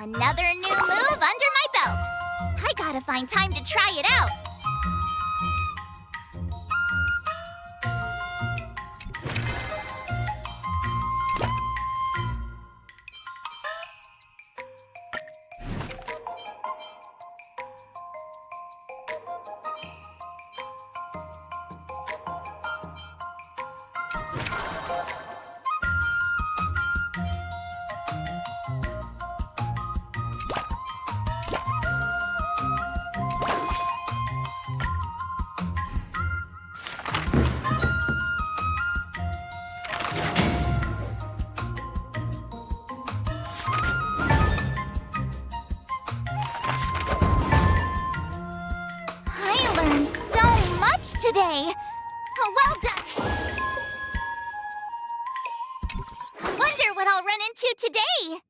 Another new move under my belt. I gotta find time to try it out. Today. Well done! Wonder what I'll run into today!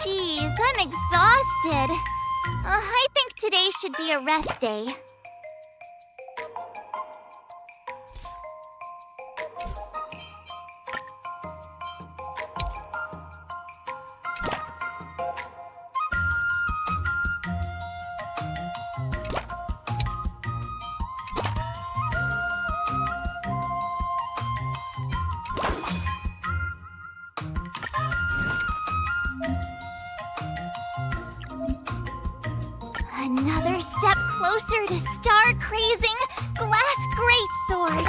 Jeez, I'm exhausted. I think today should be a rest day. Another step closer to star-crazing glass greatsword.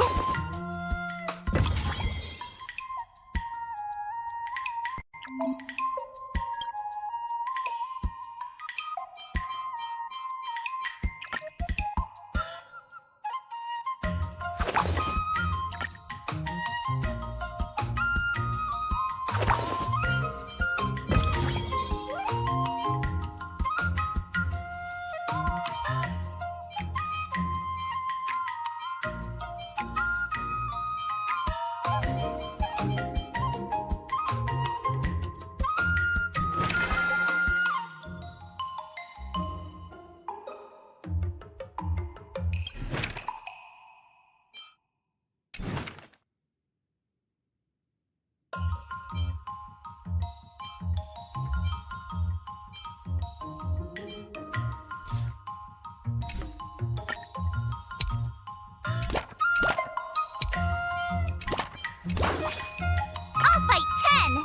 I'll fight 10!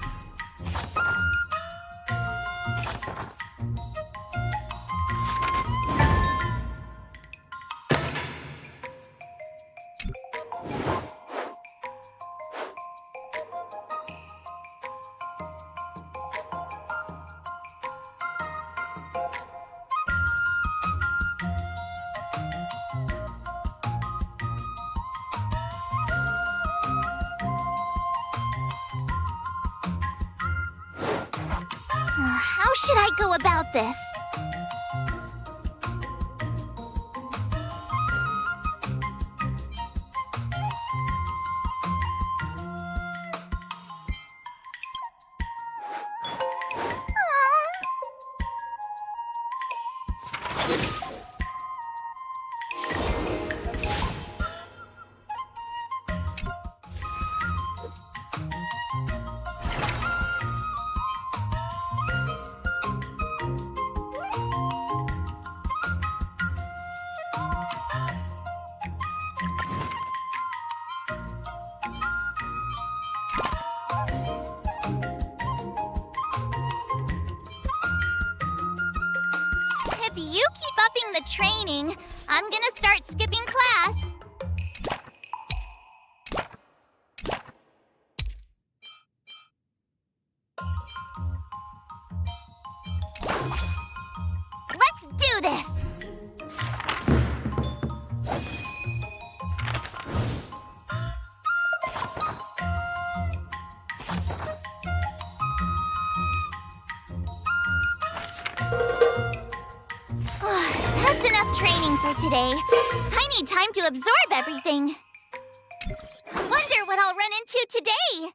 How should I go about this? If you keep upping the training, I'm gonna start skipping class. Let's do this! That's enough training for today. I need time to absorb everything. Wonder what I'll run into today.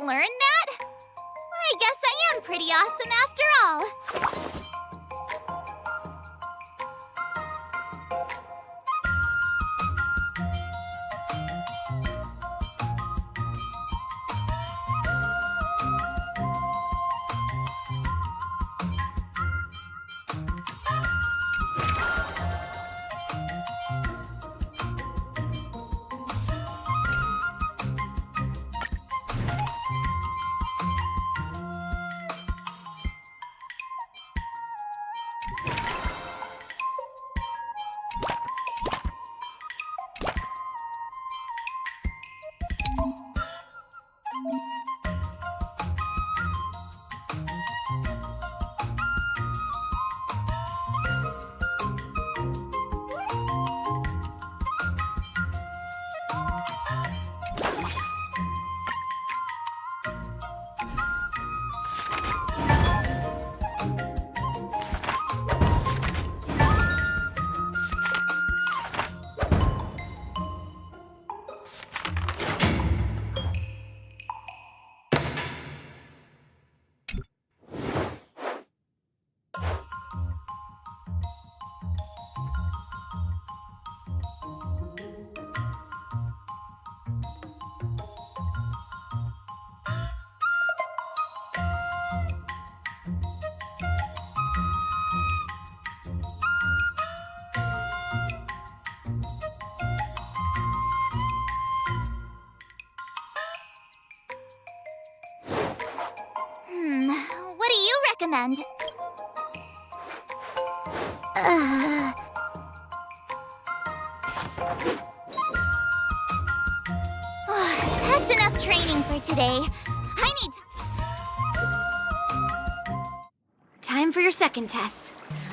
learn that? I guess I am pretty awesome after all. What do you recommend? That's enough training for today. I need Time for your second test.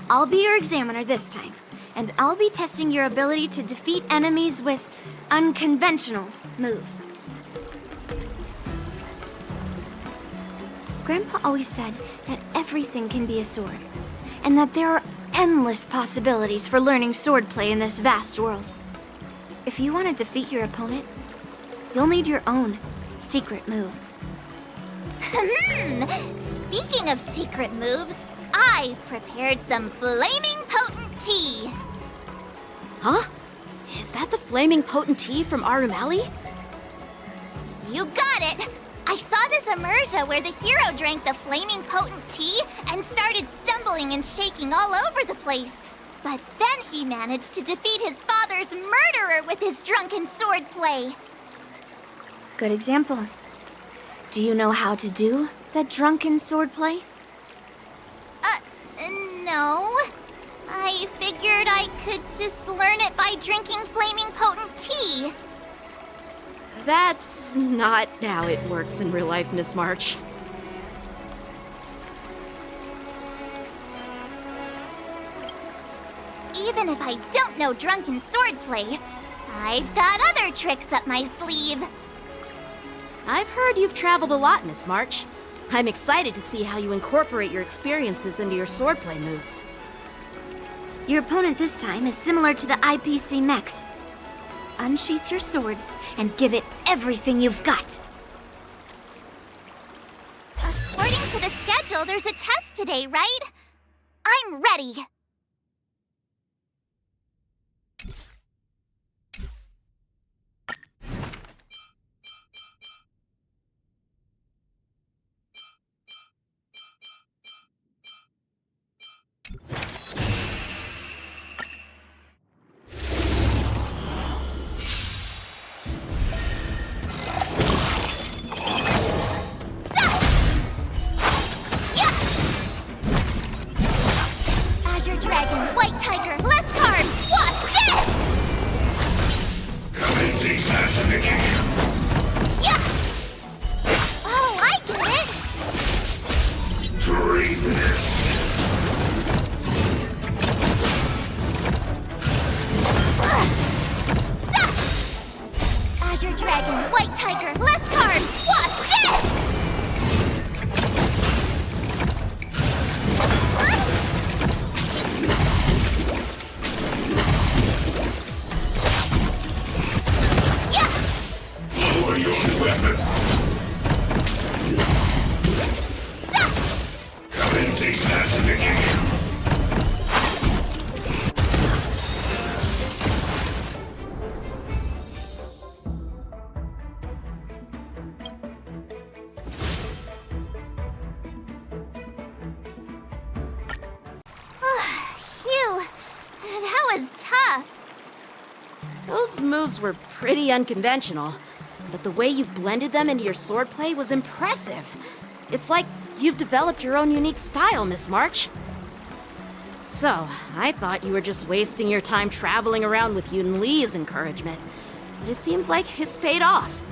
I'll be your examiner this time, and I'll be testing your ability to defeat enemies with unconventional moves. Grandpa always said that everything can be a sword, and that there are endless possibilities for learning swordplay in this vast world. If you want to defeat your opponent, you'll need your own secret move. Speaking of secret moves, I've prepared some flaming potent tea. Huh? Is that the flaming potent tea from Arumali? You got it! I saw this immersion where the hero drank the flaming potent tea and started stumbling and shaking all over the place. But then he managed to defeat his father's murderer with his drunken swordplay. Good example. Do you know how to do that drunken swordplay? No. I figured I could just learn it by drinking flaming potent tea. That's not how it works in real life, Miss March. Even if I don't know drunken swordplay, I've got other tricks up my sleeve. I've heard you've traveled a lot, Miss March. I'm excited to see how you incorporate your experiences into your swordplay moves. Your opponent this time is similar to the IPC mechs. Unsheath your swords and give it everything you've got. According to the schedule, there's a test today, right? I'm ready. Dragon, White Tiger, less carbs! Watch this! Commencing massification. Yeah! Oh, I get it! Treasonous. Azure Dragon, White Tiger, less carbs! Watch this! Those moves were pretty unconventional, but the way you've blended them into your swordplay was impressive. It's like you've developed your own unique style, Miss March. So, I thought you were just wasting your time traveling around with Yun Li's encouragement, but it seems like it's paid off.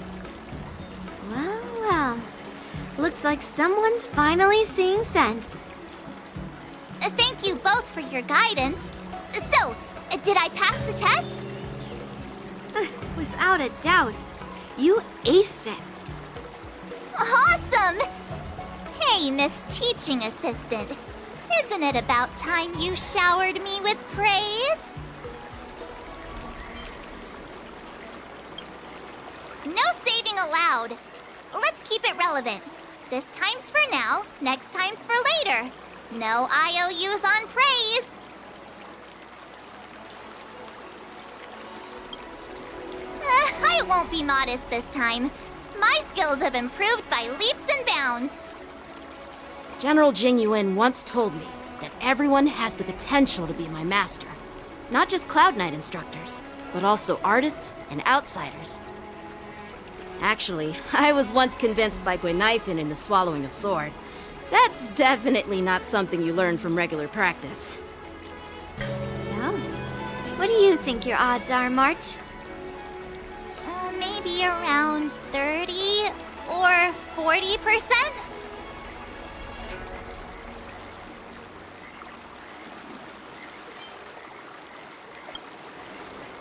Well, well. Looks like someone's finally seeing sense. Thank you both for your guidance. So, did I pass the test? Without a doubt. You aced it. Awesome! Hey, Miss Teaching Assistant. Isn't it about time you showered me with praise? No saving allowed. Let's keep it relevant. This time's for now, next time's for later. No IOUs on praise. I won't be modest this time. My skills have improved by leaps and bounds. General Jing Yuan once told me that everyone has the potential to be my master. Not just Cloud Knight instructors, but also artists and outsiders. Actually, I was once convinced by Guinifin into swallowing a sword. That's definitely not something you learn from regular practice. So, what do you think your odds are, March? Maybe around 30 or 40%?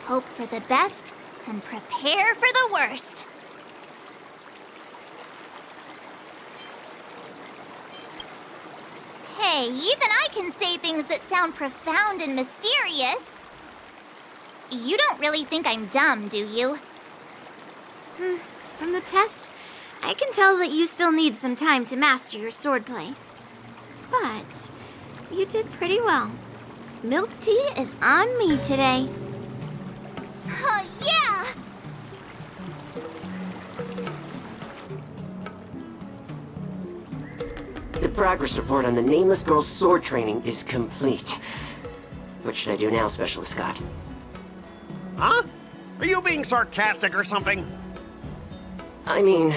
Hope for the best and prepare for the worst. Hey, even I can say things that sound profound and mysterious. You don't really think I'm dumb, do you? From the test, I can tell that you still need some time to master your swordplay. But you did pretty well. Milk tea is on me today. Oh, yeah! The progress report on the Nameless Girl's sword training is complete. What should I do now, Specialist Scott? Huh? Are you being sarcastic or something? I mean,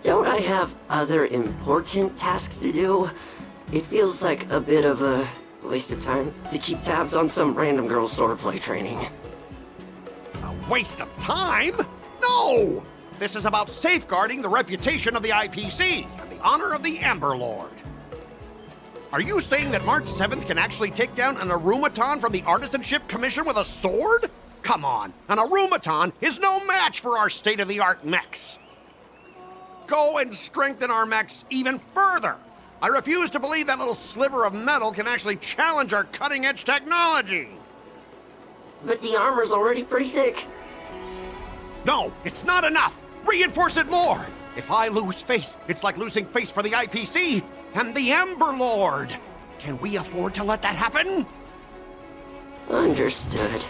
don't I have other important tasks to do? It feels like a bit of a waste of time to keep tabs on some random girl's swordplay training. A waste of time? No! This is about safeguarding the reputation of the IPC and the honor of the Amber Lord. Are you saying that March 7th can actually take down an Arumaton from the Artisanship Commission with a sword? Come on, an Arumaton is no match for our state-of-the-art mechs. Go and strengthen our mechs even further. I refuse to believe that little sliver of metal can actually challenge our cutting-edge technology. But the armor's already pretty thick. No, it's not enough. Reinforce it more. If I lose face, it's like losing face for the IPC and the Ember Lord. Can we afford to let that happen? Understood.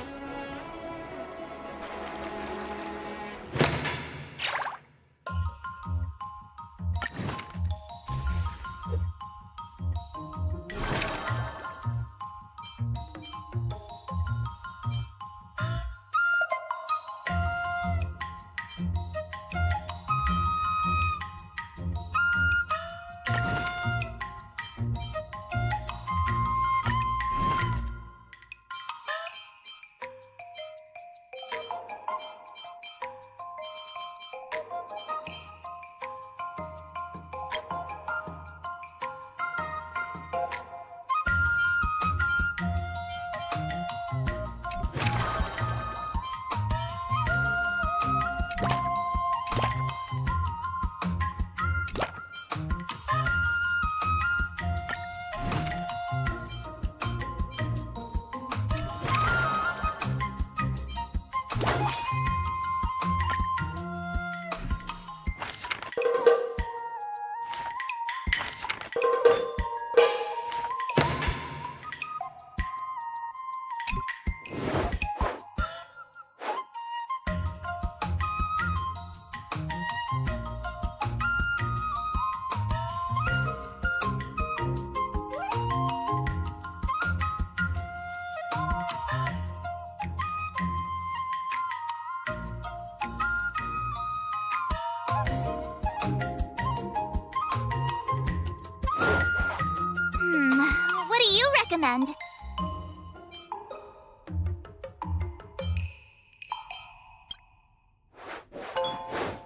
recommend.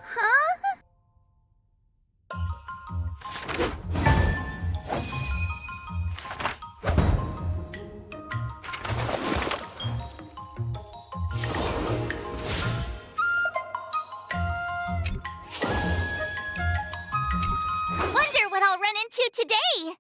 Huh? Wonder what I'll run into today.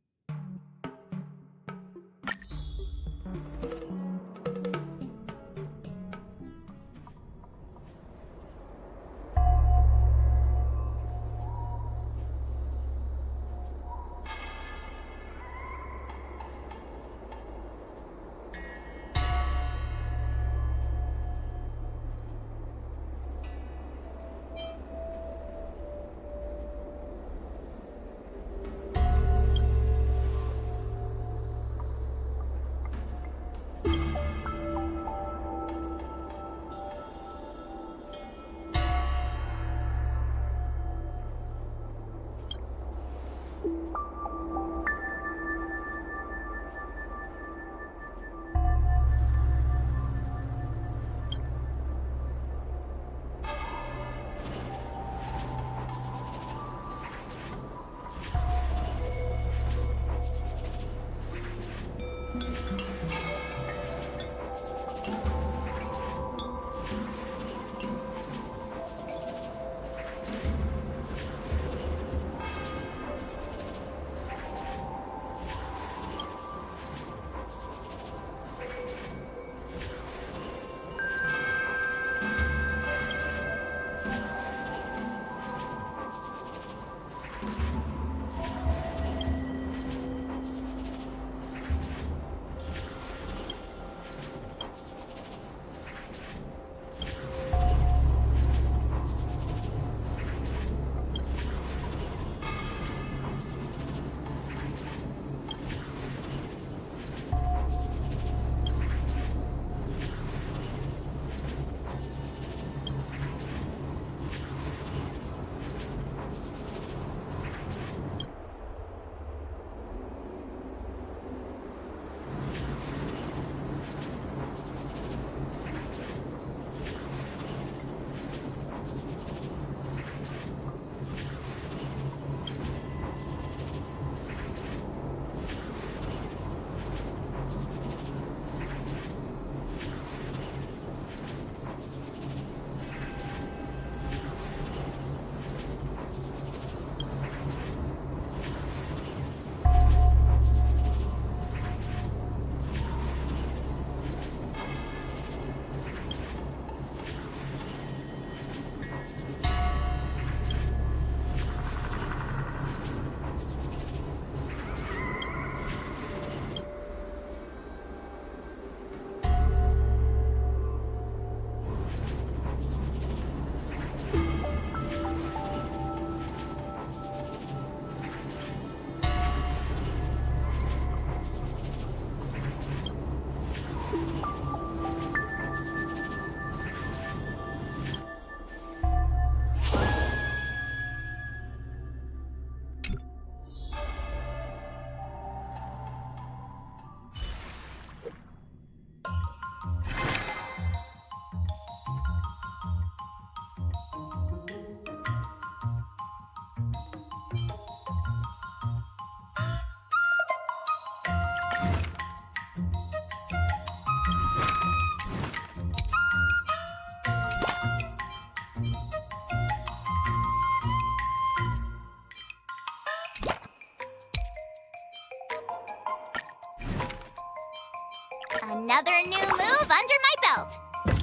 Another new move under my belt.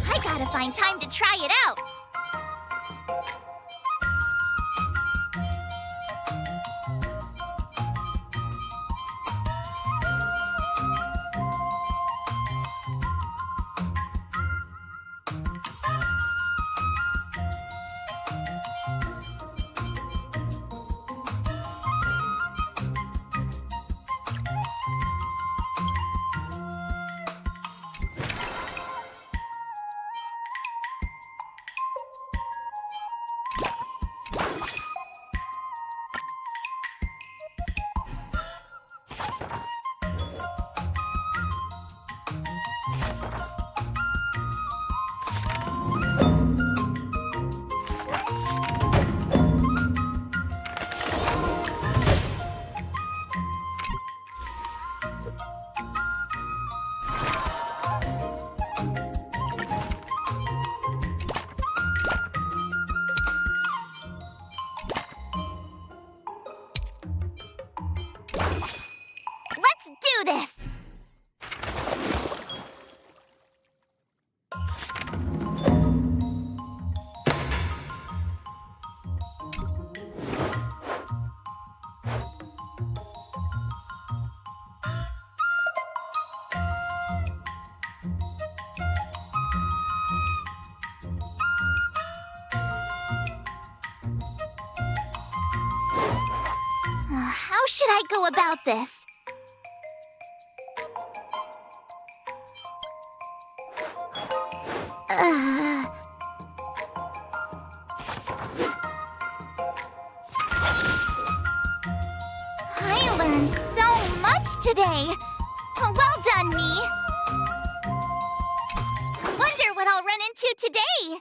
I gotta find time to try it out. How should I go about this? I learned so much today. Well done, me. Wonder what I'll run into today.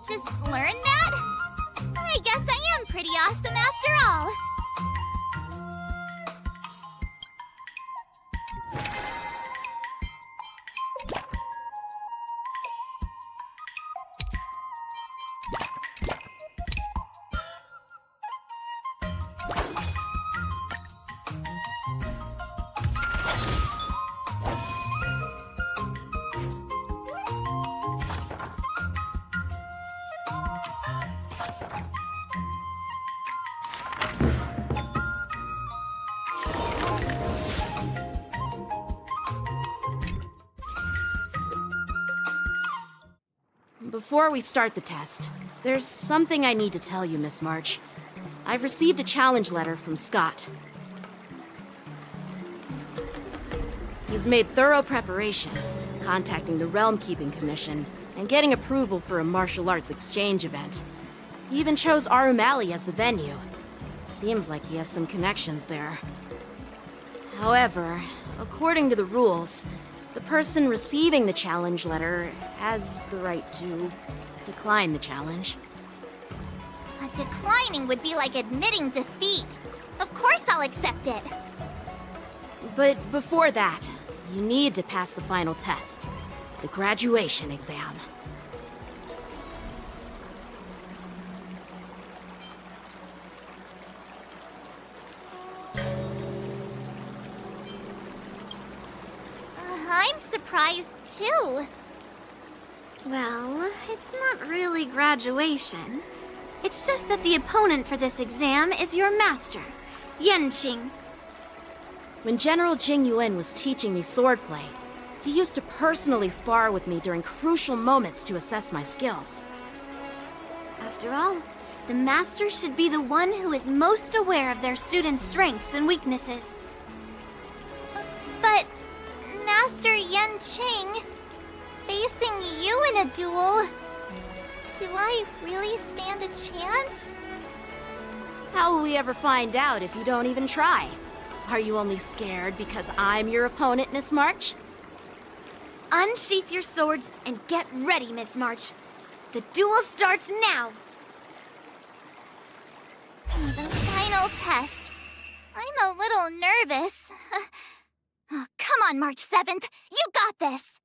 Just learn that? I guess I am pretty awesome after all. Before we start the test, there's something I need to tell you, Miss March. I've received a challenge letter from Scott. He's made thorough preparations, contacting the Realm Keeping Commission, and getting approval for a martial arts exchange event. He even chose Arumali as the venue. Seems like he has some connections there. However, according to the rules, the person receiving the challenge letter has the right to decline the challenge. Declining would be like admitting defeat. Of course I'll accept it. But before that, you need to pass the final test, the graduation exam. I'm surprised too. Well, it's not really graduation. It's just that the opponent for this exam is your master, Yanqing. When General Jingyuan was teaching me swordplay, he used to personally spar with me during crucial moments to assess my skills. After all, the master should be the one who is most aware of their students' strengths and weaknesses. But, Master Yanqing, facing you in a duel, do I really stand a chance? How will we ever find out if you don't even try? Are you only scared because I'm your opponent, Miss March? Unsheath your swords and get ready, Miss March. The duel starts now! The final test. I'm a little nervous. Oh, come on, March 7th. You got this!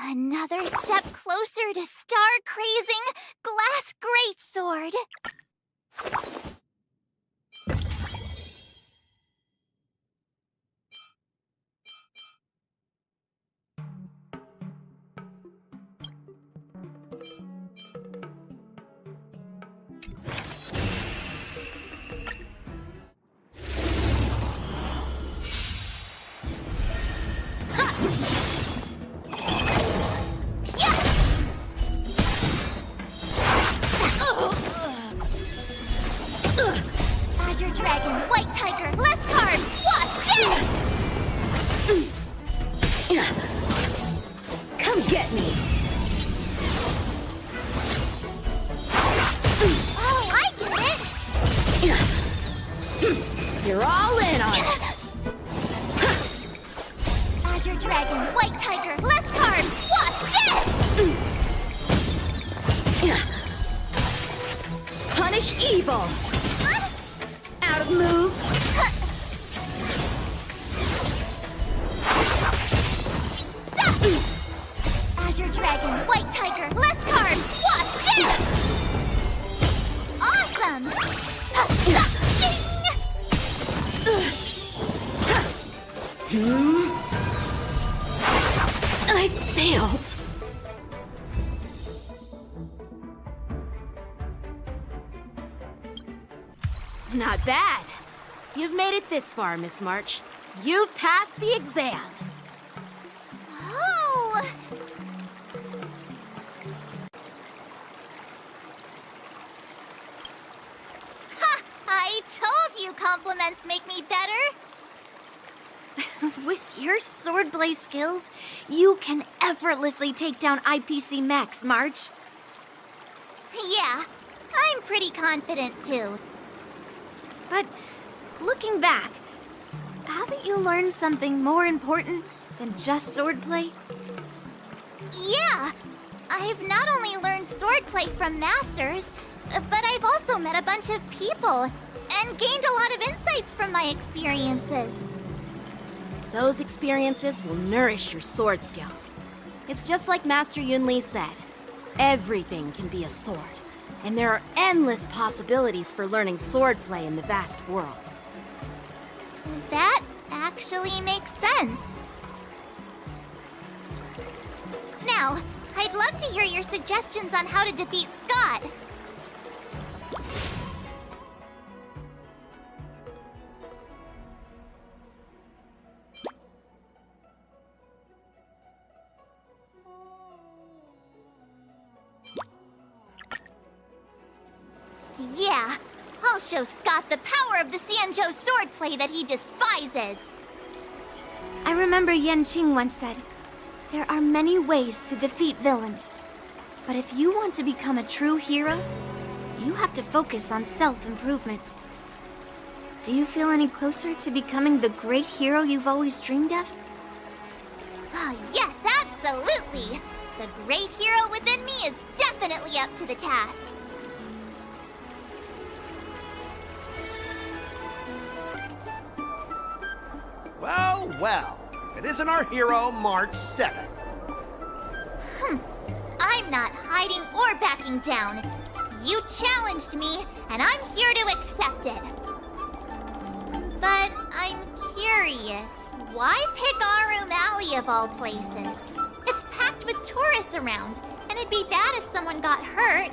Another step closer to star-crazing Glass Greatsword. Azure Dragon, White Tiger, less carbs, what's Come get me! Oh, I get it! You're all in on it! Azure Dragon, White Tiger, less carbs, what's Punish evil! Out of moves! Azure Dragon, White Tiger, less carbs, what's Awesome! I failed! Not bad. You've made it this far, Miss March. You've passed the exam. Oh! Ha! I told you compliments make me better. With your swordplay skills, you can effortlessly take down IPC Max, March. Yeah, I'm pretty confident too. But looking back, haven't you learned something more important than just swordplay? Yeah, I've not only learned swordplay from masters, but I've also met a bunch of people and gained a lot of insights from my experiences. Those experiences will nourish your sword skills. It's just like Master Yunli said. Everything can be a sword. And there are endless possibilities for learning swordplay in the vast world. That actually makes sense. Now, I'd love to hear your suggestions on how to defeat Scott. Yeah, I'll show Scott the power of the Xianzhou swordplay that he despises. I remember Yanqing once said, there are many ways to defeat villains. But if you want to become a true hero, you have to focus on self-improvement. Do you feel any closer to becoming the great hero you've always dreamed of? Oh, yes, absolutely. The great hero within me is definitely up to the task. Well, well, if it isn't our hero, March 7th. I'm not hiding or backing down. You challenged me, and I'm here to accept it. But curious. Why pick Arum Alley of all places? It's packed with tourists around, and it'd be bad if someone got hurt.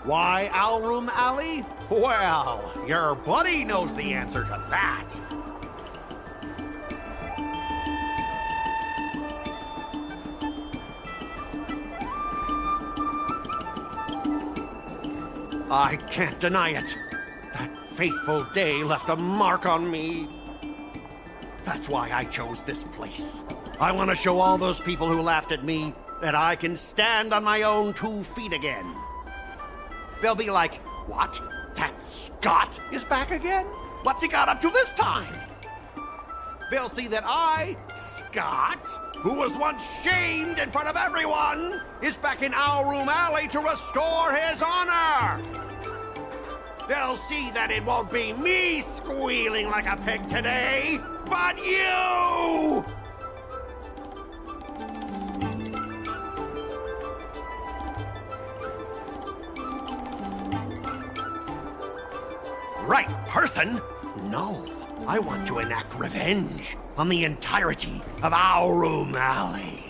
Why Alroom Alley? Well, your buddy knows the answer to that. I can't deny it. That fateful day left a mark on me. That's why I chose this place. I want to show all those people who laughed at me that I can stand on my own 2 feet again. They'll be like, what? That Scott is back again? What's he got up to this time? They'll see that I, Scott, who was once shamed in front of everyone, is back in Alroom Alley to restore his honor. They'll see that it won't be me squealing like a pig today, but you! Right person? No, I want to enact revenge on the entirety of Alroom Alley.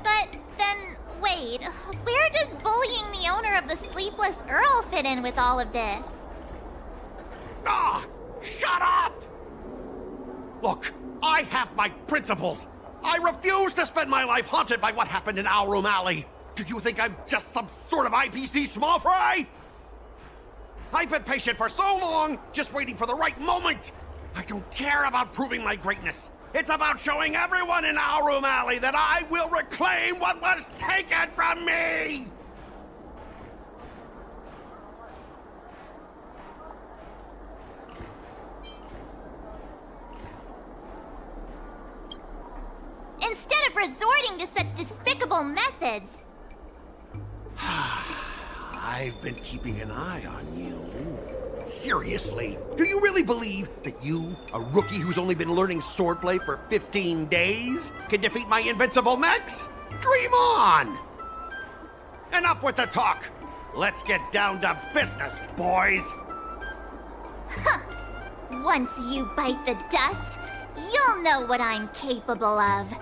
But then, wait, where does bullying the owner of the Sleepless Earl fit in with all of this? Ah, shut up! Look, I have my principles. I refuse to spend my life haunted by what happened in Alroom Alley. Do you think I'm just some sort of IPC small fry? I've been patient for so long, just waiting for the right moment. I don't care about proving my greatness. It's about showing everyone in Alroom Alley that I will reclaim what was taken from me! Instead of resorting to such despicable methods. I've been keeping an eye on you. Seriously, do you really believe that you, a rookie who's only been learning swordplay for 15 days, can defeat my invincible mechs? Dream on! Enough with the talk. Let's get down to business, boys. Once you bite the dust, you'll know what I'm capable of.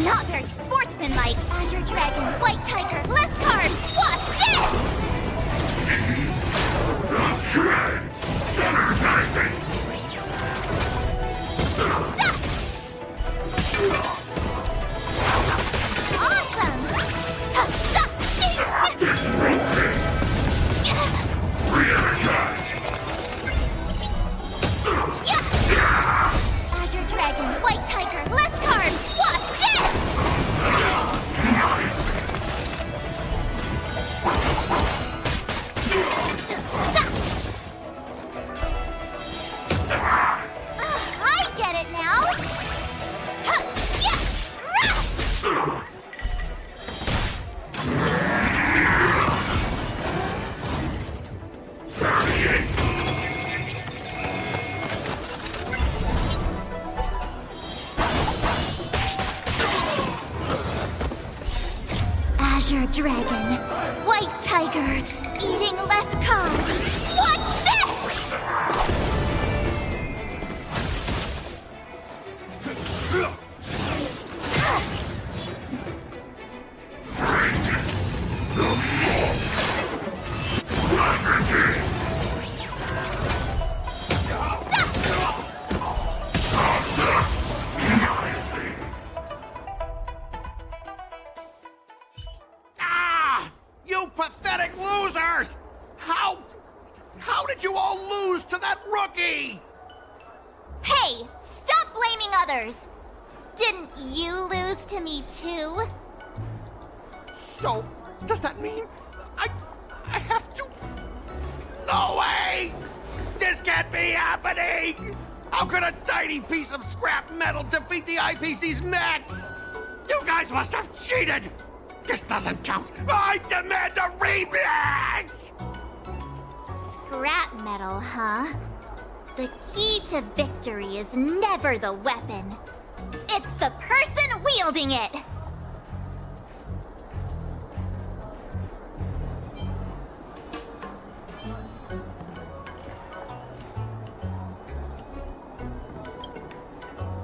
Not very sportsmanlike. Azure Dragon, White Tiger, less cards. What's this? Azure Dragon, White Tiger, less cards. What's this? I get it now. Azure Dragon, White Tiger, eating less cards. What's this? You pathetic losers! How did you all lose to that rookie? Hey, stop blaming others. Didn't you lose to me too? So, does that mean I have to? No way! This can't be happening! How could a tiny piece of scrap metal defeat the IPC's mechs? You guys must have cheated! This doesn't count. I demand a rematch! Scrap metal, huh? The key to victory is never the weapon. It's the person wielding it!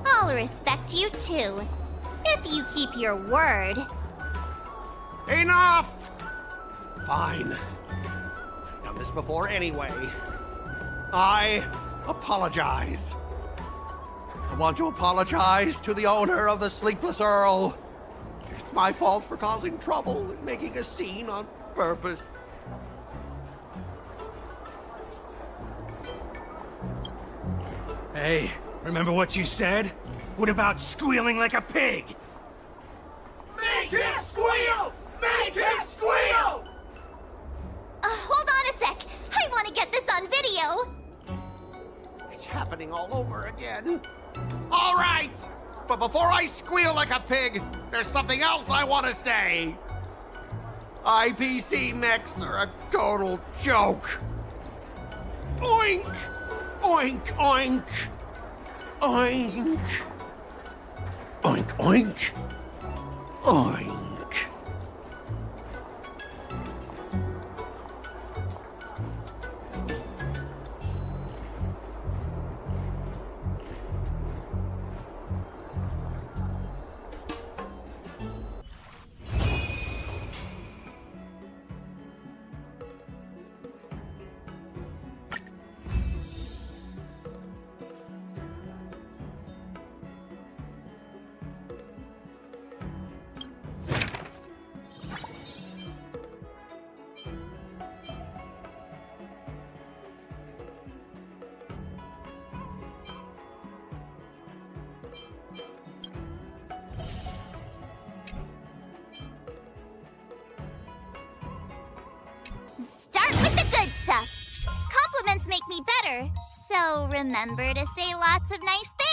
I'll respect you too, if you keep your word. Enough! Fine. I've done this before anyway. I apologize. I want to apologize to the owner of the Sleepless Earl. It's my fault for causing trouble and making a scene on purpose. Hey, remember what you said? What about squealing like a pig? Make him squeal! Make him squeal! Hold on a sec. I want to get this on video. It's happening all over again. All right! But before I squeal like a pig, there's something else I want to say. IPC mechs are a total joke. Oink! Oink, oink! Oink! Oink, oink! Oink! Start with the good stuff. Compliments make me better, so remember to say lots of nice things.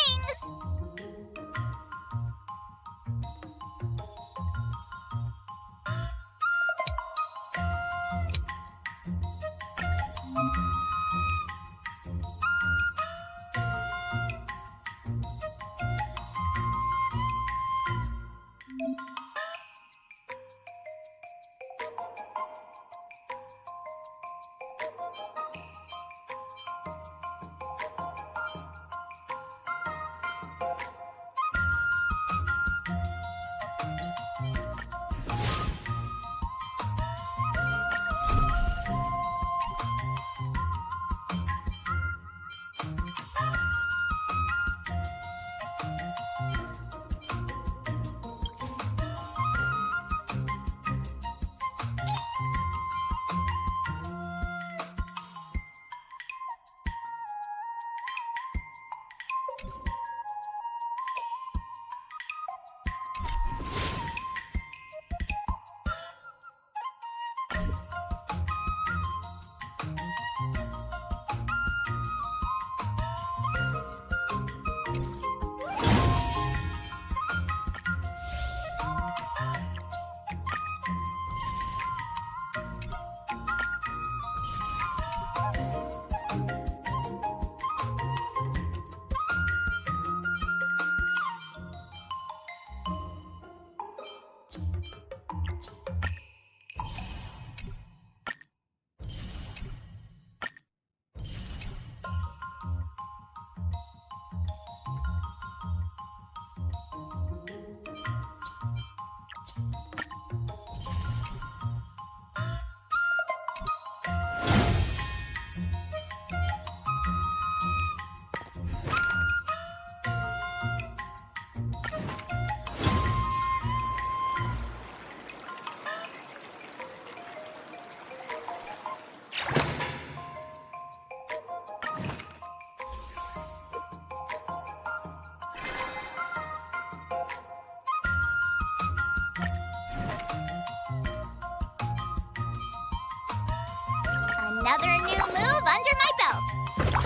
Another new move under my belt.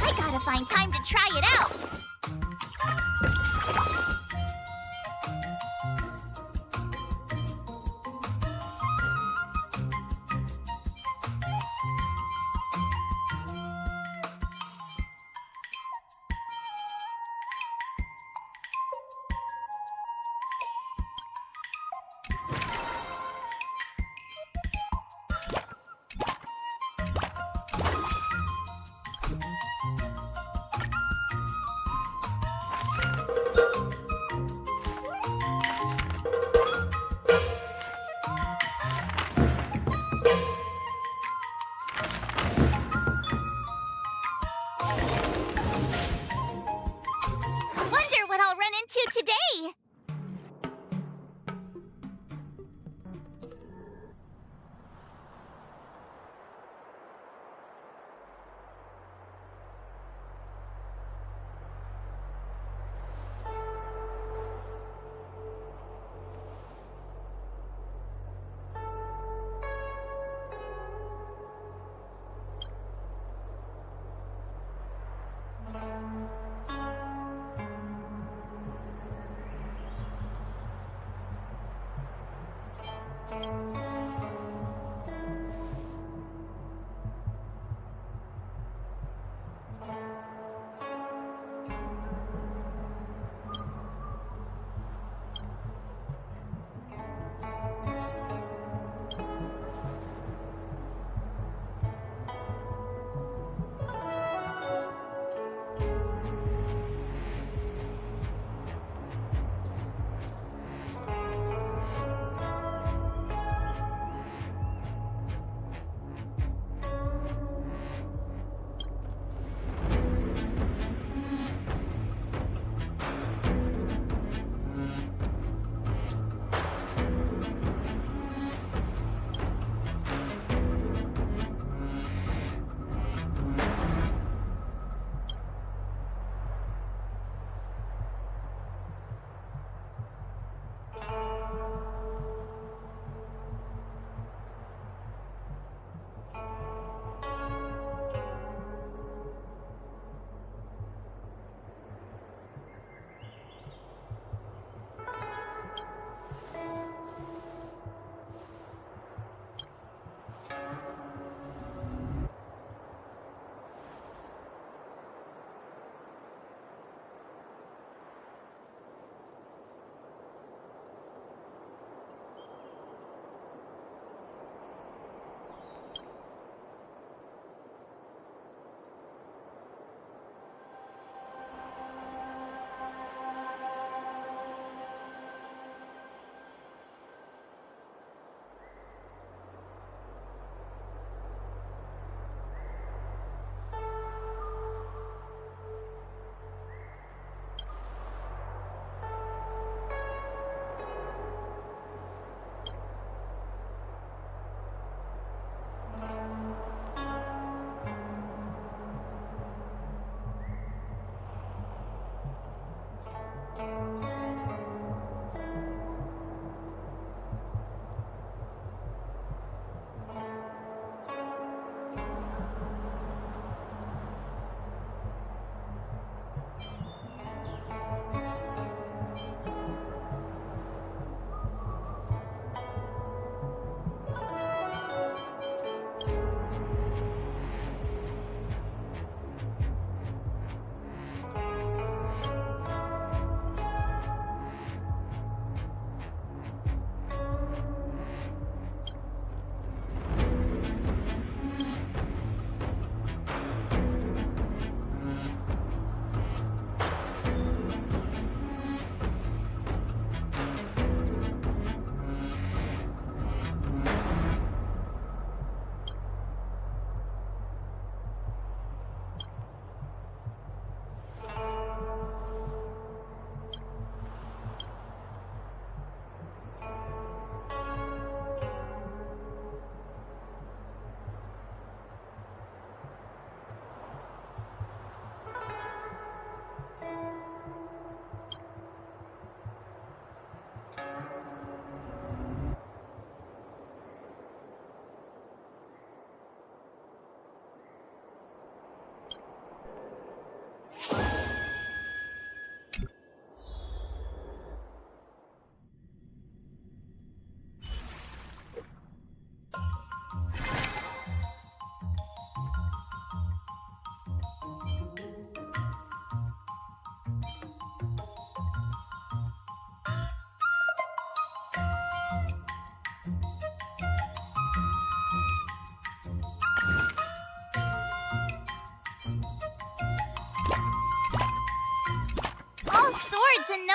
I gotta find time to try it out.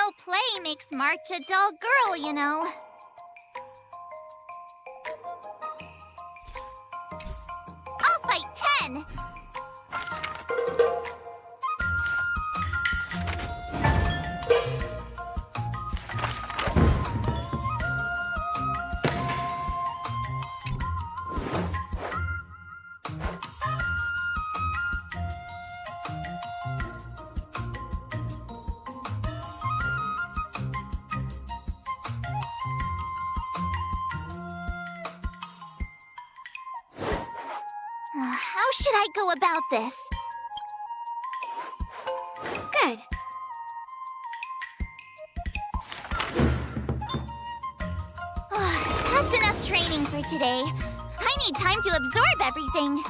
no play makes March a dull girl, you know. I'll fight 10! How should I go about this? Good. That's enough training for today. I need time to absorb everything.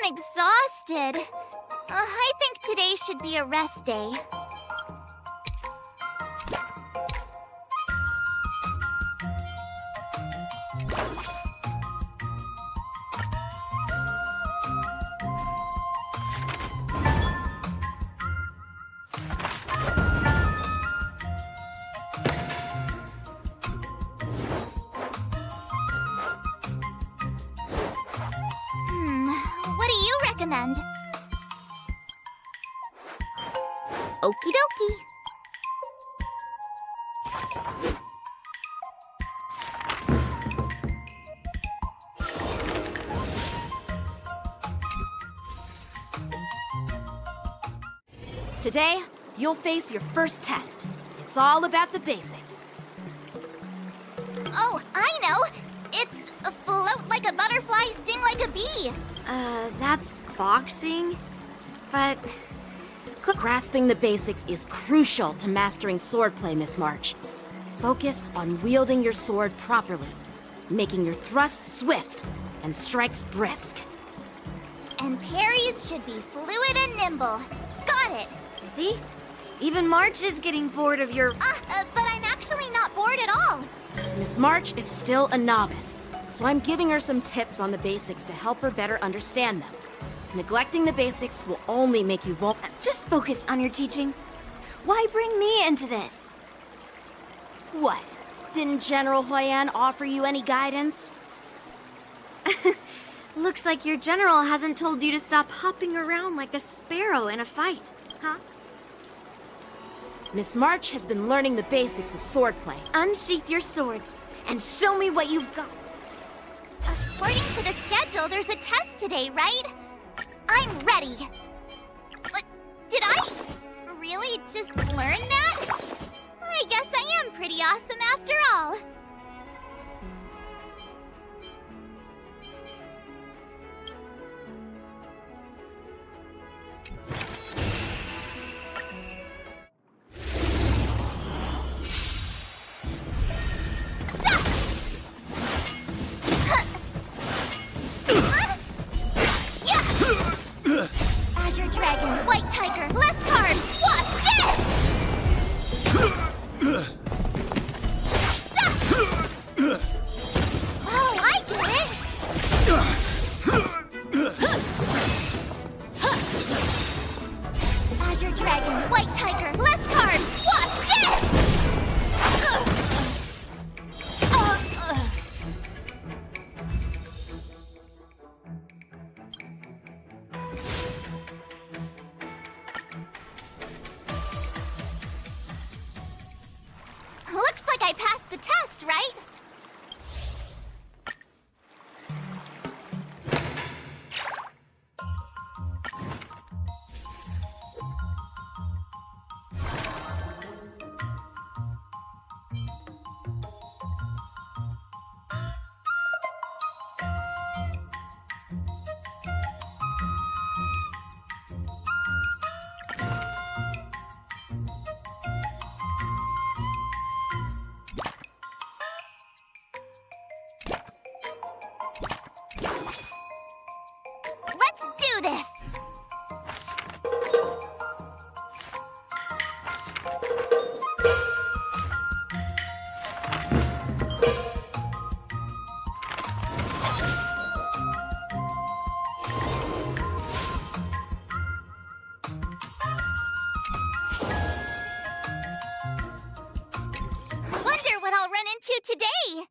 I'm exhausted. I think today should be a rest day. What do you recommend? Okie dokie. Today, you'll face your first test. It's all about the basics. Oh, I know. It's a float like a butterfly, sting like a bee. That's boxing? But Grasping the basics is crucial to mastering swordplay, Miss March. Focus on wielding your sword properly, making your thrusts swift and strikes brisk. And parries should be fluid and nimble. Got it. see? Even March is getting bored of your... But I'm actually not bored at all. Miss March is still a novice, so I'm giving her some tips on the basics to help her better understand them. Neglecting the basics will only make you vulnerable. Just focus on your teaching. Why bring me into this? What? Didn't General Huyan offer you any guidance? Looks like your general hasn't told you to stop hopping around like a sparrow in a fight, huh? Miss March has been learning the basics of swordplay. Unsheath your swords and show me what you've got. According to the schedule, there's a test today, right? I'm ready. But did I really just learn that? I guess I am pretty awesome after all. Azure Dragon, White Tiger, less cards! Watch this! Oh, I get it! Azure Dragon, White Tiger, less cards! Watch this! Looks like I passed the test, right? Let's do this! Wonder what I'll run into today!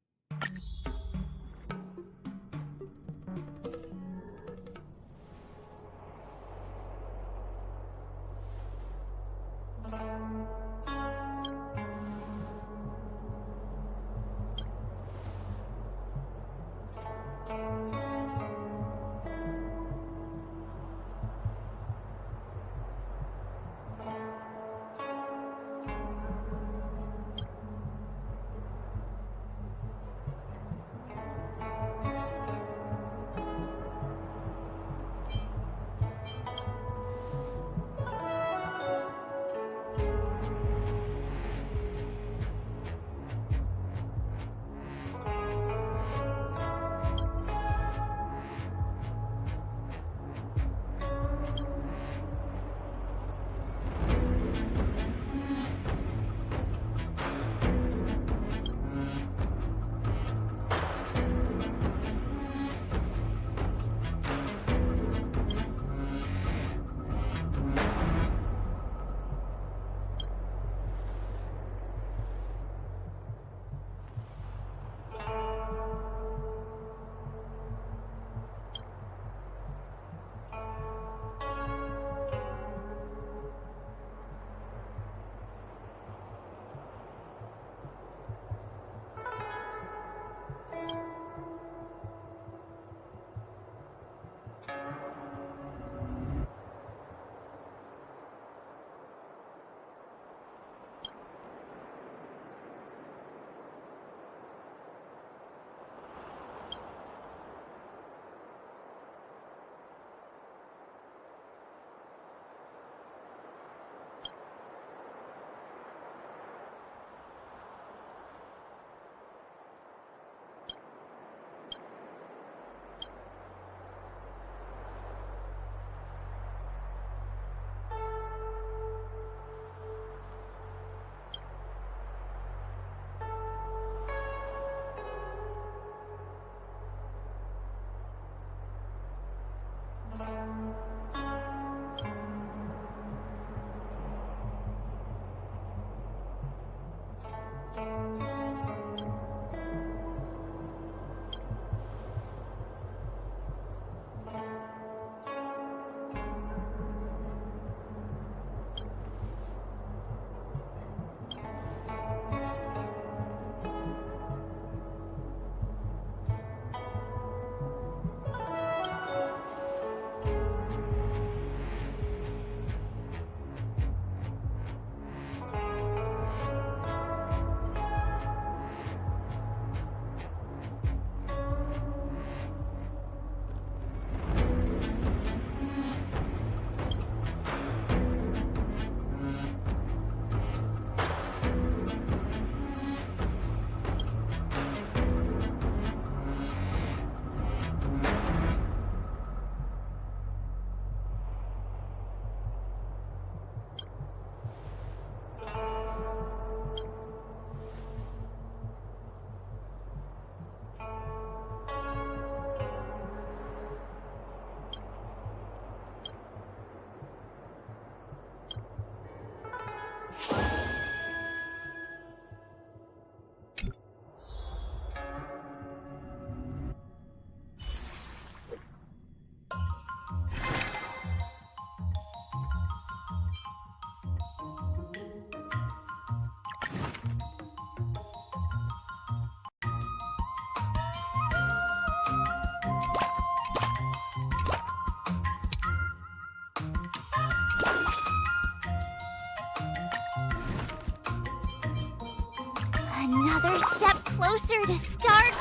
Another step closer to start.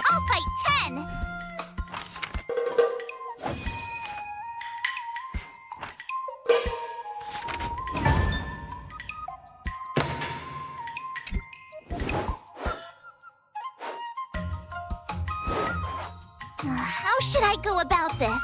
I'll fight 10. How should I go about this?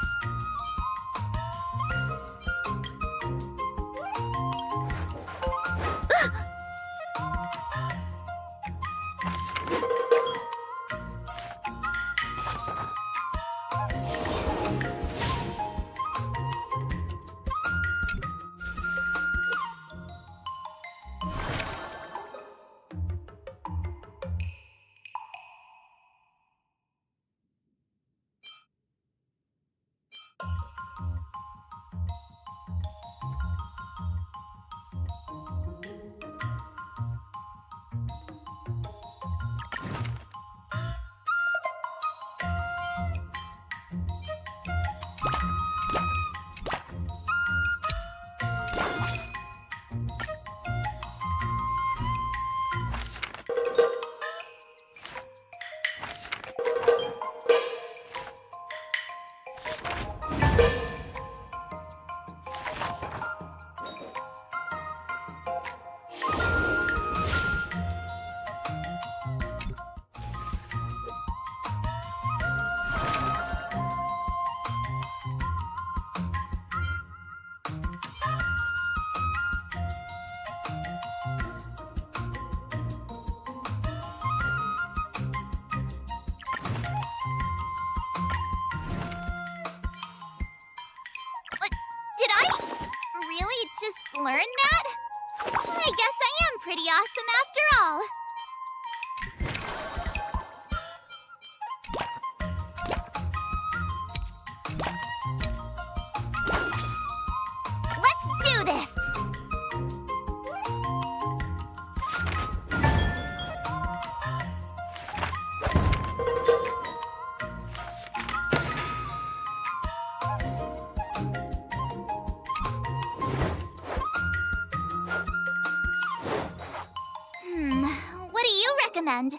Did I really just learn that? I guess I am pretty awesome after all. Let's do this! What do you recommend?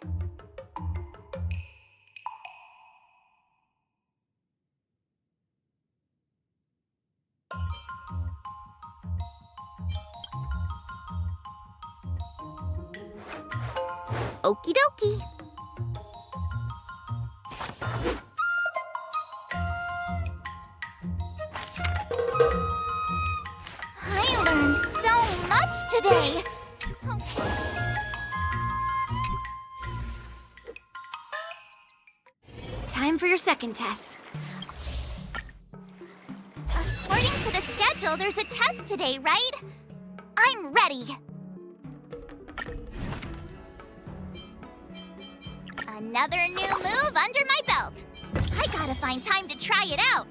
Okie dokie. I learned so much today. Time for your second test. According to the schedule, there's a test today, right? I'm ready. Another new move under my belt. I gotta find time to try it out.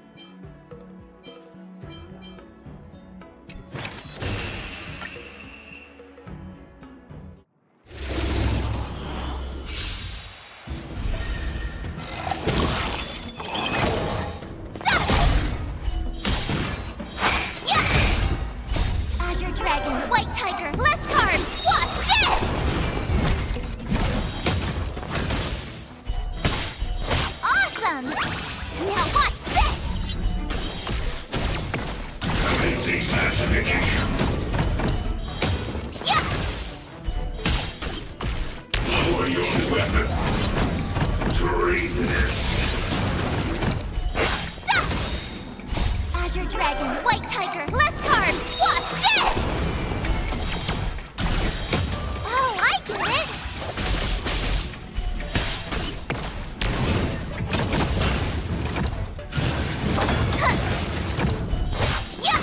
Dragon, White Tiger, less cards! Watch this! Awesome! Now watch this! Commencing classification. Yeah! Lower your weapon. Treasonous. Azure Dragon, White Tiger, less cards! Watch this! Oh, I get it! Yeah!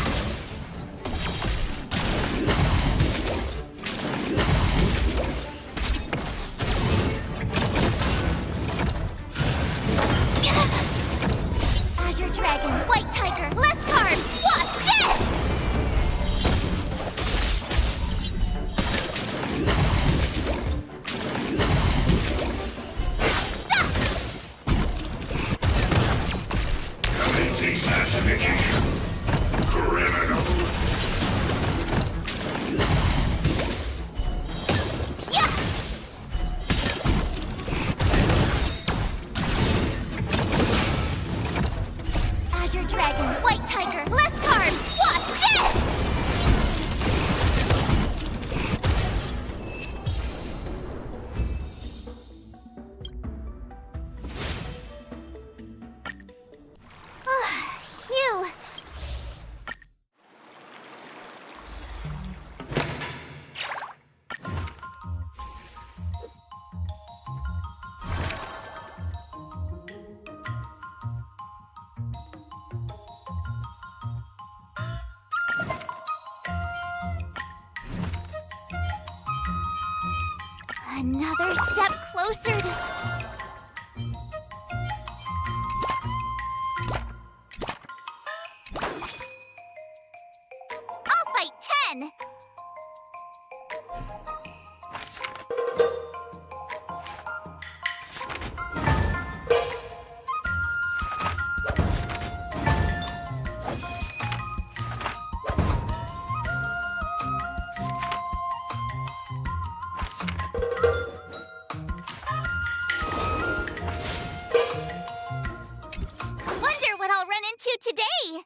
Azure Dragon, White Tiger, less cards! Watch this! Another step closer to... I'll fight 10! Wonder what I'll run into today!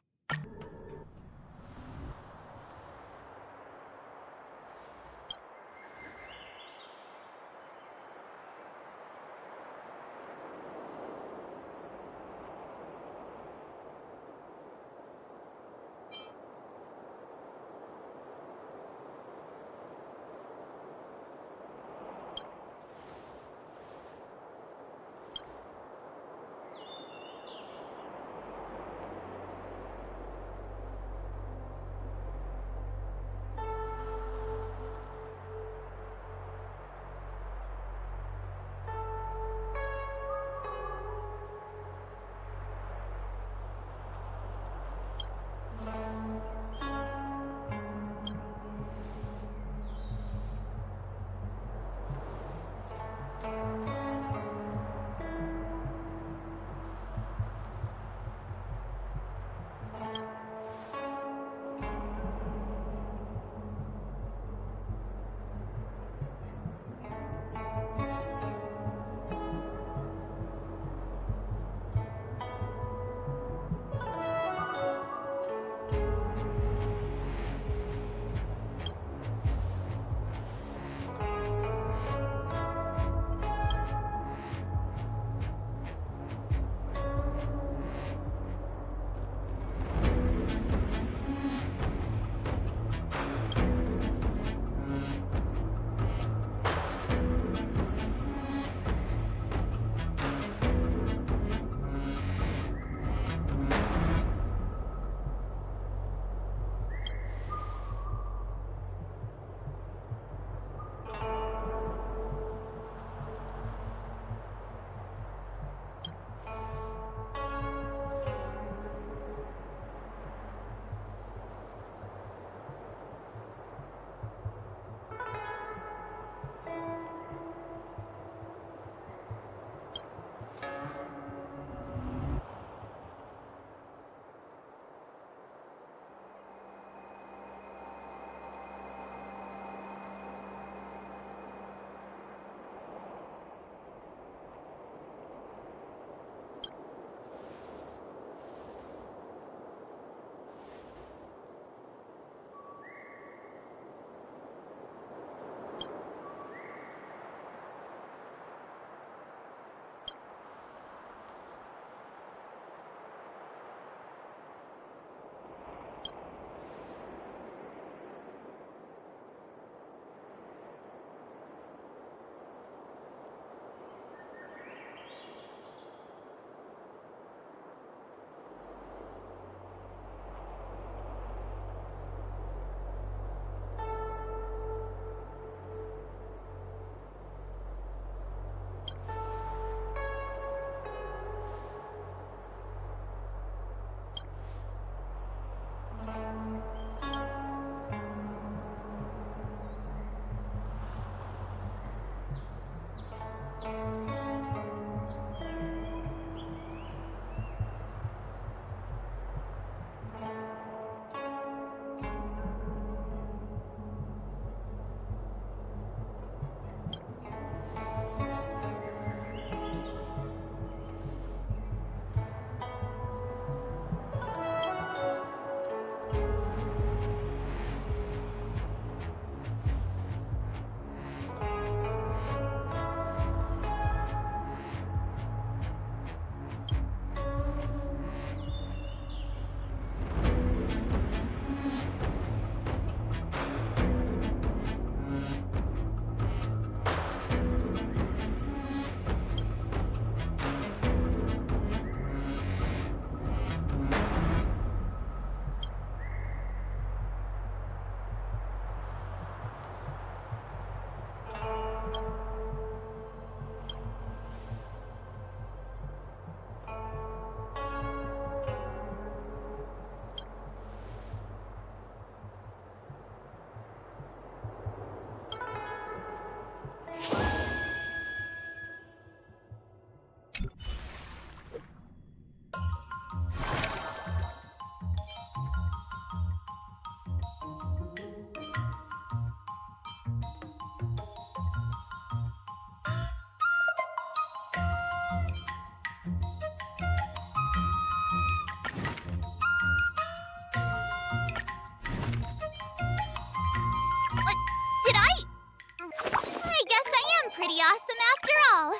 pretty awesome after all.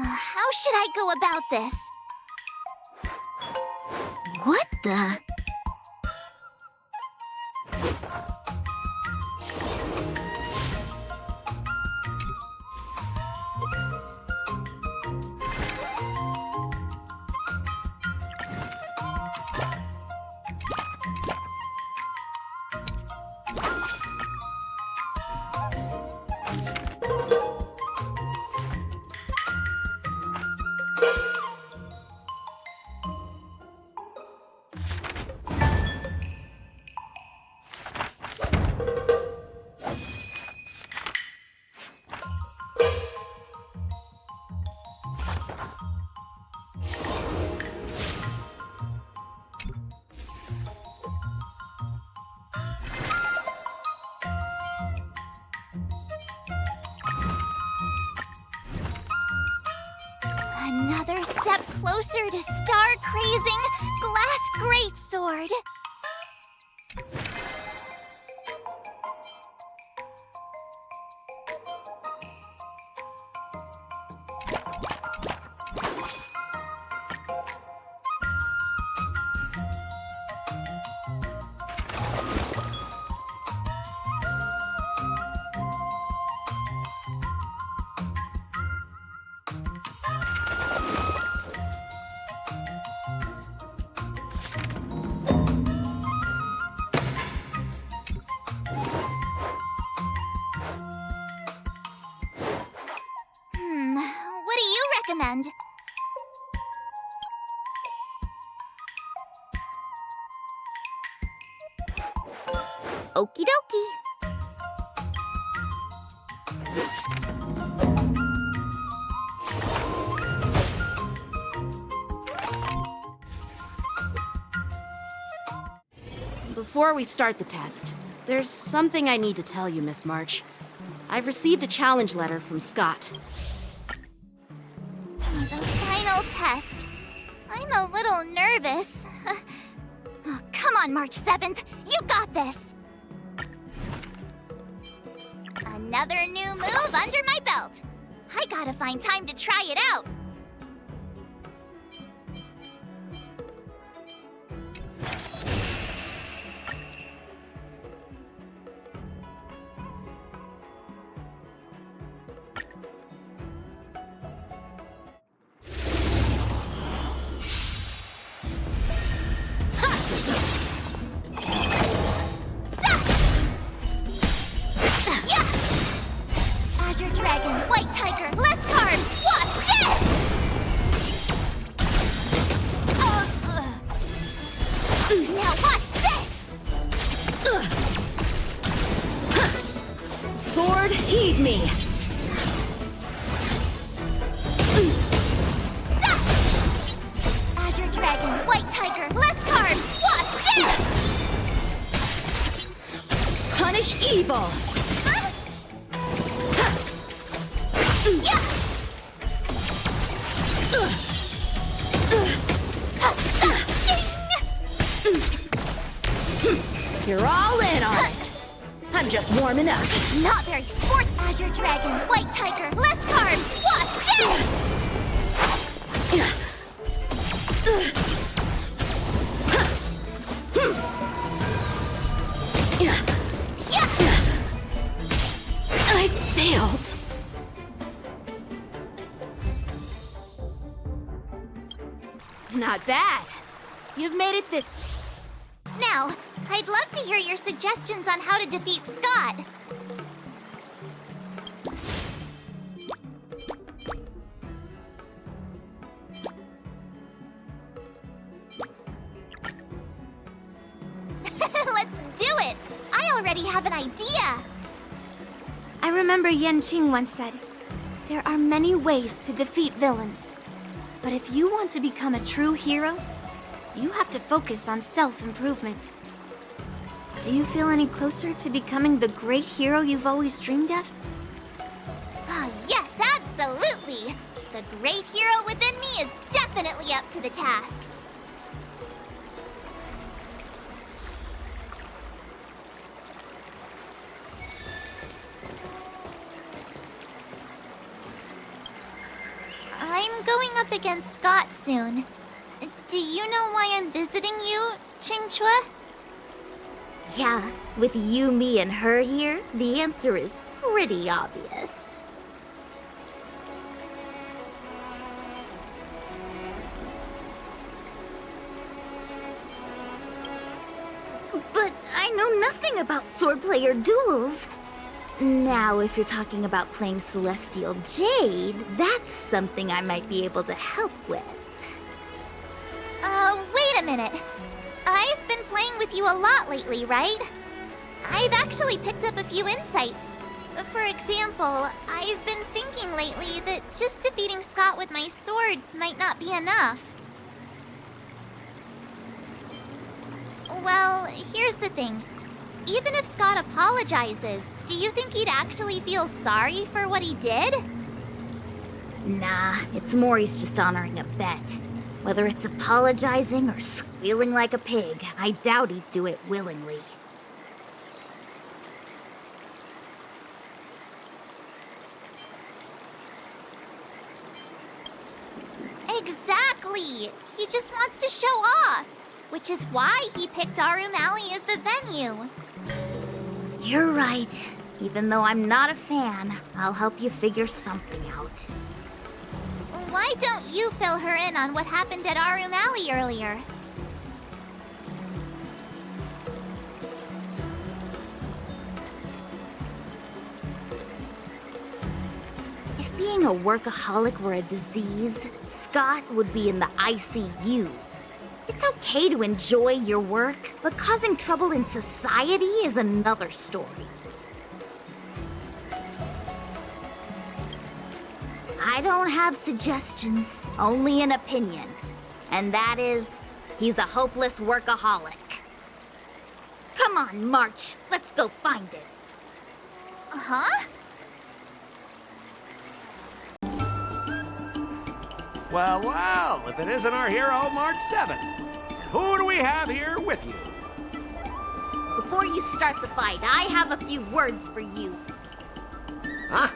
How should I go about this? What the? Another step closer to star-crazing glass greatsword. What do you recommend? Okie dokie. Before we start the test, there's something I need to tell you, Miss March. I've received a challenge letter from Scott. The final test. I'm a little nervous. Oh, come on, March 7th. You got this. Another new move under my belt. I gotta find time to try it out. Azure Dragon, White Tiger, less carbs! Watch this! Now watch this! Sword, heed me! Azure Dragon, White Tiger, less carbs! Watch this! Punish evil! Yeah! You're all in on it! I'm just warming up. Not very sports. Azure Dragon, White Tiger, less carbs! Watch this! Yeah! I failed. Not bad. You've made it this... Now, I'd love to hear your suggestions on how to defeat Scott. Let's do it! I already have an idea! I remember Yanqing once said, there are many ways to defeat villains. But if you want to become a true hero, you have to focus on self-improvement. Do you feel any closer to becoming the great hero you've always dreamed of? Ah, yes, absolutely! The great hero within me is definitely up to the task. I'm going up against Scott soon. Do you know why I'm visiting you, qingque? Yeah, with you, me, and her here, the answer is pretty obvious. But I know nothing about swordplay or duels. Now, if you're talking about playing Celestial Jade, that's something I might be able to help with. Wait a minute. I've been playing with you a lot lately, right? I've actually picked up a few insights. For example, I've been thinking lately that just defeating Scott with my swords might not be enough. Well, here's the thing. Even if Scott apologizes, do you think he'd actually feel sorry for what he did? Nah, it's more he's just honoring a bet. Whether it's apologizing or squealing like a pig, I doubt he'd do it willingly. Exactly! He just wants to show off, which is why he picked Arum Alley as the venue. You're right. Even though I'm not a fan, I'll help you figure something out. Why don't you fill her in on what happened at Arum Alley earlier? If being a workaholic were a disease, Scott would be in the ICU. It's okay to enjoy your work, but causing trouble in society is another story. I don't have suggestions, only an opinion. And that is, he's a hopeless workaholic. Come on, March. Let's go find it. Huh? Well, well, if it isn't our hero, March 7th. Who do we have here with you? Before you start the fight, I have a few words for you. Huh?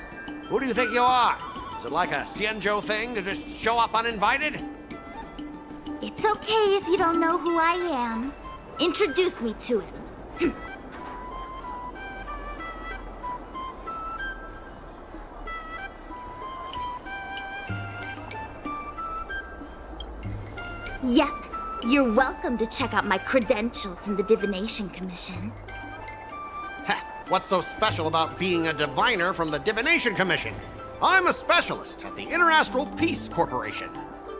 Who do you think you are? Is it like a Xianzhou thing to just show up uninvited? It's okay if you don't know who I am. Introduce me to him. Yep, you're welcome to check out my credentials in the Divination Commission. Heh, what's so special about being a diviner from the Divination Commission? I'm a specialist at the Interastral Peace Corporation.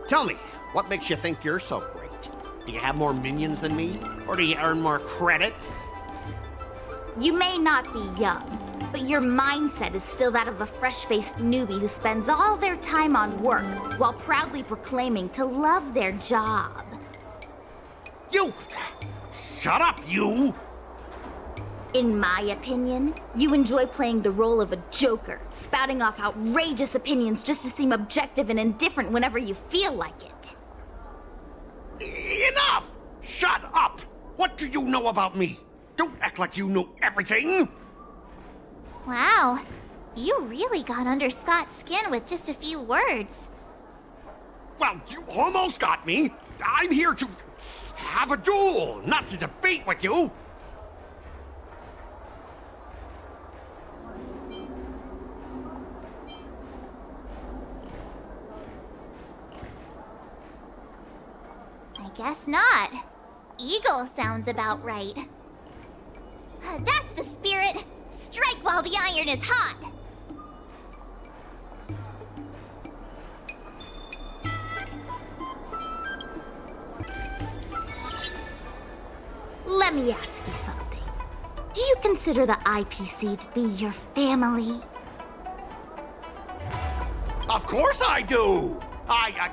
Tell me, what makes you think you're so great? Do you have more minions than me? Or do you earn more credits? You may not be young, but your mindset is still that of a fresh-faced newbie who spends all their time on work while proudly proclaiming to love their job. You! Shut up, you! In my opinion, you enjoy playing the role of a joker, spouting off outrageous opinions just to seem objective and indifferent whenever you feel like it. Enough! Shut up! What do you know about me? Don't act like you know everything! Wow, you really got under Scott's skin with just a few words. Well, you almost got me. I'm here to have a duel, not to debate with you. I guess not. Eagle sounds about right. That's the spirit! Strike while the iron is hot! Let me ask you something. Do you consider the IPC to be your family? Of course I do! I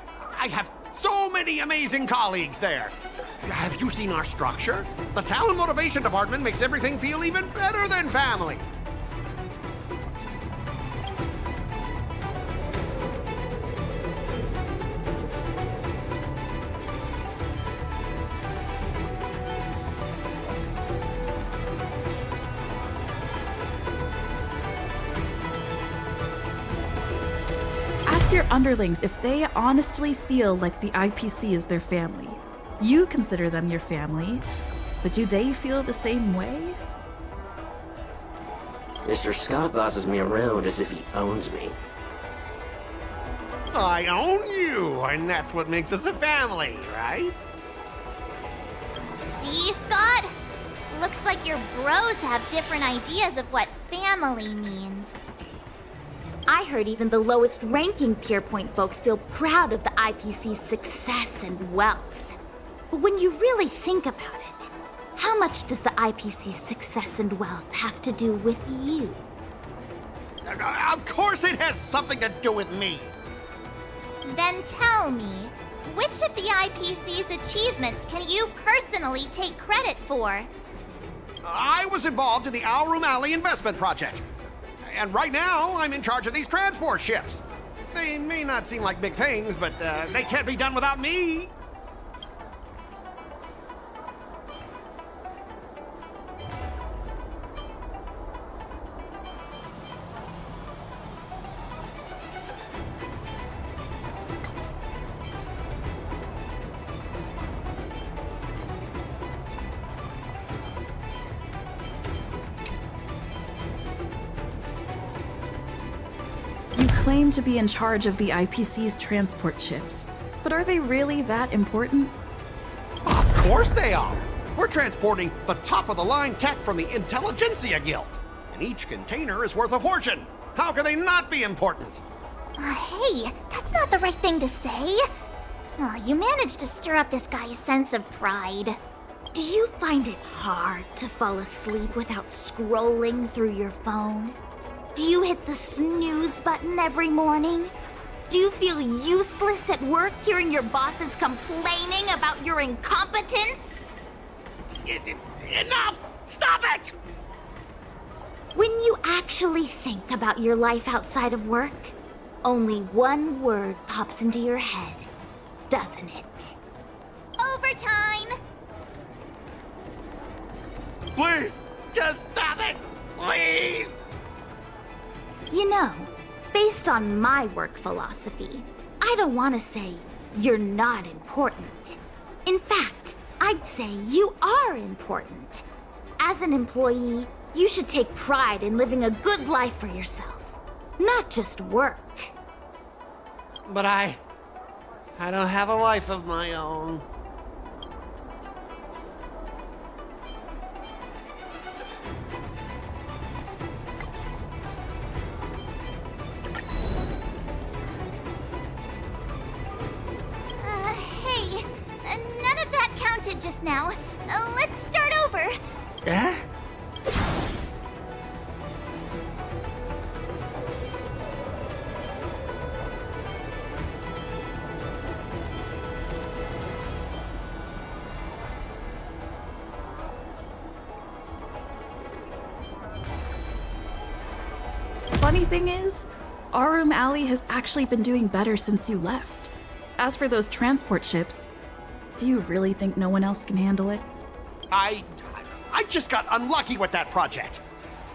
have so many amazing colleagues there. Have you seen our structure? The Talent Motivation Department makes everything feel even better than family. Ask your underlings if they honestly feel like the IPC is their family. You consider them your family, but do they feel the same way? Mr. Scott bosses me around as if he owns me. I own you, and that's what makes us a family, right? See, Scott? Looks like your bros have different ideas of what family means. I heard even the lowest ranking Pierpoint folks feel proud of the IPC's success and wealth. But when you really think about it, how much does the IPC's success and wealth have to do with you? Of course it has something to do with me. Then tell me, which of the IPC's achievements can you personally take credit for? I was involved in the Alroom Alley investment project. And right now, I'm in charge of these transport ships. They may not seem like big things, but they can't be done without me. You claim to be in charge of the IPC's transport ships, but are they really that important? Of course they are. We're transporting the top-of-the-line tech from the Intelligentsia Guild. And each container is worth a fortune. How can they not be important? Hey, that's not the right thing to say. Oh, you managed to stir up this guy's sense of pride. Do you find it hard to fall asleep without scrolling through your phone? Do you hit the snooze button every morning? Do you feel useless at work hearing your bosses complaining about your incompetence? Enough! Stop it! When you actually think about your life outside of work, only one word pops into your head, doesn't it? Overtime! Please, just stop it! Please! You know, based on my work philosophy, I don't want to say you're not important. In fact, I'd say you are important. As an employee, you should take pride in living a good life for yourself, not just work. But I don't have a life of my own. Hey, none of that counted just now. Let's start over. Eh? Funny thing is, Arum Alley has actually been doing better since you left. As for those transport ships, do you really think no one else can handle it? I just got unlucky with that project.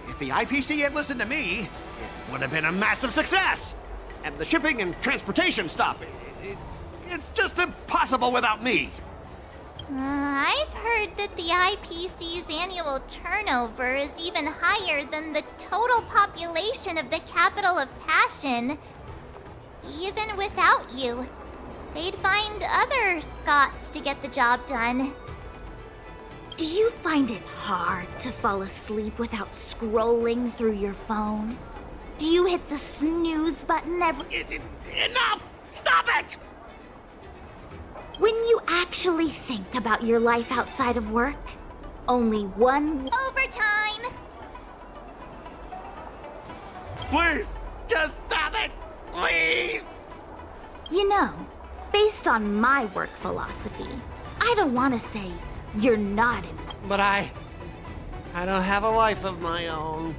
If the IPC had listened to me, it would have been a massive success. And the shipping and transportation stuff, it's just impossible without me. I've heard that the IPC's annual turnover is even higher than the total population of the capital of Passion. Even without you, they'd find other Scots to get the job done. Do you find it hard to fall asleep without scrolling through your phone? Do you hit the snooze button every... Enough! Stop it! When you actually think about your life outside of work, only one... Overtime! Please, just stop it! Please! You know, based on my work philosophy, I don't want to say you're not important. But I don't have a life of my own.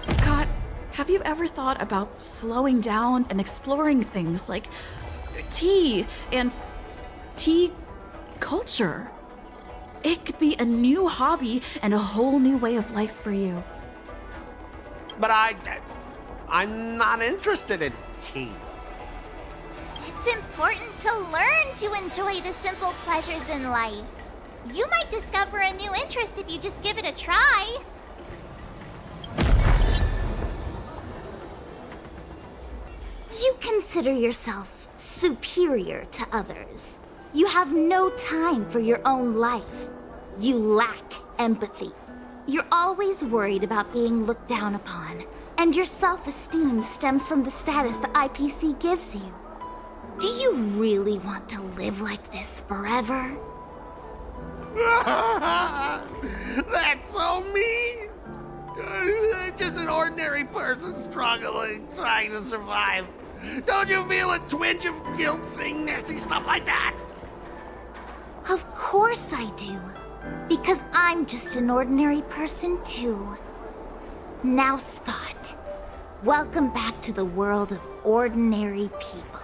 Scott, have you ever thought about slowing down and exploring things like tea and tea culture? It could be a new hobby and a whole new way of life for you. But I'm not interested in tea. It's important to learn to enjoy the simple pleasures in life. You might discover a new interest if you just give it a try. You consider yourself superior to others. You have no time for your own life. You lack empathy. You're always worried about being looked down upon, and your self-esteem stems from the status the IPC gives you. Do you really want to live like this forever? That's so mean! I'm just an ordinary person struggling, trying to survive. Don't you feel a twinge of guilt saying nasty stuff like that? Of course I do. Because I'm just an ordinary person too. Now, Scott, welcome back to the world of ordinary people.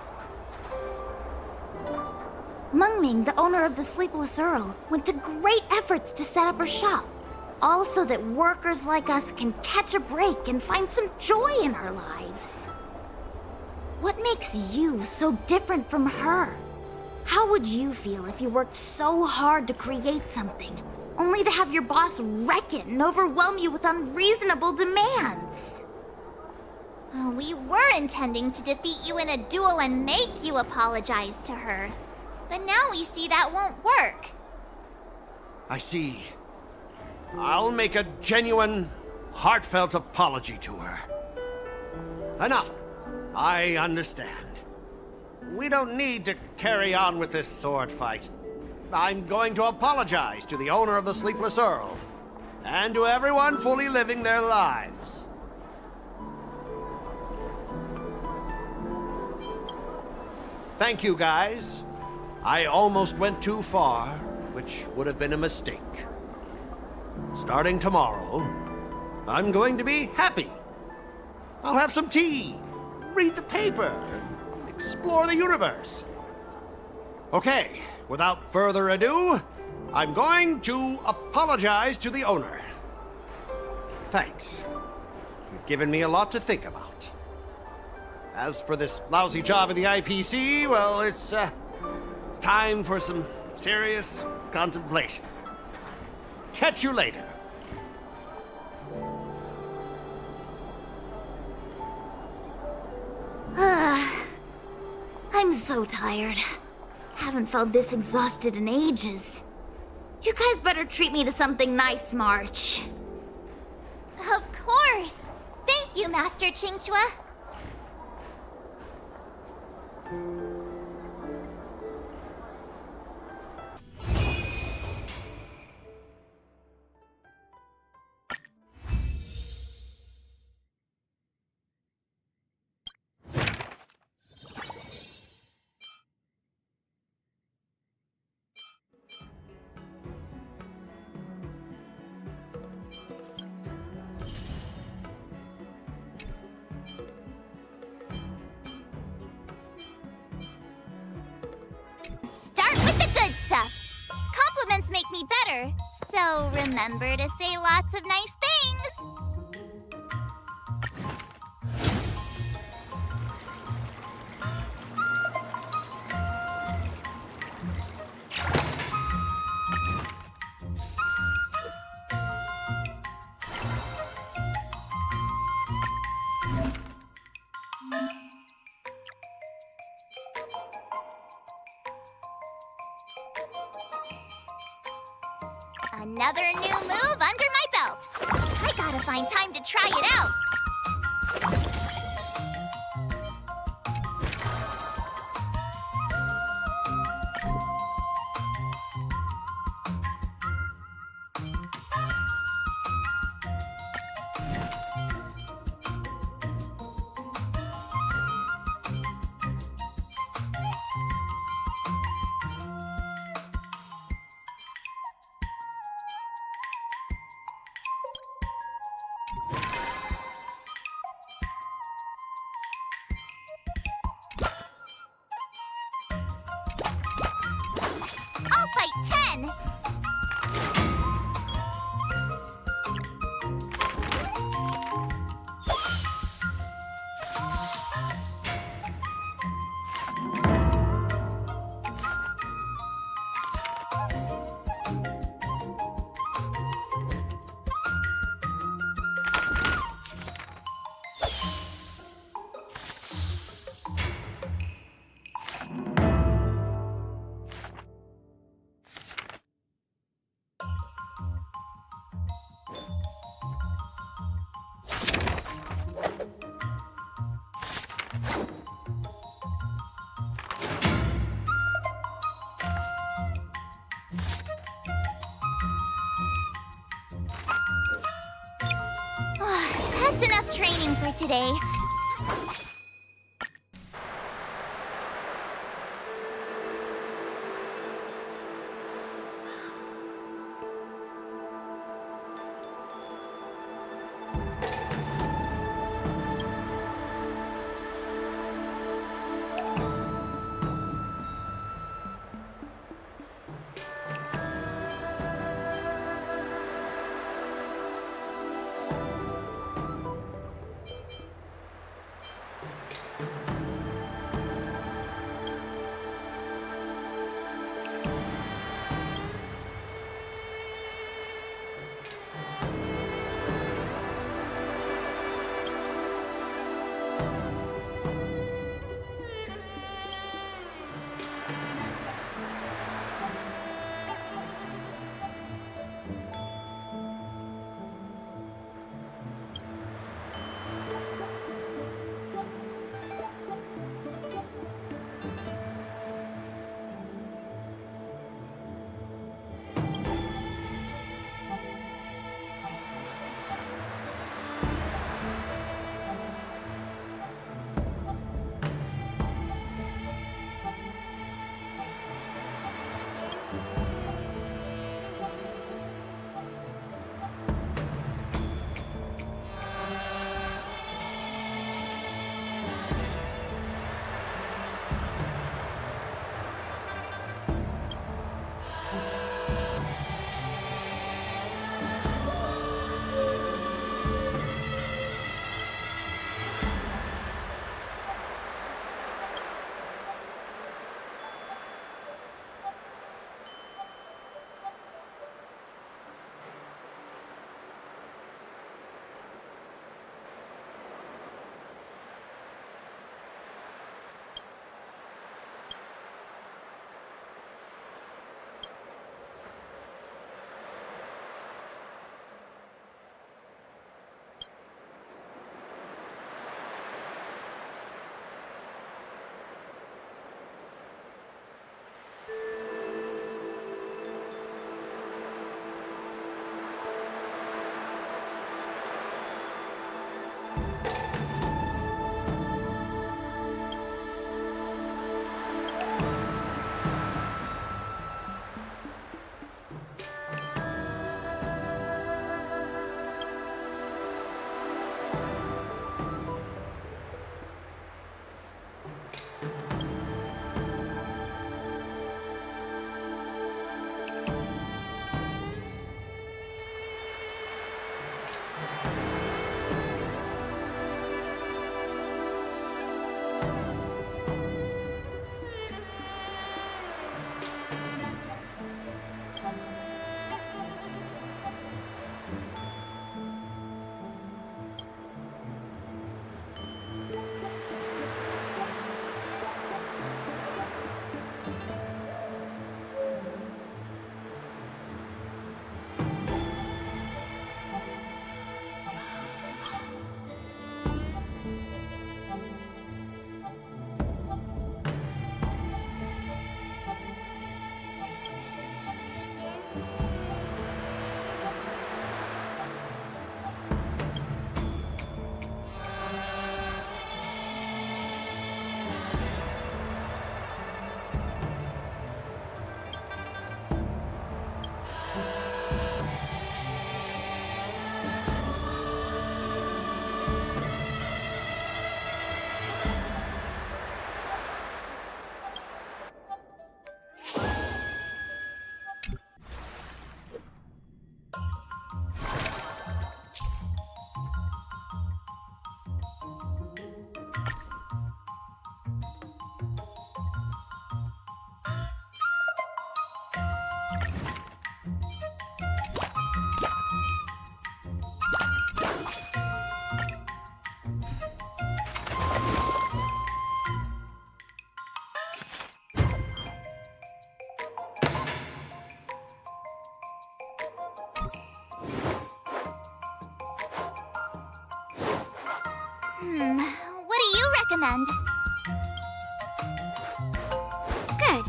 Mengming, the owner of the Sleepless Earl, went to great efforts to set up her shop. All so that workers like us can catch a break and find some joy in our lives. What makes you so different from her? How would you feel if you worked so hard to create something, only to have your boss wreck it and overwhelm you with unreasonable demands? We were intending to defeat you in a duel and make you apologize to her. But now we see that won't work. I see. I'll make a genuine, heartfelt apology to her. Enough. I understand. We don't need to carry on with this sword fight. I'm going to apologize to the owner of the Sleepless Earl, and to everyone fully living their lives. Thank you, guys. I almost went too far, which would have been a mistake. Starting tomorrow, I'm going to be happy. I'll have some tea, read the paper, and explore the universe. Okay, without further ado, I'm going to apologize to the owner. Thanks. You've given me a lot to think about. As for this lousy job at the IPC, well, it's time for some serious contemplation. Catch you later. I'm so tired. Haven't felt this exhausted in ages. You guys better treat me to something nice, March. Of course. Thank you, Master Qingque. Start with the good stuff. Compliments make me better, so remember to say lots of nice things. Another new move under my belt. Gotta find time to try it out. I'll fight 10! That's enough training for today. What do you recommend? Good.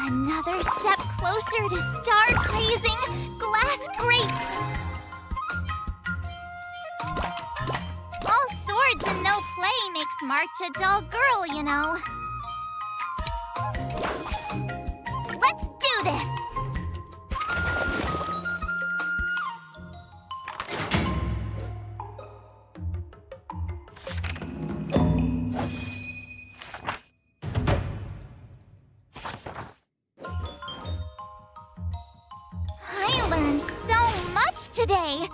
Another step closer to star-grazing glass grates. All swords and no play makes March a dull girl, you know. Let's do this! I learned so much today!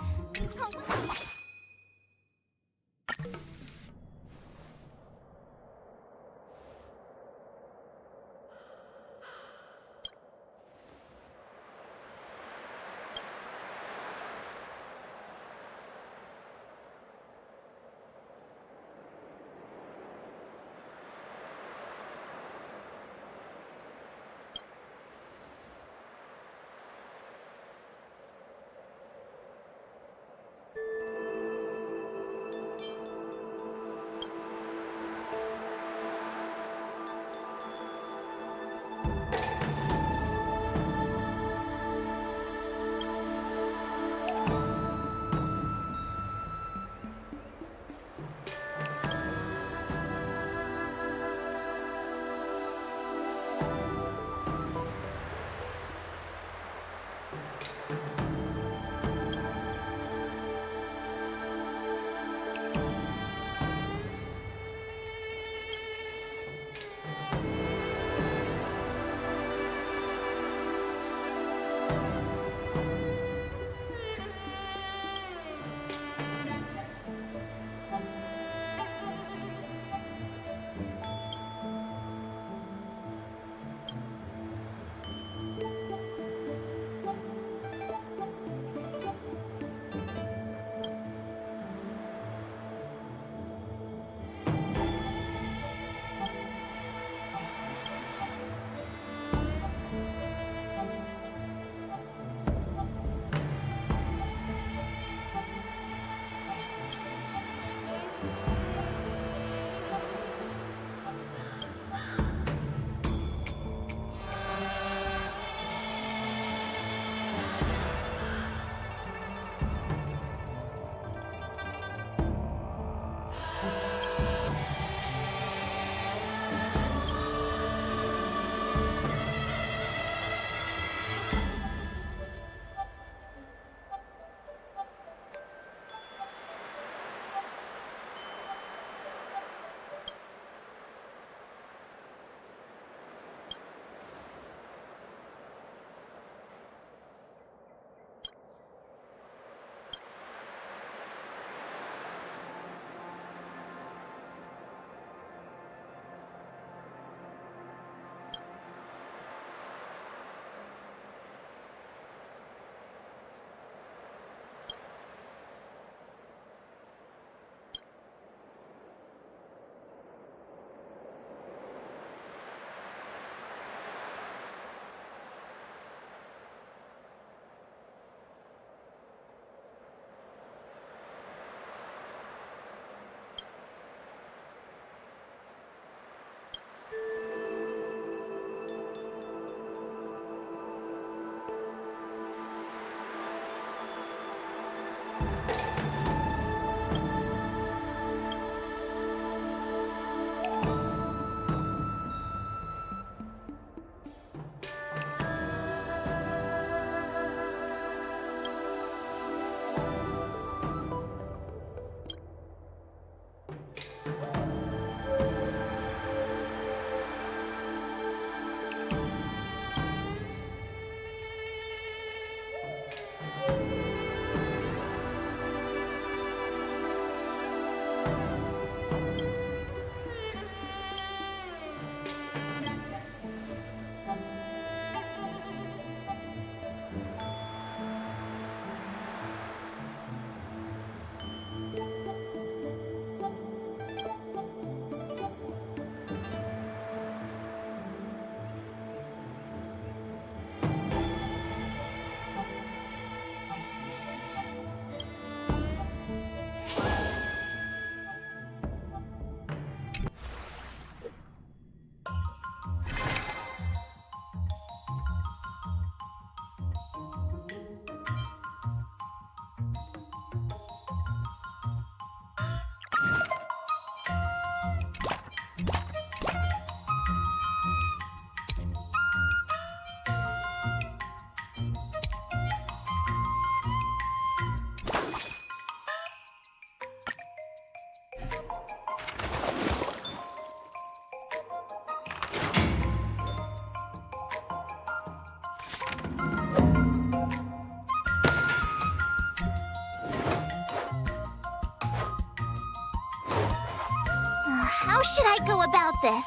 should I go about this?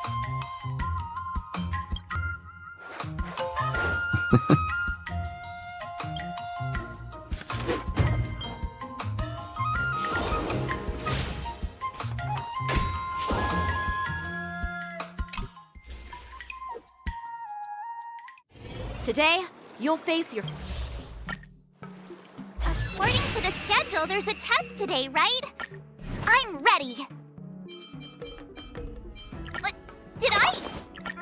Today, you'll face your... According to the schedule, there's a test today, right? I'm ready. But did I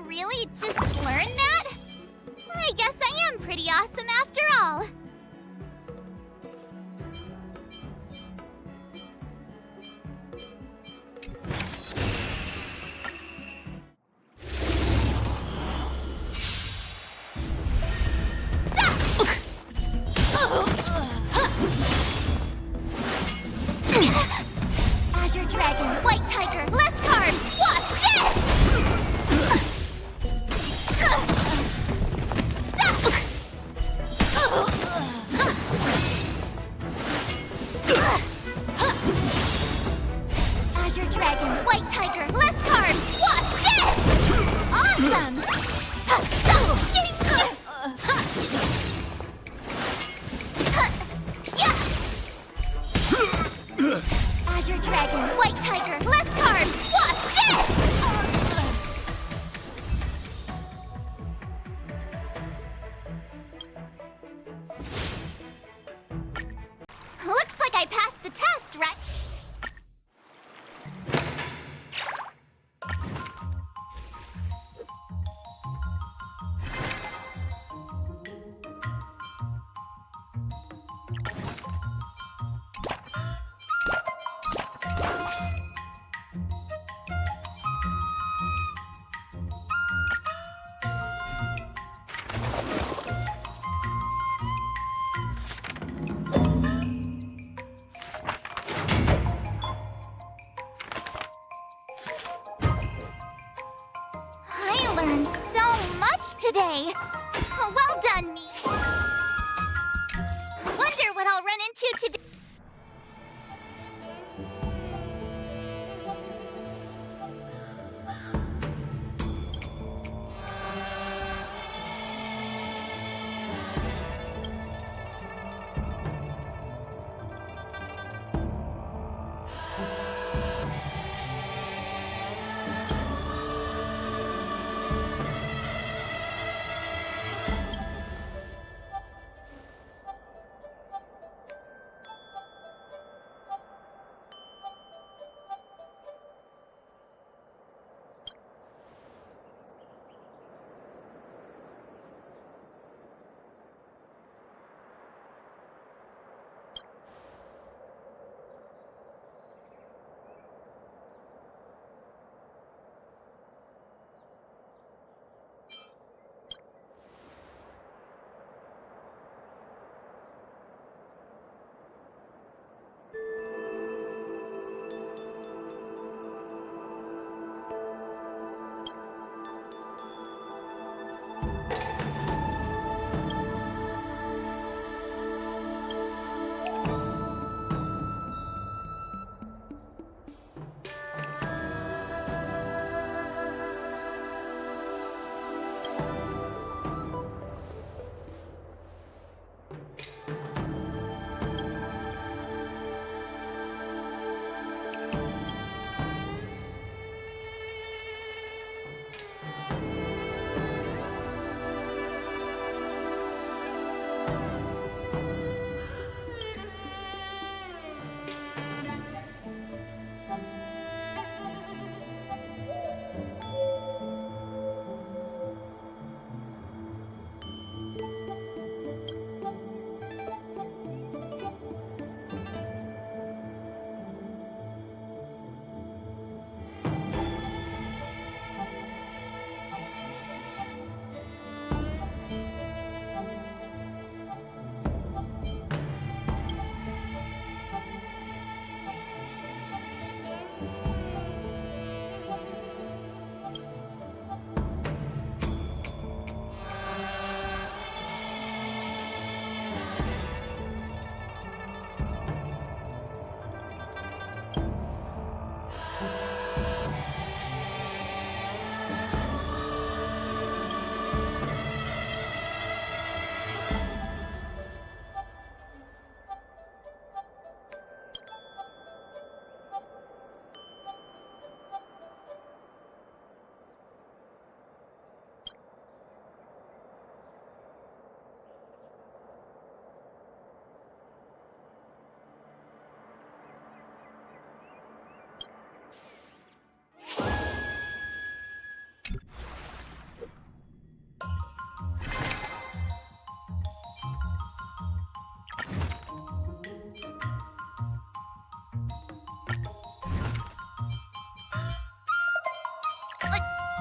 really just learn that? I guess I am pretty awesome after all. Azure Dragon, White Tiger, less cards! Watch this! Azure Dragon, White Tiger, less cards! Watch this! Awesome! Azure Dragon, White Tiger, less cards! Watch this! Looks like I passed the test, right? I learned so much today. Well done, me. Wonder what I'll run into today.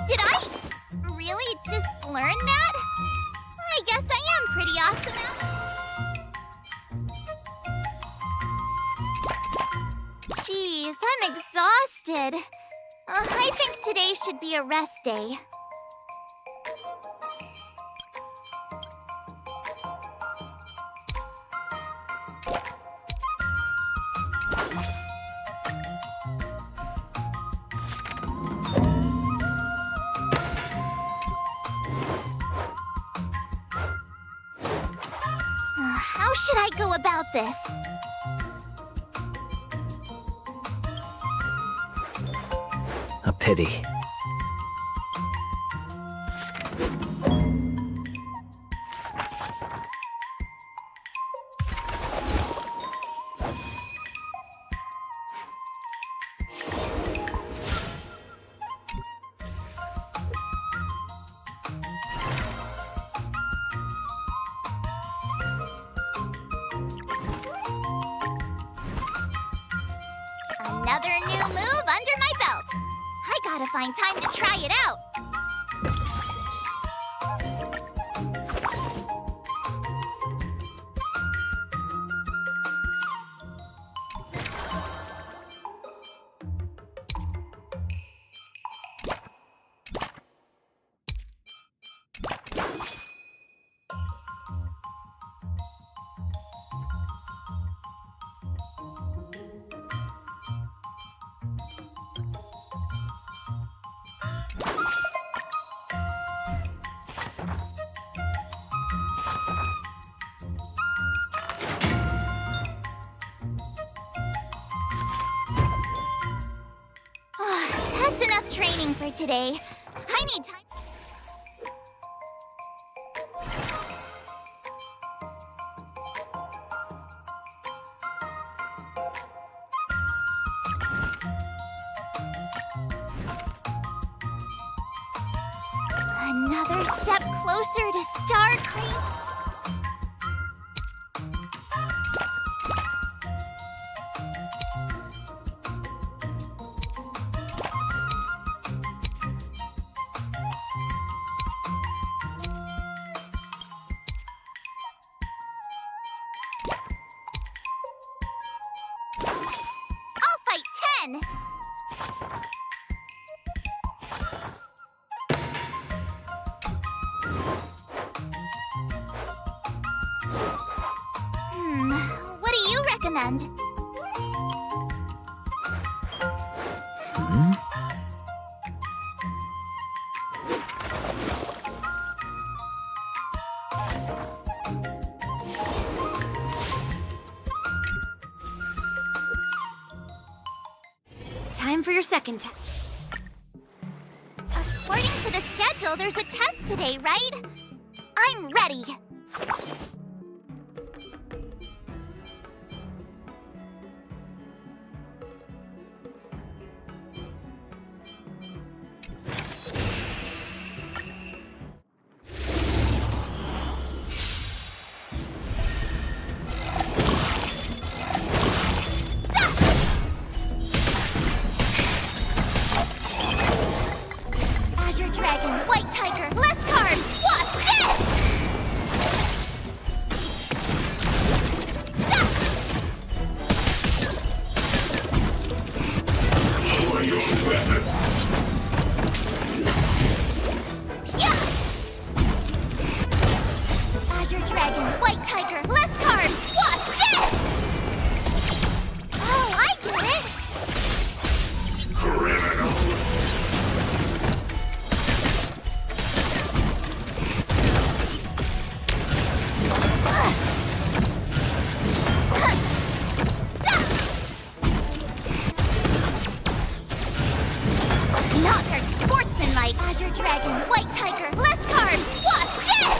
Did I really just learn that? I guess I am pretty awesome at it. Jeez, I'm exhausted. I think today should be a rest day. How should I go about this? A pity. Another new move under my belt. I gotta find time to try it out. That's enough training for today. I need time. Another step closer to Star Cream. I'll fight 10! What do you recommend? Time for your second test. According to the schedule, there's a test today, right? I'm ready. Azure Dragon, White Tiger, less cards! Watch this! Lower your weapon. Yeah! Azure Dragon, White Tiger, less cards! Watch this! Oh, I get it! Criminal. Not her sportsmanlike! Azure Dragon, White Tiger, less cards! Watch this!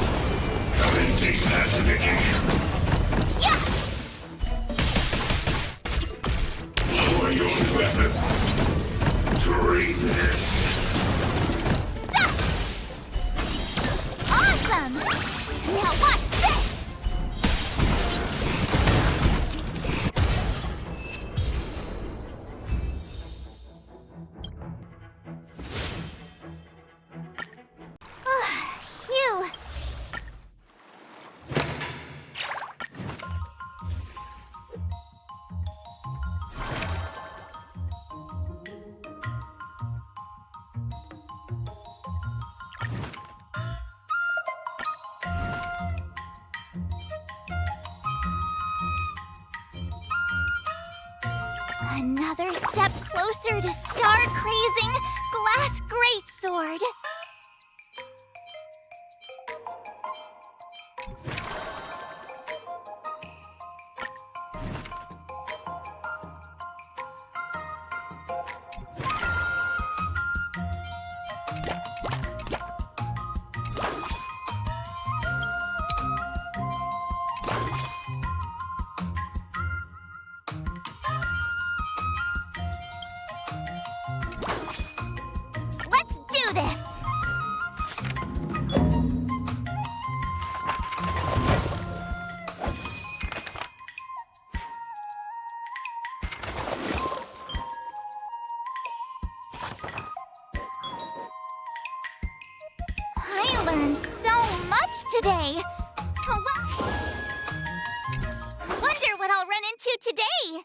Commencing pacification. Yeah! Lower your weapon. Treasonous. Awesome! Now watch this! closer to star-crazing glass greatsword. Let's do this! I learned so much today. Well, wonder what I'll run into today.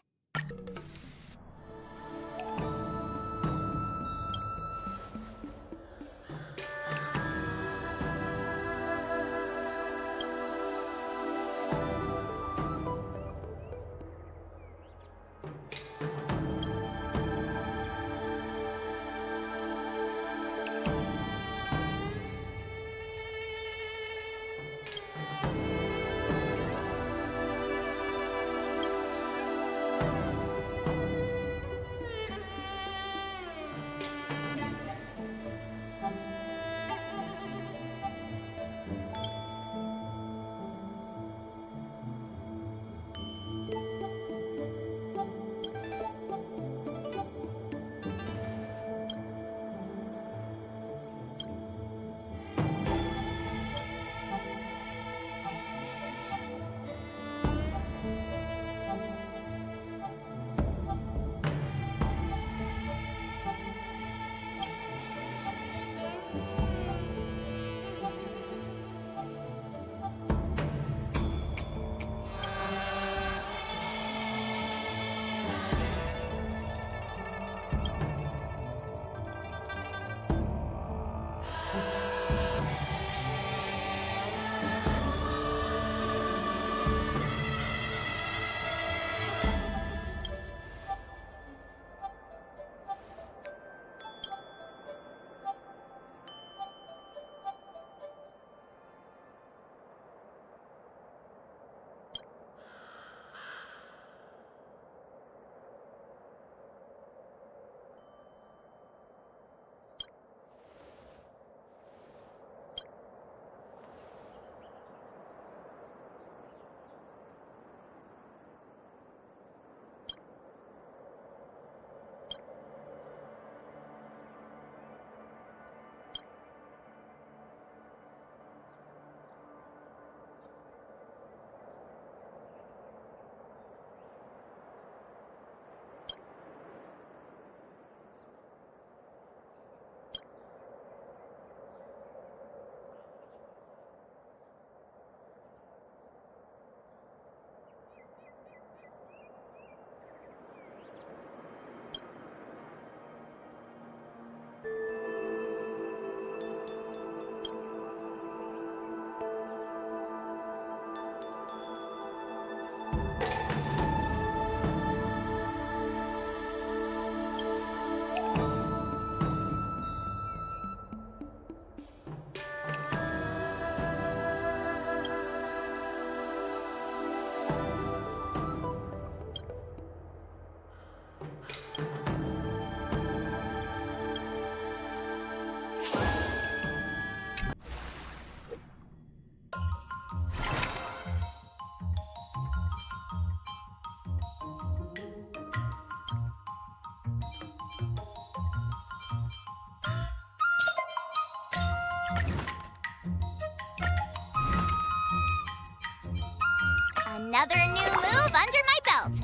Another new move under my belt.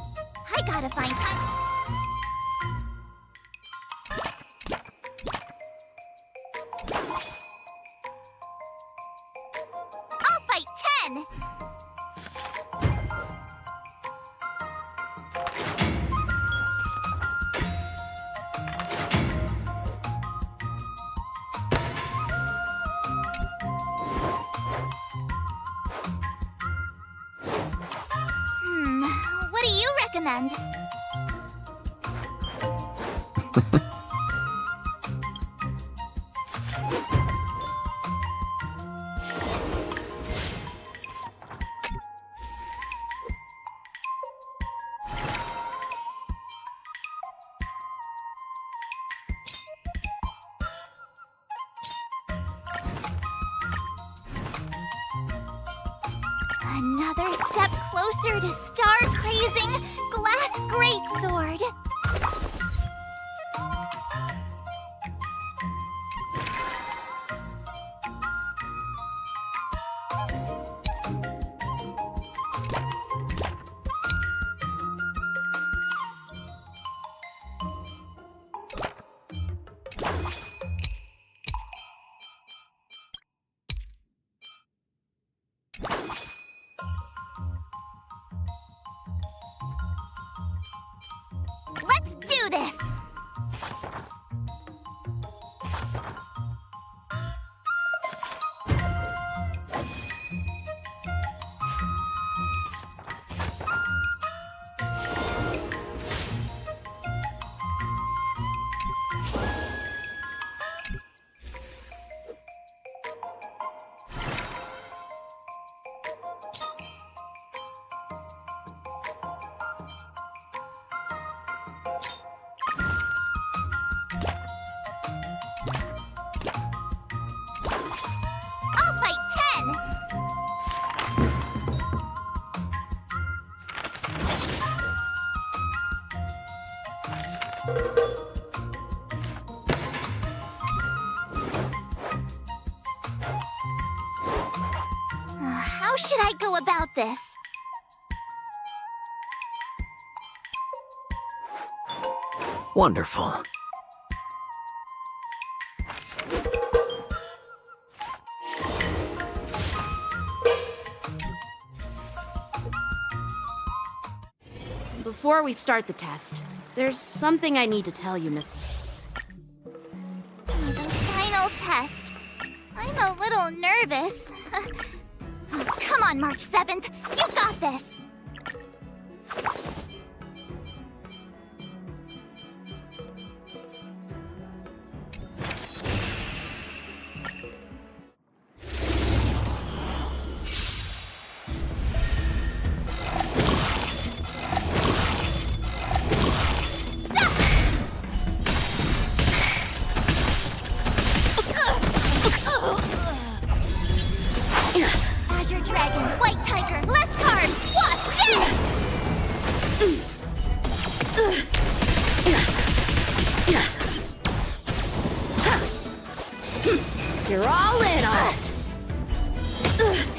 I gotta find time. I'll fight 10! What do you recommend? Another step closer to star-crazing glass greatsword. Let's do this! I'll fight 10! How should I go about this? Wonderful. Before we start the test, there's something I need to tell you, Miss. The final test. I'm a little nervous. Oh, come on, March 7th. You got this! Azure Dragon, White Tiger, less cards! Watch it! You're all in on it!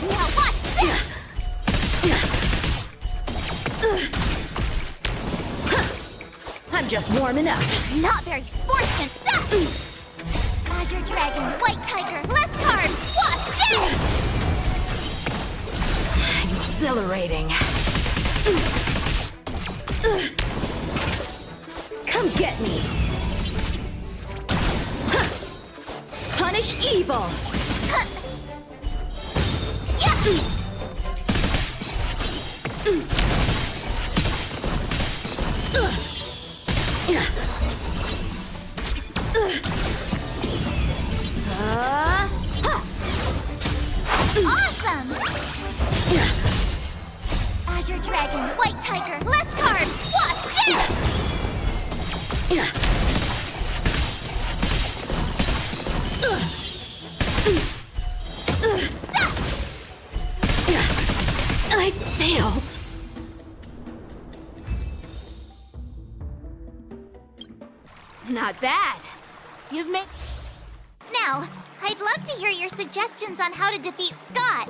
Now watch this! I'm just warming up. Not very sportsman! Azure Dragon, White Tiger, less cards! Watch it! Exhilarating. Come get me. Punish evil. Awesome! Azure Dragon, White Tiger, less cards! Watch it! I failed. Not bad. You've made... Now, I'd love to hear your suggestions on how to defeat Scott.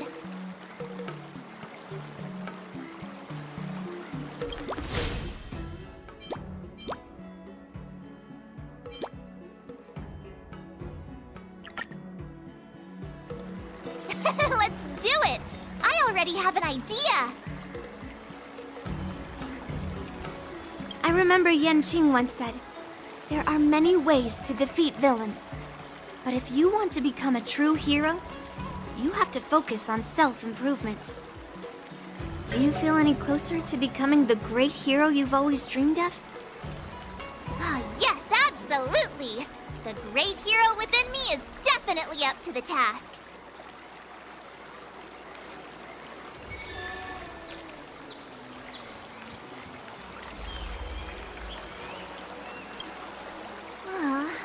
Let's do it! I already have an idea! I remember Yan Qing once said, there are many ways to defeat villains. But if you want to become a true hero, you have to focus on self-improvement. Do you feel any closer to becoming the great hero you've always dreamed of? Ah, yes, Absolutely! The great hero within me is definitely up to the task.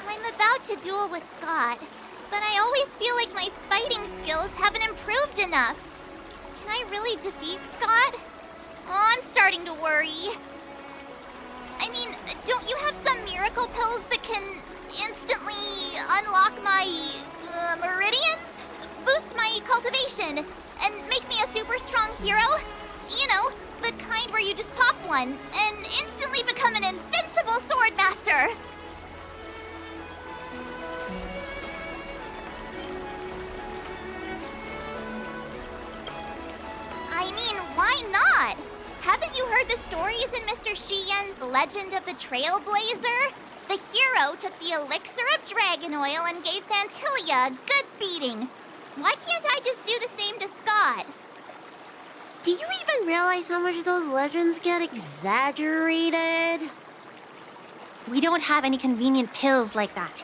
I'm about to duel with Scott, but I always feel like my fighting skills haven't improved enough. Can I really defeat Scott? Oh, I'm starting to worry. I mean, don't you have some miracle pills that can instantly unlock my meridians? Boost my cultivation and make me a super strong hero? You know, the kind where you just pop one and instantly become an invincible sword master. I mean, why not? Haven't you heard the stories in Mr. Shiyen's Legend of the Trailblazer? The hero took the elixir of dragon oil and gave Fantilia a good beating. Why can't I just do the same to Scott? Do you even realize how much those legends get exaggerated? We don't have any convenient pills like that.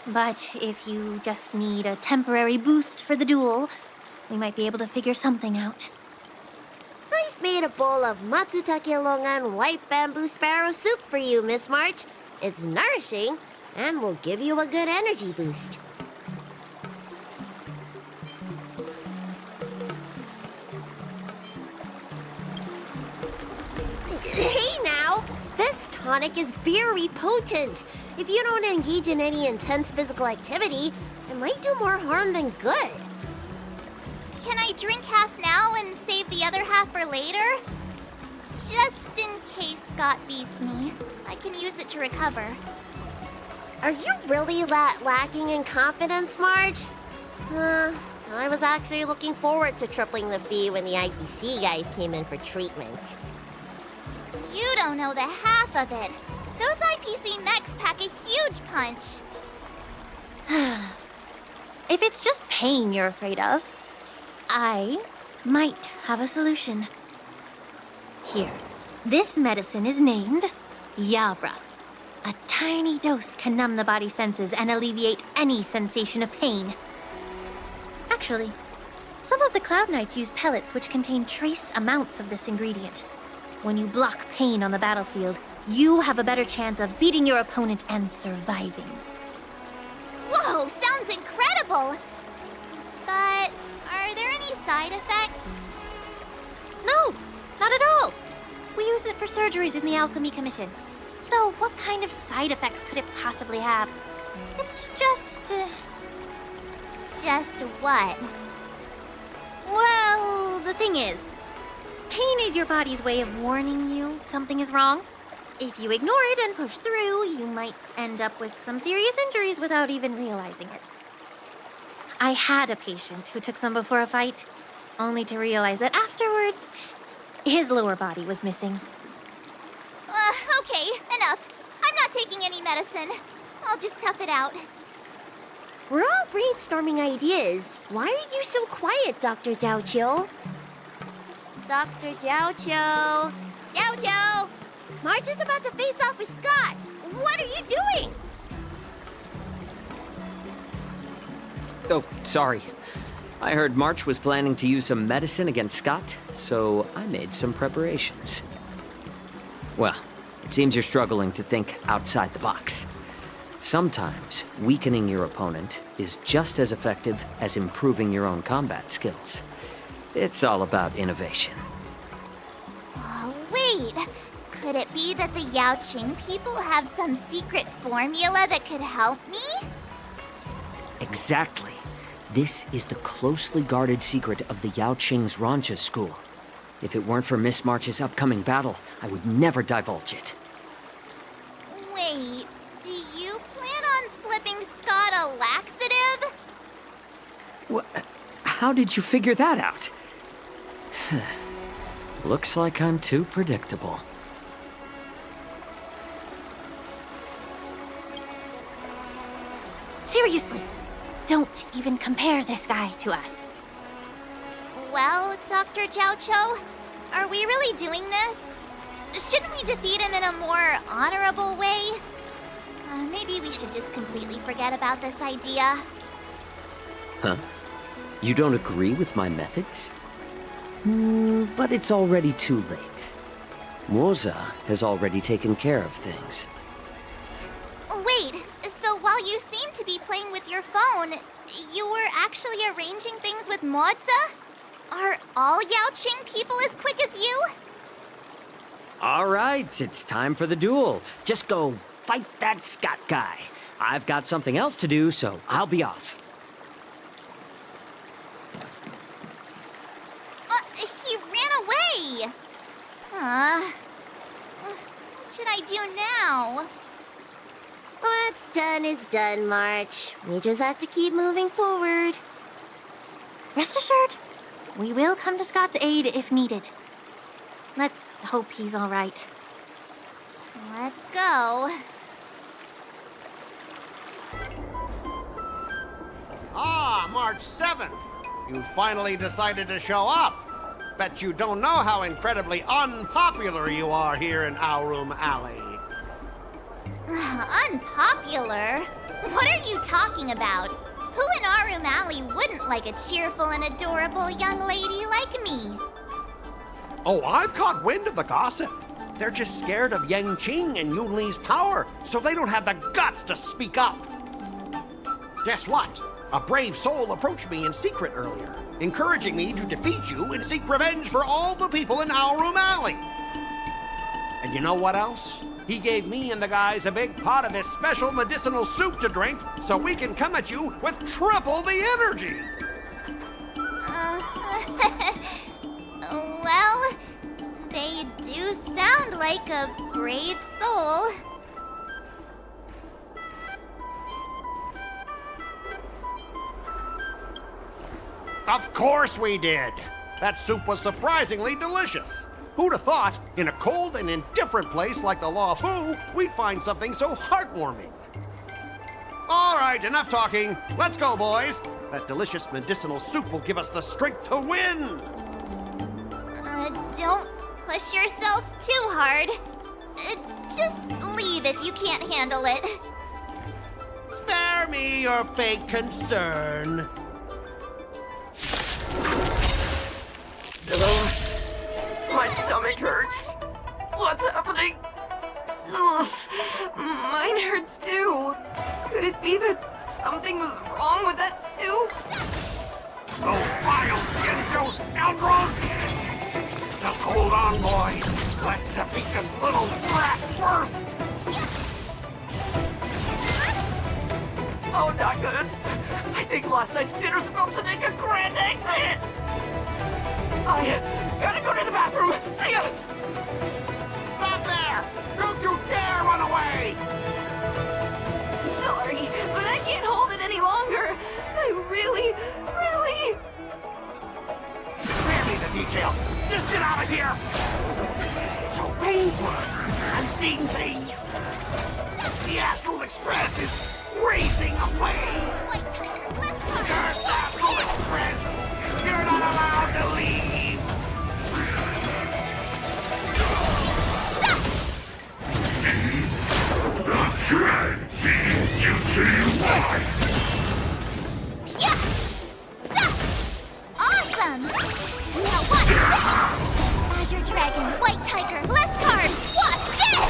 But if you just need a temporary boost for the duel, we might be able to figure something out. I've made a bowl of matsutake longan white bamboo sparrow soup for you, Miss March. It's nourishing and will give you a good energy boost. Hey now! This tonic is very potent. If you don't engage in any intense physical activity, it might do more harm than good. Can I drink half now and save the other half for later? Just in case Scott beats me, I can use it to recover. Are you really that lacking in confidence, Marge? I was actually looking forward to tripling the fee when the IPC guys came in for treatment. You don't know the half of it. Those IPC mechs pack a huge punch. If it's just pain you're afraid of, I might have a solution. Here, this medicine is named Yabra. A tiny dose can numb the body's senses and alleviate any sensation of pain. Actually, some of the Cloud Knights use pellets which contain trace amounts of this ingredient. When you block pain on the battlefield, you have a better chance of beating your opponent and surviving. Whoa, sounds incredible! But are there any side effects? No, not at all. We use it for surgeries in the Alchemy Commission. So what kind of side effects could it possibly have? It's just... Just what? Well, the thing is, pain is your body's way of warning you something is wrong. If you ignore it and push through, you might end up with some serious injuries without even realizing it. I had a patient who took some before a fight, only to realize that afterwards, his lower body was missing. Okay, enough. I'm not taking any medicine. I'll just tough it out. We're all brainstorming ideas. Why are you so quiet, Dr. Jiaoqiu? Dr. Jiaoqiu! Jiaoqiu! Marge is about to face off with Scott. What are you doing? Oh, sorry. I heard March was planning to use some medicine against Scott, so I made some preparations. Well, it seems you're struggling to think outside the box. Sometimes weakening your opponent is just as effective as improving your own combat skills. It's all about innovation. Oh, wait. Could it be that the Yaoqing people have some secret formula that could help me? Exactly. This is the closely guarded secret of the Yaoqing's Rancha school. If it weren't for Miss March's upcoming battle, I would never divulge it. Wait, do you plan on slipping Scott a laxative? How did you figure that out? Looks like I'm too predictable. Seriously, don't even compare this guy to us. Well, Dr. Jiaoqiu, are we really doing this? Shouldn't we defeat him in a more honorable way? Maybe we should just completely forget about this idea. Huh? You don't agree with my methods? But it's already too late. Moza has already taken care of things. Wait, so while you seem to be playing with your phone, you were actually arranging things with Moza? Are all Yaoqing people as quick as you? All right, it's time for the duel. Just go fight that Scott guy. I've got something else to do, so I'll be off. He ran away! What should I do now? What's done is done, March. We just have to keep moving forward. Rest assured, we will come to Scott's aid if needed. Let's hope he's all right. Let's go. Ah, March 7th. You finally decided to show up. Bet you don't know how incredibly unpopular you are here in Aurum Alley. Unpopular? What are you talking about? Who in Aurum Alley wouldn't like a cheerful and adorable young lady like me? Oh, I've caught wind of the gossip. They're just scared of Yang Qing and Yun Li's power, so they don't have the guts to speak up. Guess what? A brave soul approached me in secret earlier, encouraging me to defeat you and seek revenge for all the people in Aurum Alley. And you know what else? He gave me and the guys a big pot of this special medicinal soup to drink so we can come at you with triple the energy. Well, they do sound like a brave soul. Of course we did. That soup was surprisingly delicious. Who'd have thought, in a cold and indifferent place like the Law Fu, we'd find something so heartwarming? All right, enough talking. Let's go, boys. That delicious medicinal soup will give us the strength to win. Don't push yourself too hard. Just leave if you can't handle it. Spare me your fake concern. My stomach hurts. What's happening? Ugh, mine hurts too. Could it be that something was wrong with that soup? Those vile Yinzhou scoundrels! Just hold on, boys. Let's defeat this little brat first. Oh, not good. I think last night's dinner's about to make a grand exit. I gotta go to the bathroom. See ya! Stop there! Don't you dare run away! Sorry, but I can't hold it any longer. I really... Spare me the details. Just get out of here! So painful. I'm seeing things. The Astral Express is racing away. White Tiger, bless her. Curse the Astral Express! You're not allowed to leave! The dread feeds you till you die! Yeah! Awesome! Now watch this! Azure Dragon, White Tiger, bless card! Watch this!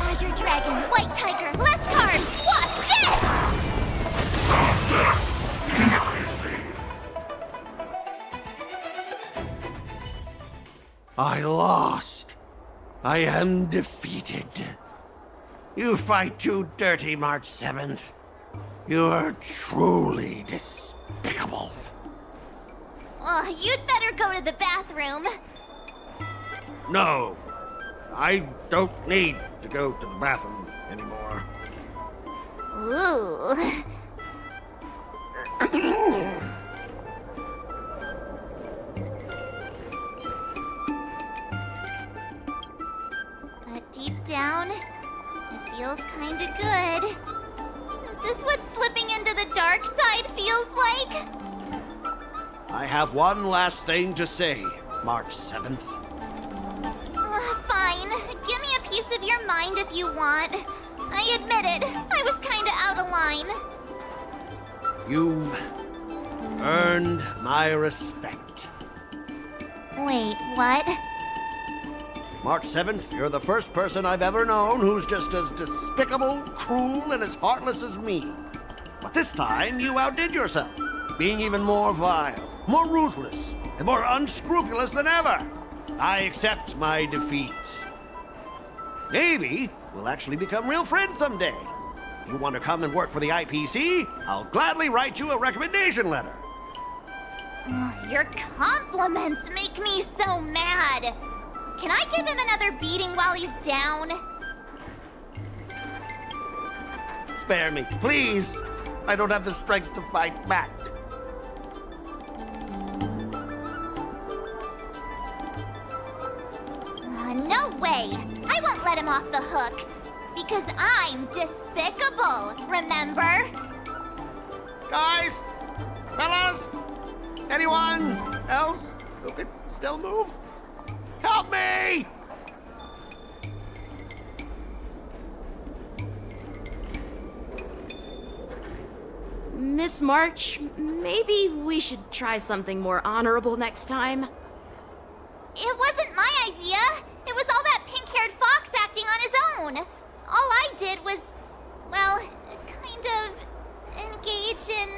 Azure Dragon, White Tiger, bless card! Watch this! I lost. I am defeated. You fight too dirty, March 7th. You are truly despicable. Oh, you'd better go to the bathroom. No, I don't need to go to the bathroom anymore. Ooh. Deep down, it feels kinda good. Is this what slipping into the dark side feels like? I have one last thing to say, March 7th. Fine. Give me a piece of your mind if you want. I admit it, I was kinda out of line. You've earned my respect. Wait, what? March 7th, you're the first person I've ever known who's just as despicable, cruel, and as heartless as me. But this time, you outdid yourself, being even more vile, more ruthless, and more unscrupulous than ever. I accept my defeat. Maybe we'll actually become real friends someday. If you want to come and work for the IPC, I'll gladly write you a recommendation letter. Your compliments make me so mad. Can I give him another beating while he's down? Spare me, please. I don't have the strength to fight back. No way! I won't let him off the hook. Because I'm despicable, remember? Guys! Fellas! Anyone else who can still move? Help me! Miss March, maybe we should try something more honorable next time. It wasn't my idea. It was all that pink-haired fox acting on his own. All I did was, well, kind of engage in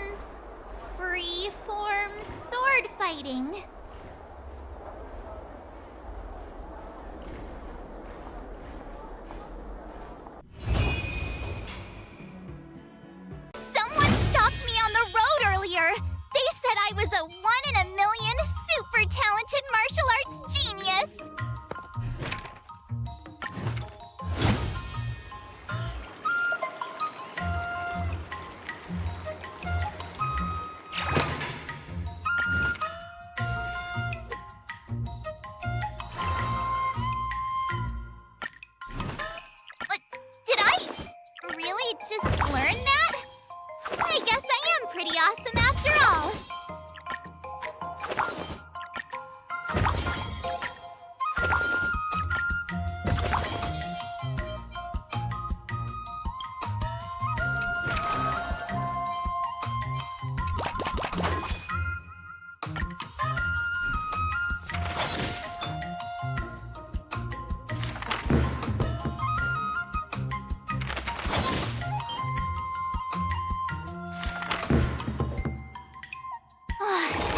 free-form sword fighting. Someone stopped me on the road earlier. They said I was a 1 in a million super talented martial arts genius. Did I really just learn that? I guess I am pretty awesome after all.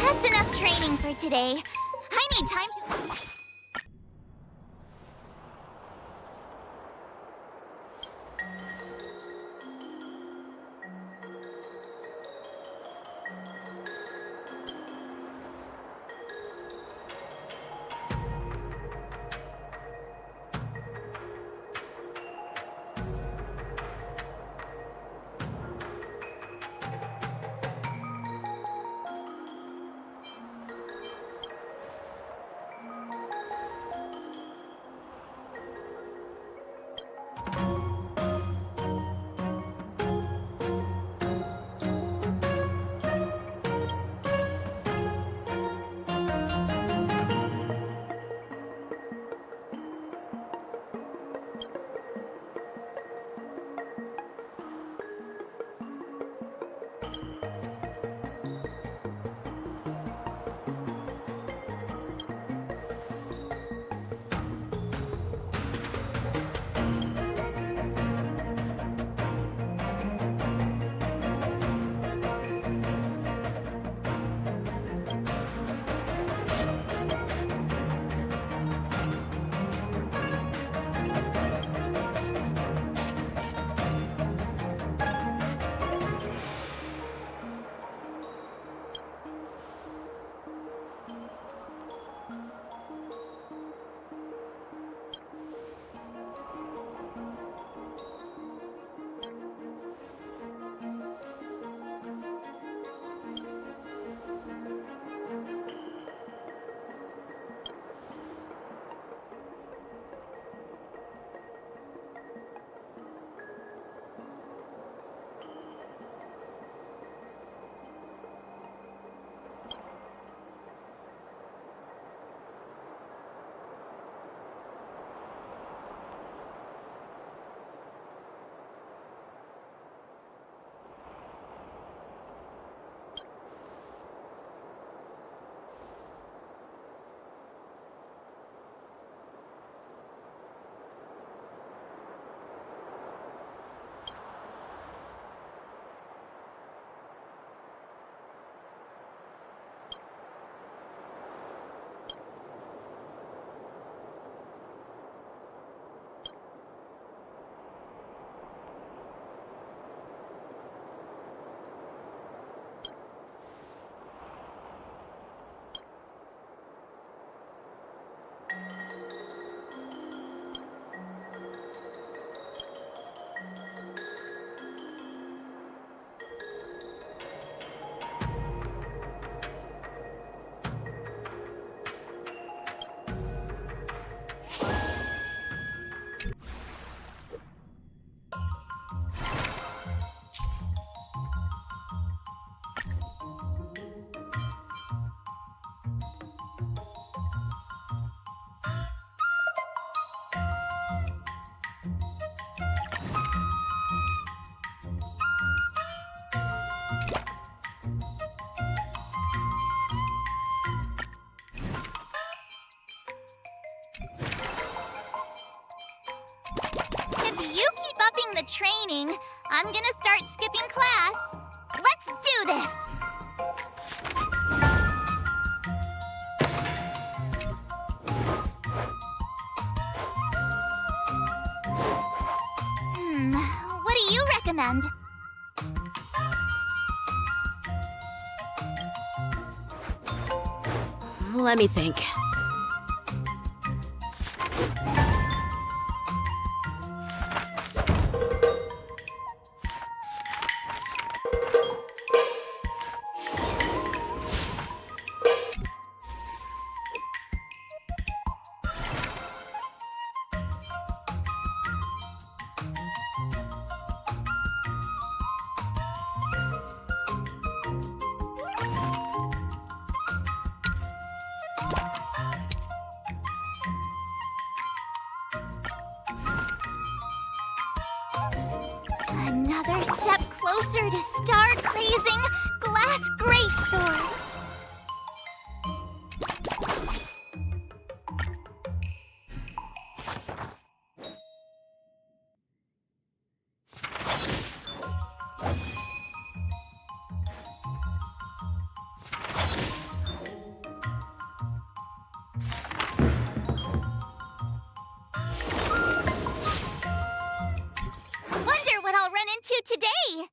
That's enough training for today. I need time to... If you keep upping the training, I'm gonna start skipping class. Let's do this! What do you recommend? Let me think. Another step closer to star-crazing Glass Grace Sword. Wonder what I'll run into today.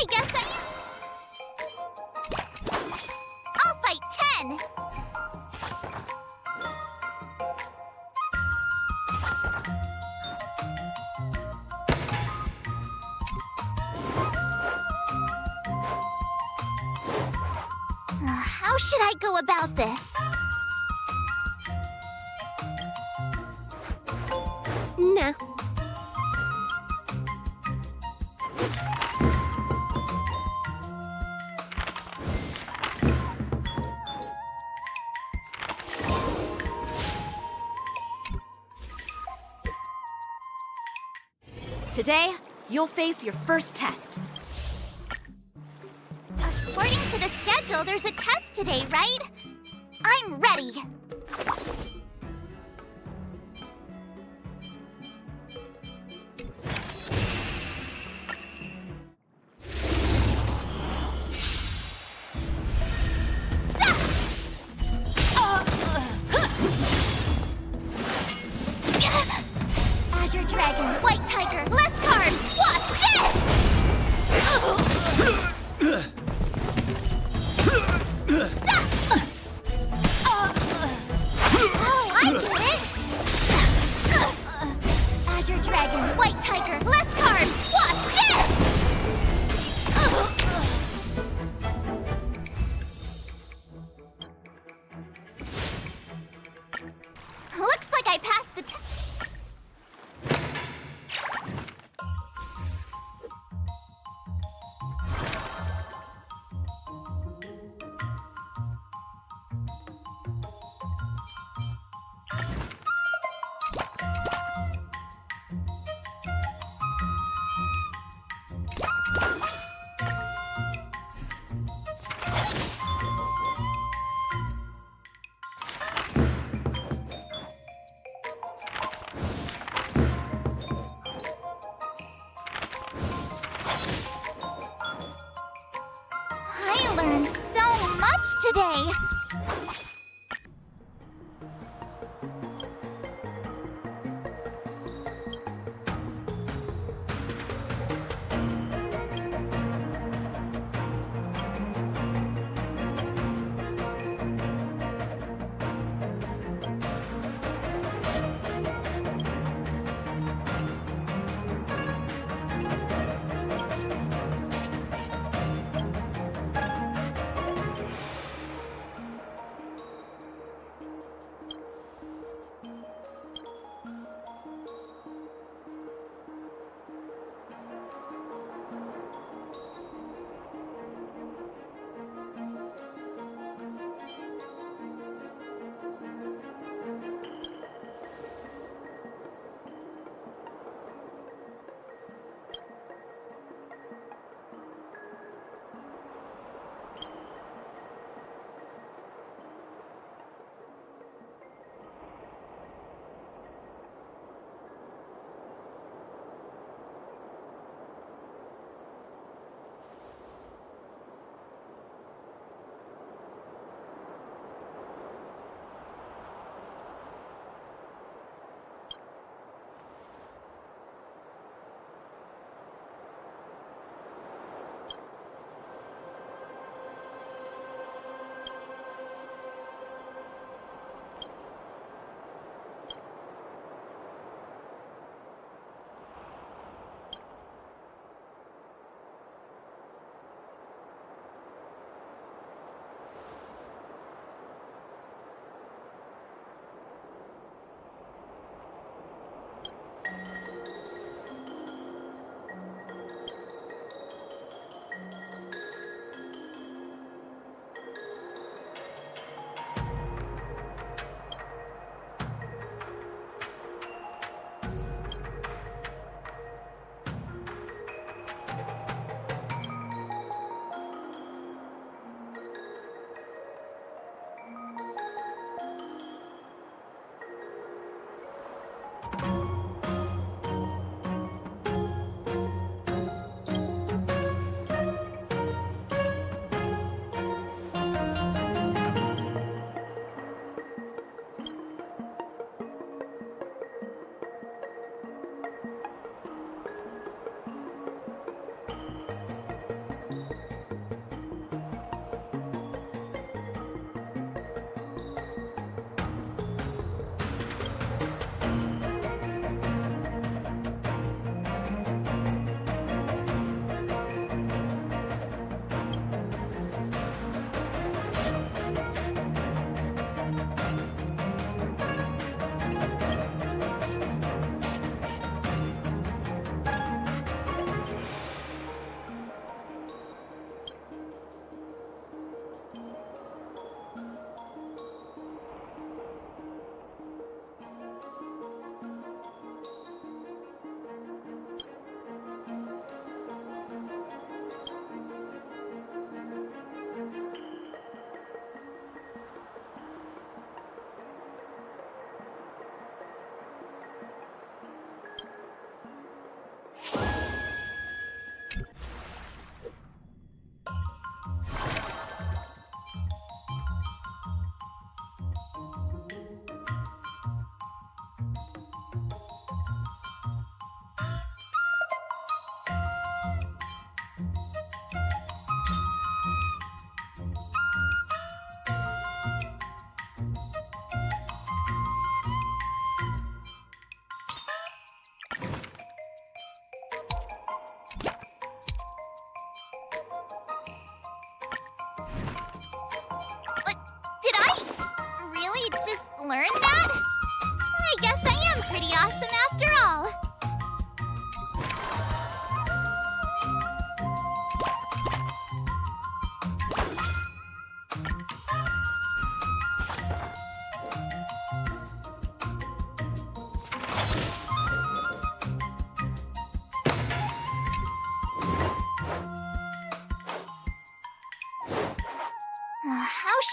I guess I'll fight 10! How should I go about this? Nah. Today, you'll face your first test. According to the schedule, there's a test today, right? I'm ready. Azure Dragon, White Tiger, less cards! What's this? Oh, I get it! Azure Dragon, White Tiger, less cards! What's this? Looks like I passed the test. I learned so much today.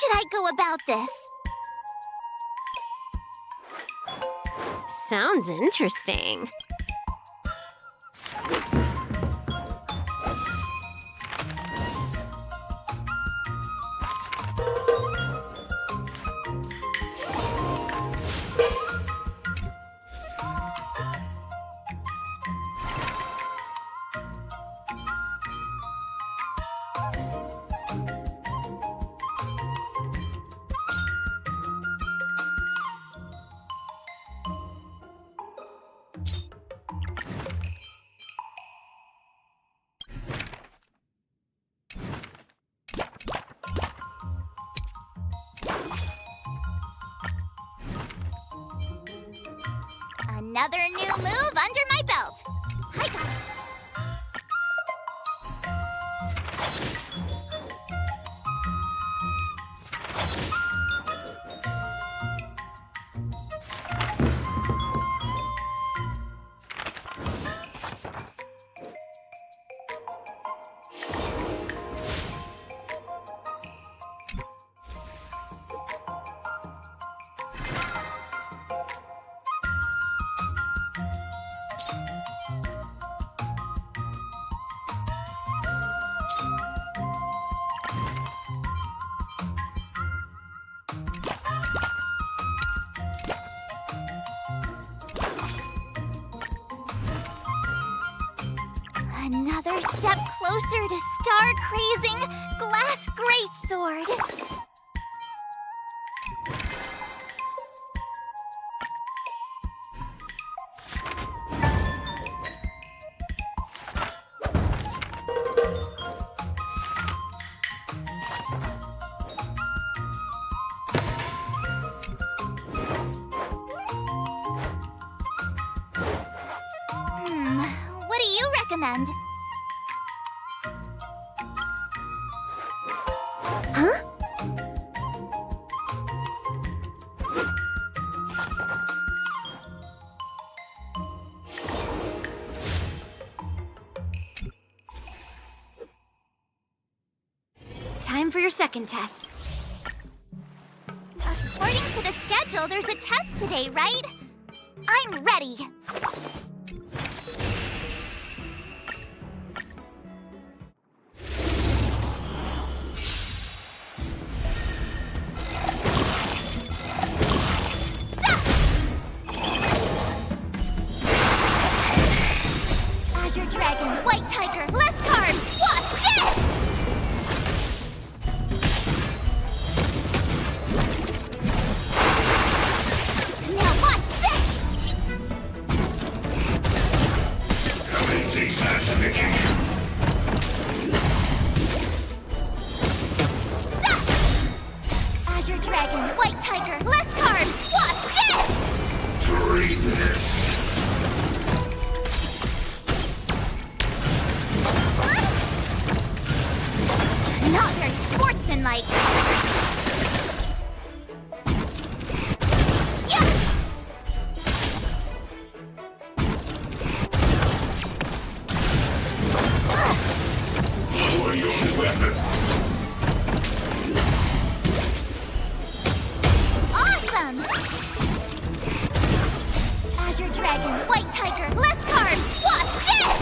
should I go about this? Sounds interesting. Another new move under my belt. I got it. Another step closer to star-crazing glass greatsword. What do you recommend? Huh? Time for your second test. According to the schedule, there's a test today, right? I'm ready. Azure Dragon, White Tiger, less cards! Watch this! Now watch this! Azure Dragon, White Tiger, less cards! Watch this! Not very sportsmanlike. Yeah! Awesome! Azure Dragon, White Tiger, less cards! Watch this!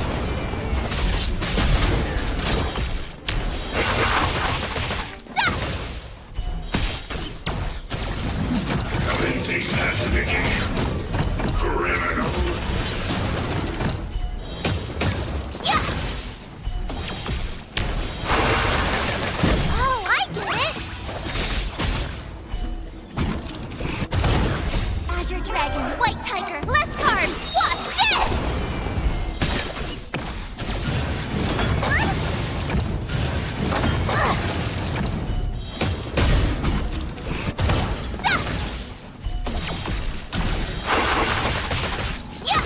Yeah! Oh, I get it! Azure Dragon, White Tiger, less cards! Watch this! Yeah!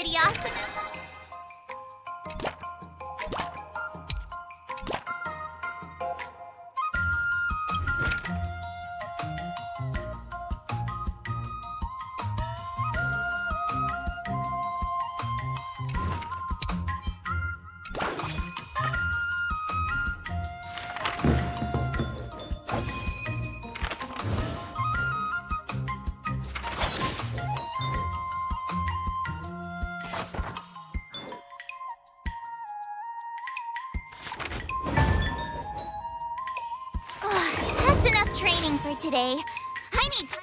pretty awesome. That's enough training for today. I need time.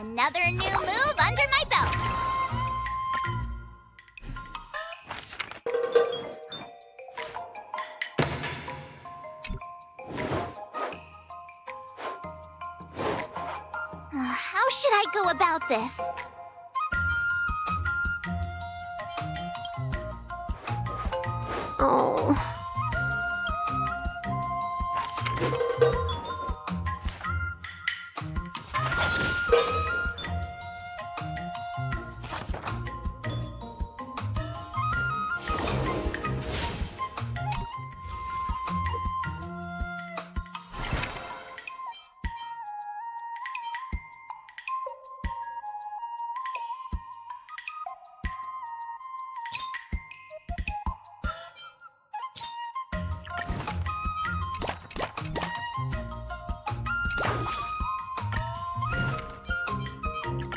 Another new move under my belt. How should I go about this? Oh,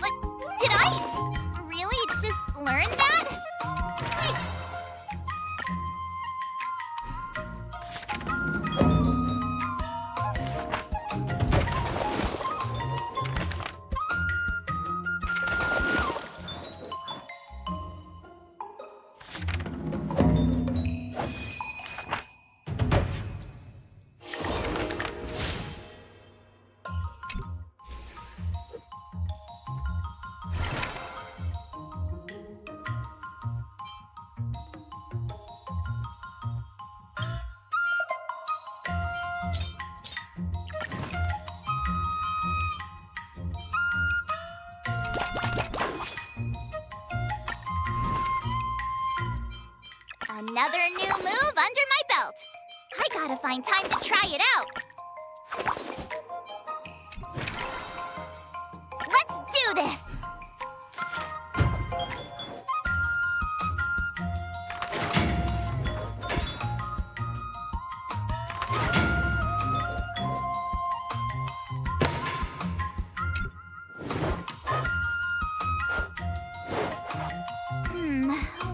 But did I really just learn that? Another new move under my belt. I gotta find time to try it out. Let's do this!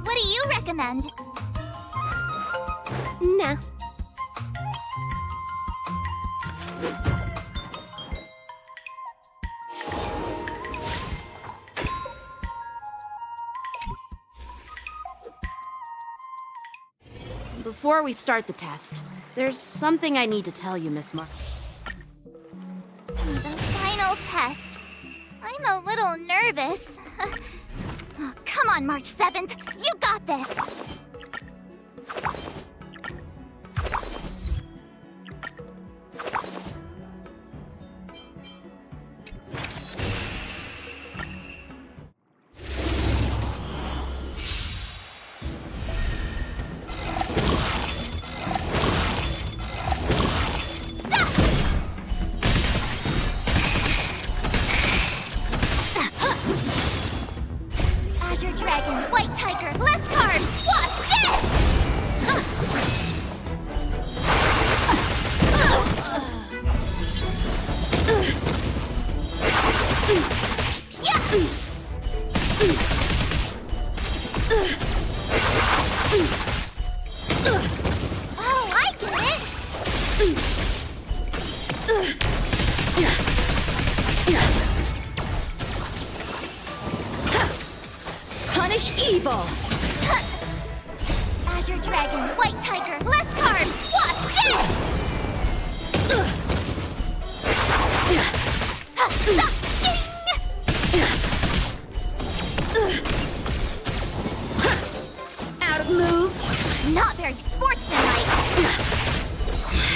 What do you recommend? Nah. Before we start the test, there's something I need to tell you, Miss March. The final test. I'm a little nervous. Oh, come on, March 7th. You got this! Azure Dragon, White Tiger, less cards! Watch Oh, I get it! Punish evil! Azure Dragon, White Tiger, less cards! Watch it! Out of moves! Not very sportsmanlike!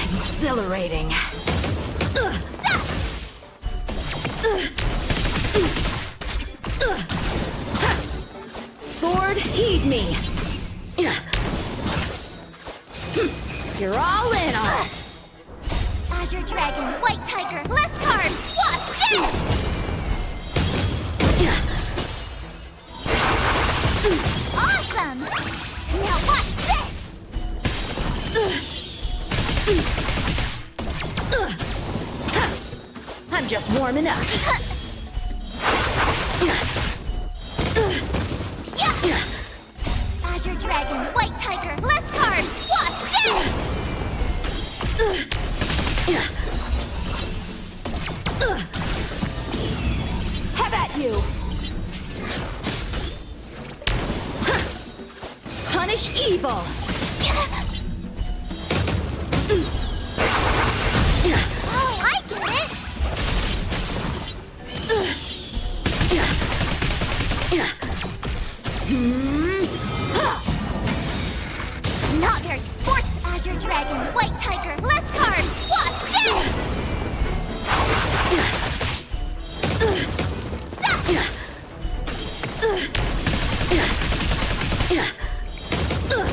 Exhilarating. Sword, heed me! You're all in on it! Azure Dragon, White Tiger, less cards! Watch it! Awesome! Now watch this! I'm just warming up. Azure Dragon, White Tiger, less cards! Watch it! Have at you! Punish evil! Oh, I get it! Not very sports. Azure Dragon, White Tiger, less cards! Watch it!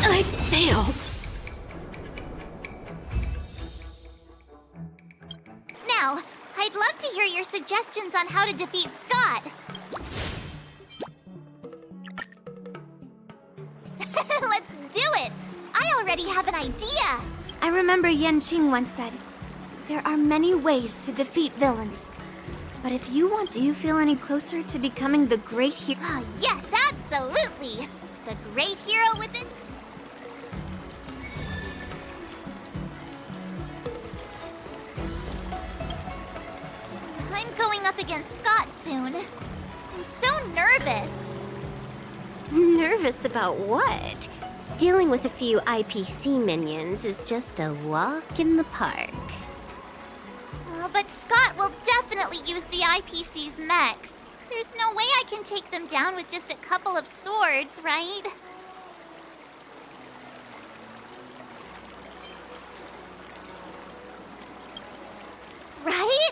I failed. Now, I'd love to hear your suggestions on how to defeat Scott. Let's do it! I already have an idea! I remember Yan Qing once said, There are many ways to defeat villains. But if you want, do you feel any closer to becoming the great hero? Ah, yes, absolutely! The great hero within... I'm going up against Scott soon. I'm so nervous. Nervous about what? Dealing with a few IPC minions is just a walk in the park. But Scott will definitely use the IPC's mechs. There's no way I can take them down with just a couple of swords, right? Right?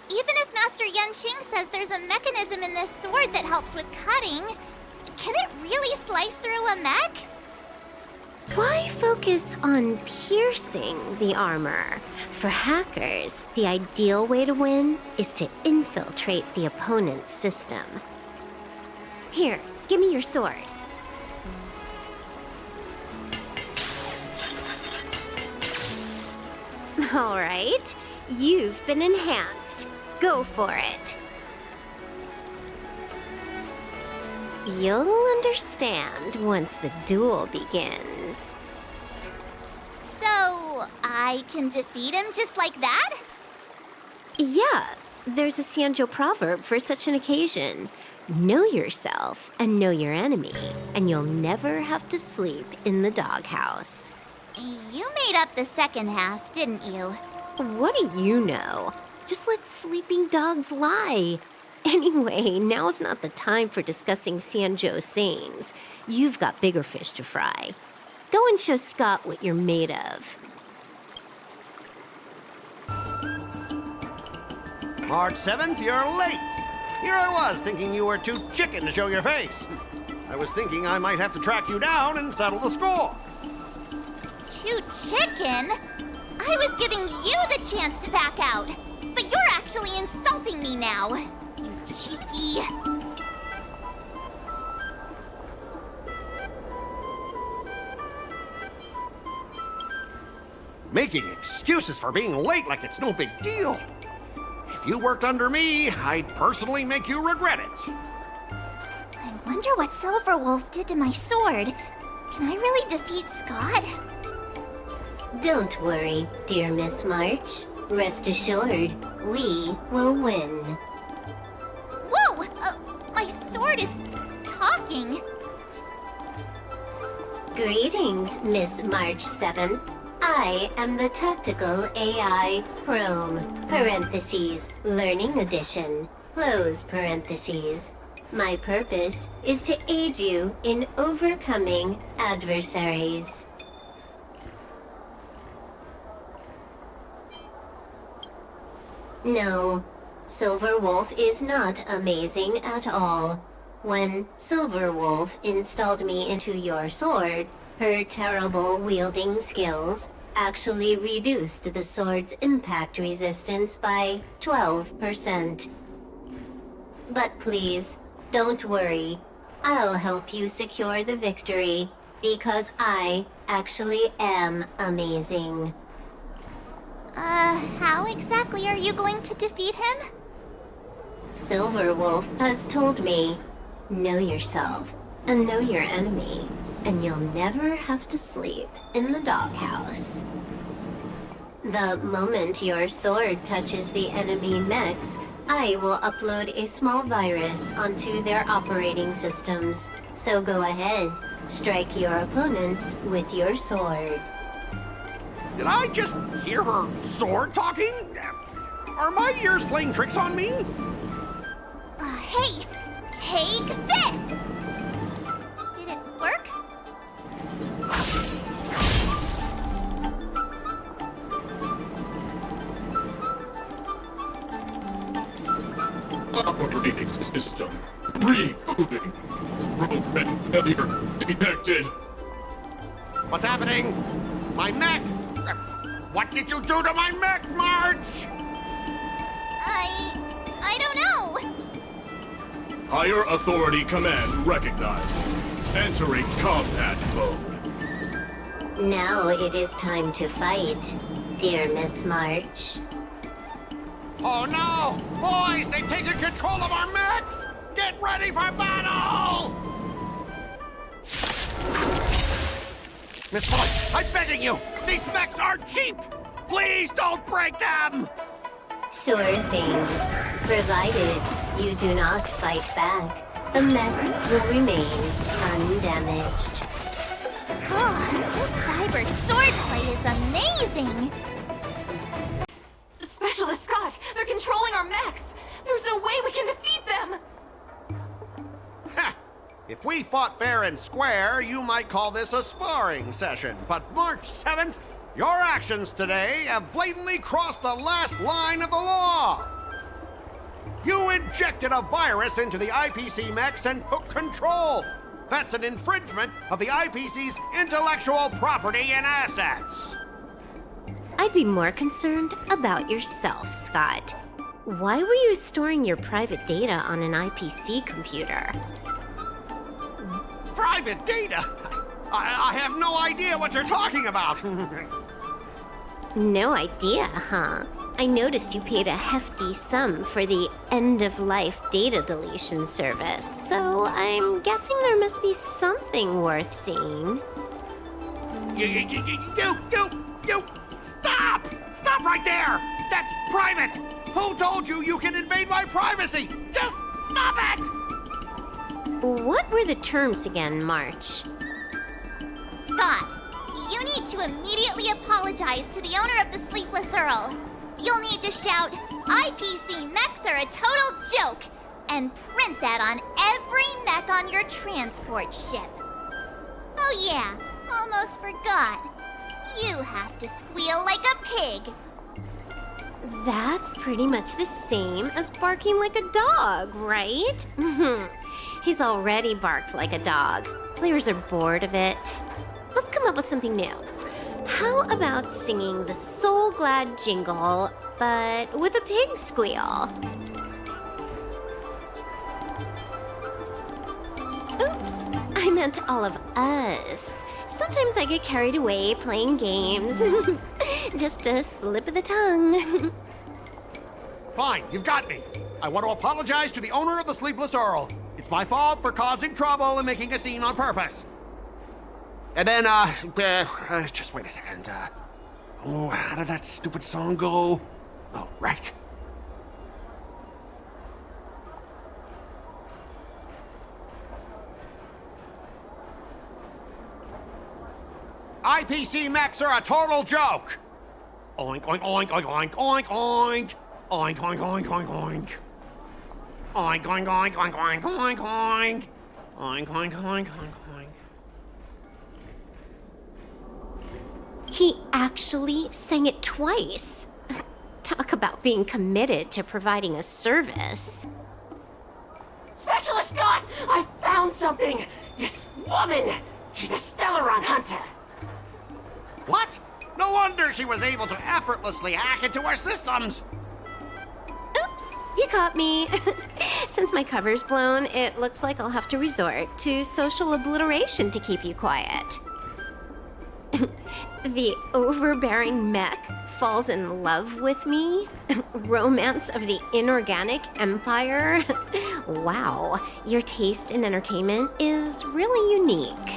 Even if Master Yanqing says there's a mechanism in this sword that helps with cutting, can it really slice through a mech? Why focus on piercing the armor? For hackers, the ideal way to win is to infiltrate the opponent's system. Here, give me your sword. All right, you've been enhanced. Go for it. You'll understand once the duel begins. So, I can defeat him just like that? Yeah, there's a Sanjo proverb for such an occasion. Know yourself and know your enemy, and you'll never have to sleep in the doghouse. You made up the second half, didn't you? What do you know? Just let sleeping dogs lie. Anyway, now's not the time for discussing Sanjo sayings. You've got bigger fish to fry. Go and show Scott what you're made of. March 7th, you're late. Here I was, thinking you were too chicken to show your face. I was thinking I might have to track you down and settle the score. Too chicken? I was giving you the chance to back out. But you're actually insulting me now. You cheeky... Making excuses for being late like it's no big deal. If you worked under me, I'd personally make you regret it. I wonder what Silverwolf did to my sword. Can I really defeat Scott? Don't worry, dear Miss March. Rest assured, we will win. Whoa! My sword is talking. Greetings, Miss March 7th. I am the Tactical AI Chrome, parentheses, Learning Edition, close parentheses. My purpose is to aid you in overcoming adversaries. No, Silverwolf is not amazing at all. When Silverwolf installed me into your sword, her terrible wielding skills actually reduced the sword's impact resistance by 12%. But please, don't worry. I'll help you secure the victory, because I actually am amazing. How exactly are you going to defeat him? Silverwolf has told me, know yourself and know your enemy, and you'll never have to sleep in the doghouse. The moment your sword touches the enemy mechs, I will upload a small virus onto their operating systems. So go ahead, strike your opponents with your sword. Did I just hear her sword talking? Are my ears playing tricks on me? Hey, take this! Did it work? Operating system rebooting. Program failure detected. What's happening? My mech! What did you do to my mech, March? I don't know. Higher authority command recognized. Entering combat mode. Now it is time to fight, dear Miss March. Oh no! Boys, they've taken control of our mechs! Get ready for battle! Miss Foy, I'm begging you! These mechs are cheap! Please don't break them! Sure thing. Provided you do not fight back, the mechs will remain undamaged. Oh, this cyber swordplay is amazing! Specialist Scott, they're controlling our mechs! There's no way we can defeat them! Ha! If we fought fair and square, you might call this a sparring session. But March 7th, your actions today have blatantly crossed the last line of the law! You injected a virus into the IPC mechs and took control! That's an infringement of the IPC's intellectual property and assets! I'd be more concerned about yourself, Scott. Why were you storing your private data on an IPC computer? Private data? I have no idea what you're talking about! No idea, huh? I noticed you paid a hefty sum for the end-of-life data deletion service, so I'm guessing there must be something worth seeing. You! Stop! Stop right there! That's private! Who told you you can invade my privacy? Just stop it! What were the terms again, March? Scott, you need to immediately apologize to the owner of the Sleepless Earl. You'll need to shout, IPC mechs are a total joke, and print that on every mech on your transport ship. Oh yeah, almost forgot. You have to squeal like a pig. That's pretty much the same as barking like a dog, right? He's already barked like a dog. Players are bored of it. Let's come up with something new. How about singing the Soul Glad jingle, but with a pig squeal? Oops, I meant all of us. Sometimes I get carried away playing games. Just a slip of the tongue. Fine, you've got me. I want to apologize to the owner of the Sleepless Earl. It's my fault for causing trouble and making a scene on purpose. And then, just wait a second. Oh, how did that stupid song go? Oh, right. IPC mechs are a total joke! Oink, oink, oink, oink, oink, oink, oink. Oink, oink, oink, oink, oink. Oink, oink, oink, oink, oink, oink, oink. Oink, oink, oink, oink, oink. He actually sang it twice. Talk about being committed to providing a service. Specialist Scott, I found something! This woman! She's a Stellaron hunter! What? No wonder she was able to effortlessly hack into our systems! Oops, you caught me. Since my cover's blown, it looks like I'll have to resort to social obliteration to keep you quiet. The overbearing mech falls in love with me? Romance of the inorganic empire? Wow, your taste in entertainment is really unique.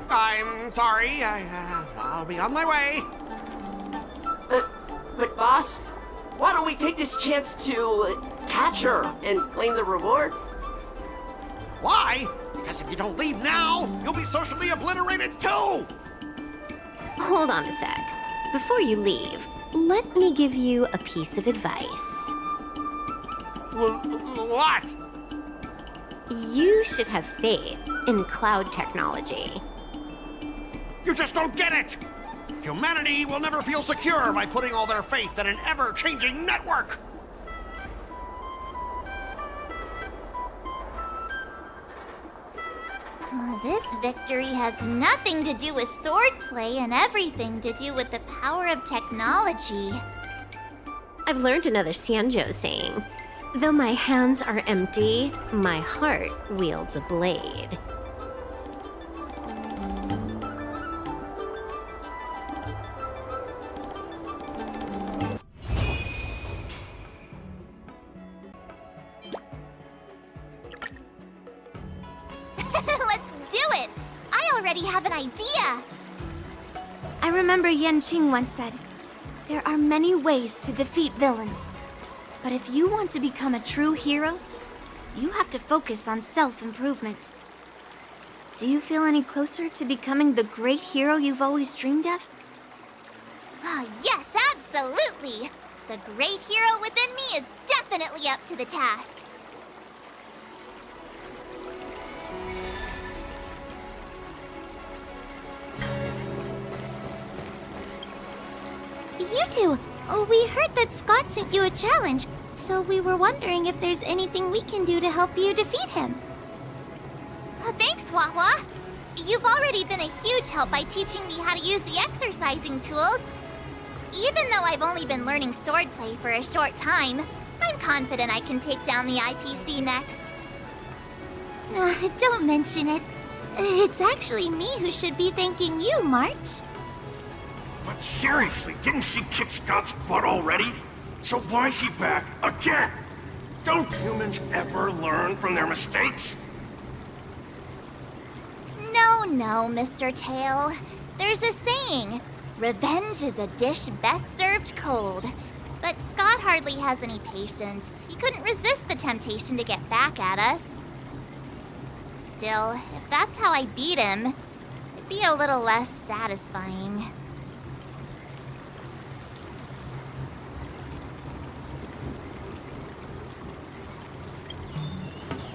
I'm sorry, I'll be on my way. But boss, why don't we take this chance to catch her and claim the reward? Why? Because if you don't leave now, you'll be socially obliterated too! Hold on a sec. Before you leave, let me give you a piece of advice. What? You should have faith in cloud technology. You just don't get it! Humanity will never feel secure by putting all their faith in an ever-changing network! This victory has nothing to do with swordplay and everything to do with the power of technology. I've learned another Sanjo saying. Though my hands are empty, my heart wields a blade. Let's do it! I already have an idea! I remember Yan Qing once said, there are many ways to defeat villains. But if you want to become a true hero, you have to focus on self-improvement. Do you feel any closer to becoming the great hero you've always dreamed of? Oh, yes, absolutely! The great hero within me is definitely up to the task. You two, we heard that Scott sent you a challenge, so we were wondering if there's anything we can do to help you defeat him. Thanks, Hua. You've already been a huge help by teaching me how to use the exercising tools. Even though I've only been learning swordplay for a short time, I'm confident I can take down the IPC next. Don't mention it. It's actually me who should be thanking you, March. But seriously, didn't she kick Scott's butt already? So why is she back again? Don't humans ever learn from their mistakes? No, Mr. Tail. There's a saying, revenge is a dish best served cold. But Scott hardly has any patience. He couldn't resist the temptation to get back at us. Still, if that's how I beat him, it'd be a little less satisfying.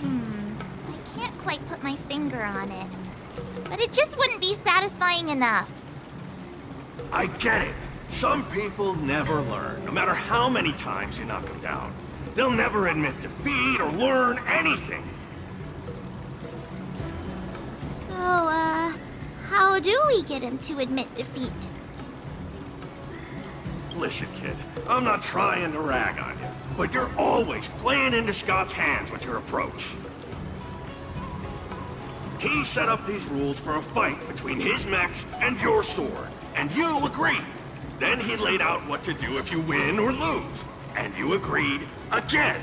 I can't quite put my finger on it. But it just wouldn't be satisfying enough. I get it. Some people never learn, no matter how many times you knock them down. They'll never admit defeat or learn anything. So, how do we get him to admit defeat? Listen, kid, I'm not trying to rag on you, but you're always playing into Scott's hands with your approach. He set up these rules for a fight between his mechs and your sword, and you agreed. Then he laid out what to do if you win or lose, and you agreed again.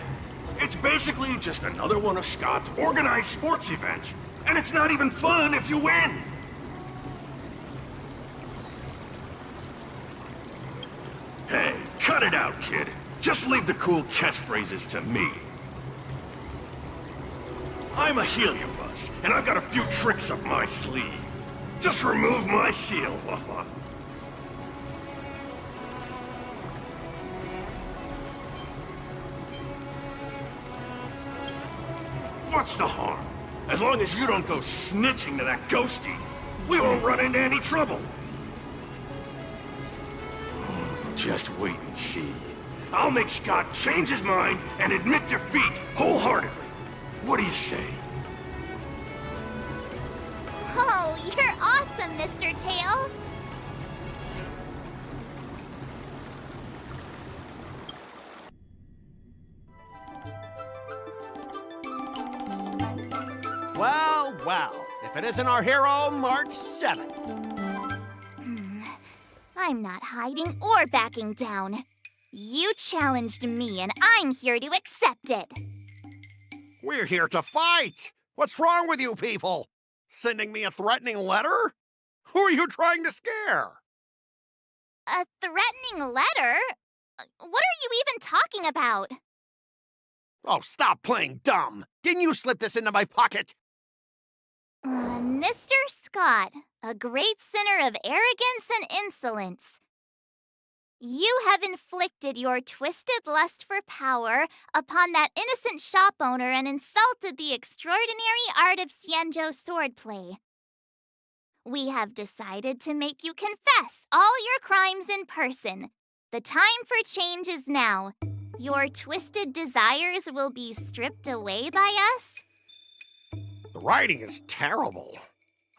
It's basically just another one of Scott's organized sports events, and it's not even fun if you win. Hey, cut it out, kid. Just leave the cool catchphrases to me. I'm a heliobus, and I've got a few tricks up my sleeve. Just remove my seal. What's the harm? As long as you don't go snitching to that ghosty, we won't run into any trouble. Just wait and see. I'll make Scott change his mind and admit defeat wholeheartedly. What do you say? Oh, you're awesome, Mr. Tail! Well, if it isn't our hero, March 7th. I'm not hiding or backing down. You challenged me, and I'm here to accept it. We're here to fight! What's wrong with you people? Sending me a threatening letter? Who are you trying to scare? A threatening letter? What are you even talking about? Oh, stop playing dumb! Didn't you slip this into my pocket? Mr. Scott, a great sinner of arrogance and insolence. You have inflicted your twisted lust for power upon that innocent shop owner and insulted the extraordinary art of Xianzhou swordplay. We have decided to make you confess all your crimes in person. The time for change is now. Your twisted desires will be stripped away by us. The writing is terrible.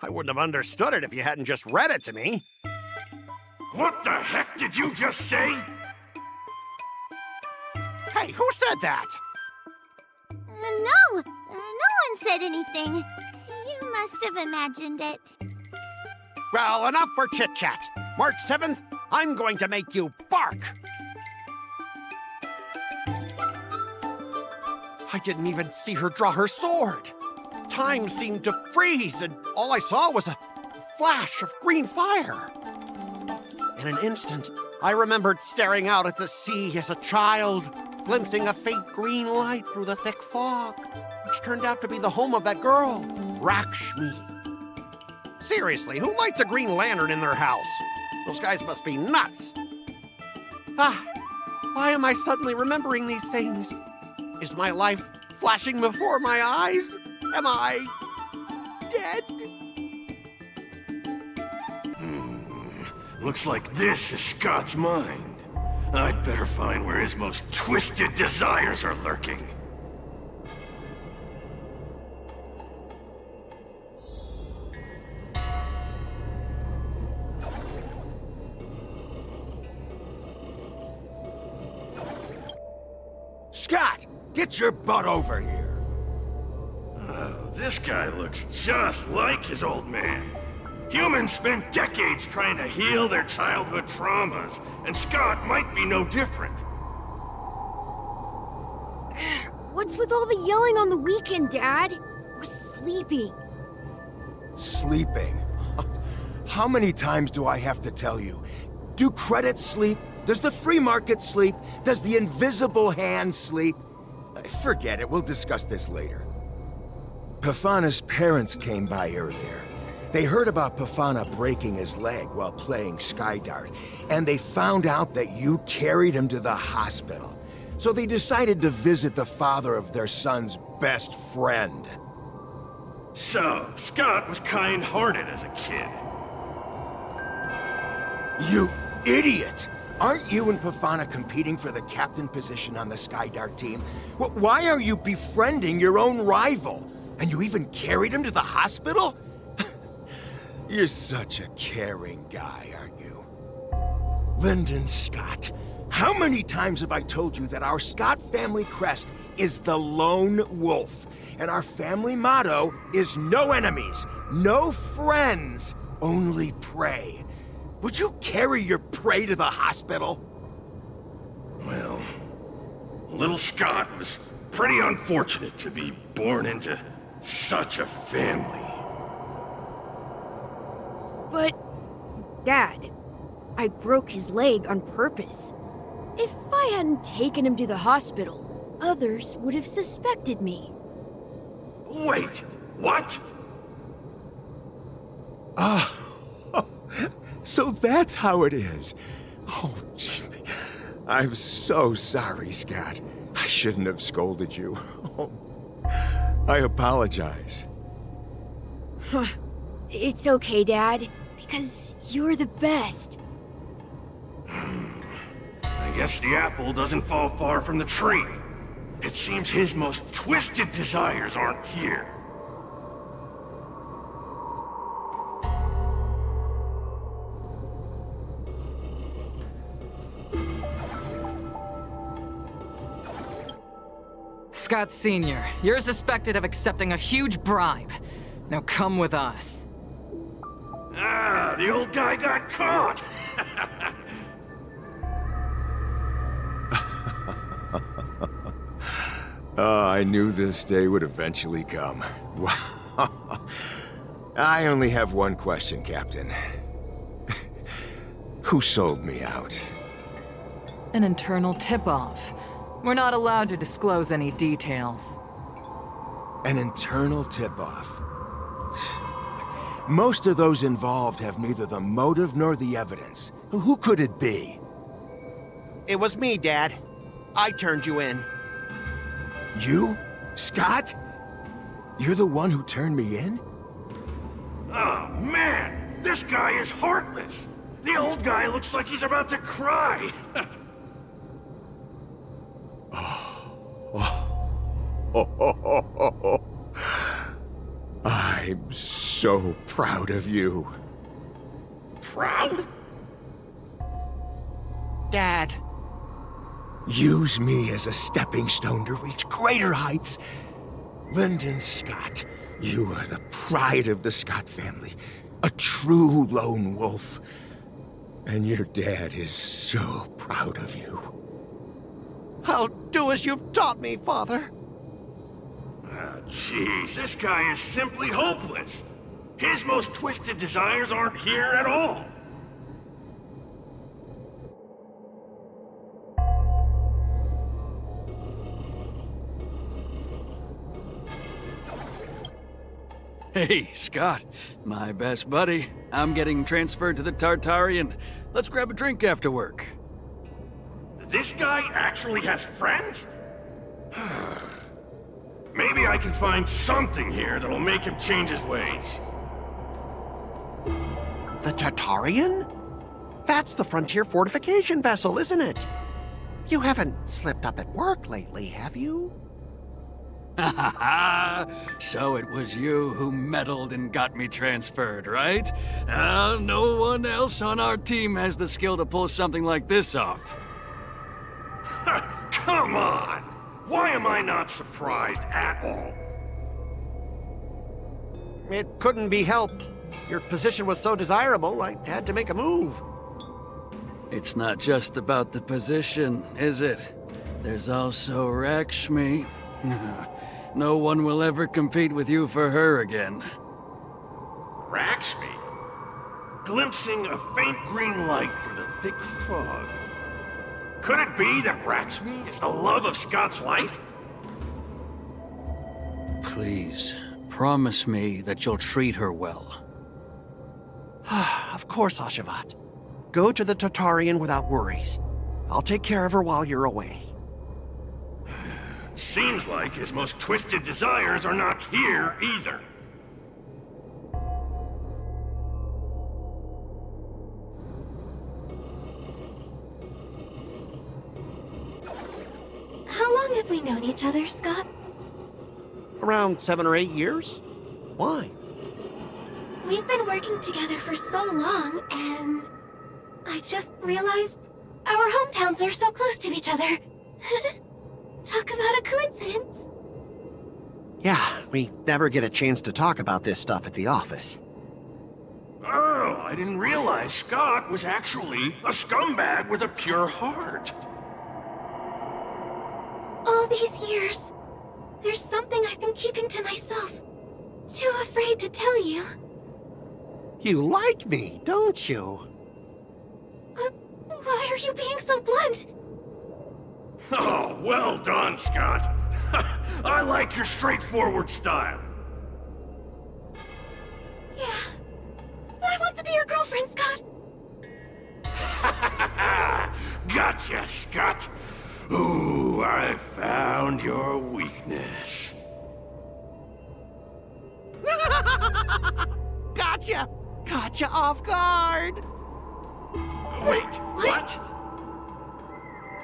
I wouldn't have understood it if you hadn't just read it to me. What the heck did you just say? Hey, who said that? No one said anything. You must have imagined it. Well, enough for chit-chat. March 7th, I'm going to make you bark. I didn't even see her draw her sword. time seemed to freeze, and all I saw was a flash of green fire. In an instant, I remembered staring out at the sea as a child, glimpsing a faint green light through the thick fog, which turned out to be the home of that girl, Rakshmi. Seriously, who lights a green lantern in their house? Those guys must be nuts. Why am I suddenly remembering these things? Is my life flashing before my eyes? Am I dead? Looks like this is Scott's mind. I'd better find where his most twisted desires are lurking. Scott, get your butt over here. Oh, this guy looks just like his old man. Humans spent decades trying to heal their childhood traumas, and Scott might be no different. What's with all the yelling on the weekend, Dad? We're sleeping. Sleeping? How many times do I have to tell you? Do credits sleep? Does the free market sleep? Does the invisible hand sleep? Forget it, we'll discuss this later. Pafana's parents came by earlier. They heard about Pafana breaking his leg while playing Skydart, and they found out that you carried him to the hospital. So they decided to visit the father of their son's best friend. So, Scott was kind-hearted as a kid. You idiot! Aren't you and Pafana competing for the captain position on the Skydart team? Why are you befriending your own rival? And you even carried him to the hospital? You're such a caring guy, aren't you? Lyndon Scott, how many times have I told you that our Scott family crest is the lone wolf, and our family motto is no enemies, no friends, only prey. Would you carry your prey to the hospital? Well, little Scott was pretty unfortunate to be born into such a family. But, Dad, I broke his leg on purpose. If I hadn't taken him to the hospital, others would have suspected me. Wait, what? So that's how it is. Oh, gee. I'm so sorry, Scott. I shouldn't have scolded you. Oh, I apologize. It's okay, Dad, because you're the best. I guess the apple doesn't fall far from the tree. It seems his most twisted desires aren't here. Scott Sr., you're suspected of accepting a huge bribe. Now come with us. Ah, the old guy got caught! I knew this day would eventually come. I only have one question, Captain. Who sold me out? An internal tip-off. We're not allowed to disclose any details. An internal tip-off. Most of those involved have neither the motive nor the evidence. Who could it be? It was me, Dad. I turned you in. You? Scott? You're the one who turned me in? Oh, man! This guy is heartless! The old guy looks like he's about to cry! I'm so proud of you. Proud? Dad. Use me as a stepping stone to reach greater heights. Lyndon Scott, you are the pride of the Scott family. A true lone wolf. And your dad is so proud of you. I'll do as you've taught me, Father. Jeez, this guy is simply hopeless. His most twisted desires aren't here at all. Hey, Scott, my best buddy. I'm getting transferred to the Tartarian. Let's grab a drink after work. This guy actually has friends? Maybe I can find something here that'll make him change his ways. The Tartarian? That's the frontier fortification vessel, isn't it? You haven't slipped up at work lately, have you? Ha ha ha! So it was you who meddled and got me transferred, right? No one else on our team has the skill to pull something like this off. Come on! Why am I not surprised at all? It couldn't be helped. Your position was so desirable, I had to make a move. It's not just about the position, is it? There's also Rakshmi. No one will ever compete with you for her again. Rakshmi? Glimpsing a faint green light through the thick fog. Could it be that Rakshmi is the love of Scott's life? Please, promise me that you'll treat her well. Of course, Ashavat. Go to the Tartarian without worries. I'll take care of her while you're away. Seems like his most twisted desires are not here either. How long have we known each other, Scott? Around 7 or 8 years? Why? We've been working together for so long, and I just realized our hometowns are so close to each other. Talk about a coincidence. Yeah, we never get a chance to talk about this stuff at the office. Oh, I didn't realize Scott was actually a scumbag with a pure heart. All these years, there's something I've been keeping to myself. Too afraid to tell you. You like me, don't you? Why are you being so blunt? Oh, well done, Scott. I like your straightforward style. Yeah. I want to be your girlfriend, Scott. Gotcha, Scott. Ooh, I found your weakness. Gotcha! Gotcha off guard! Wait, what?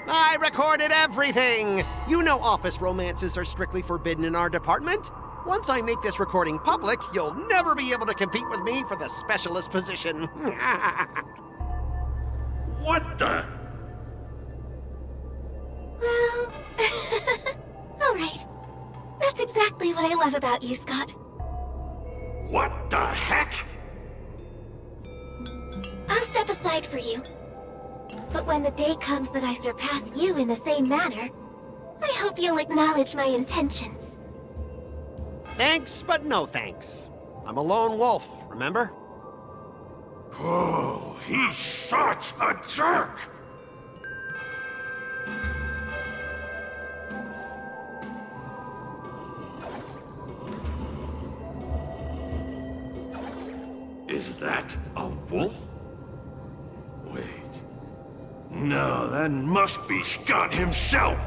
I recorded everything! You know office romances are strictly forbidden in our department. Once I make this recording public, you'll never be able to compete with me for the specialist position. What the? Well... Alright. That's exactly what I love about you, Scott. What the heck? I'll step aside for you. But when the day comes that I surpass you in the same manner, I hope you'll acknowledge my intentions. Thanks, but no thanks. I'm a lone wolf, remember? Oh, he's such a jerk! Is that a wolf? Wait. No, that must be Scott himself.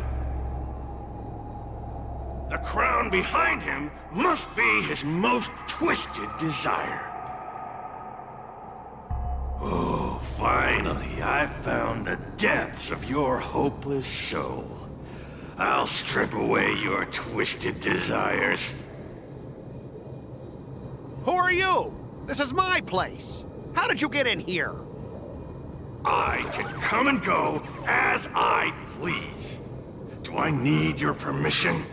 The crown behind him must be his most twisted desire. Oh, finally, I found the depths of your hopeless soul. I'll strip away your twisted desires. Who are you? This is my place. How did you get in here? I can come and go as I please. Do I need your permission?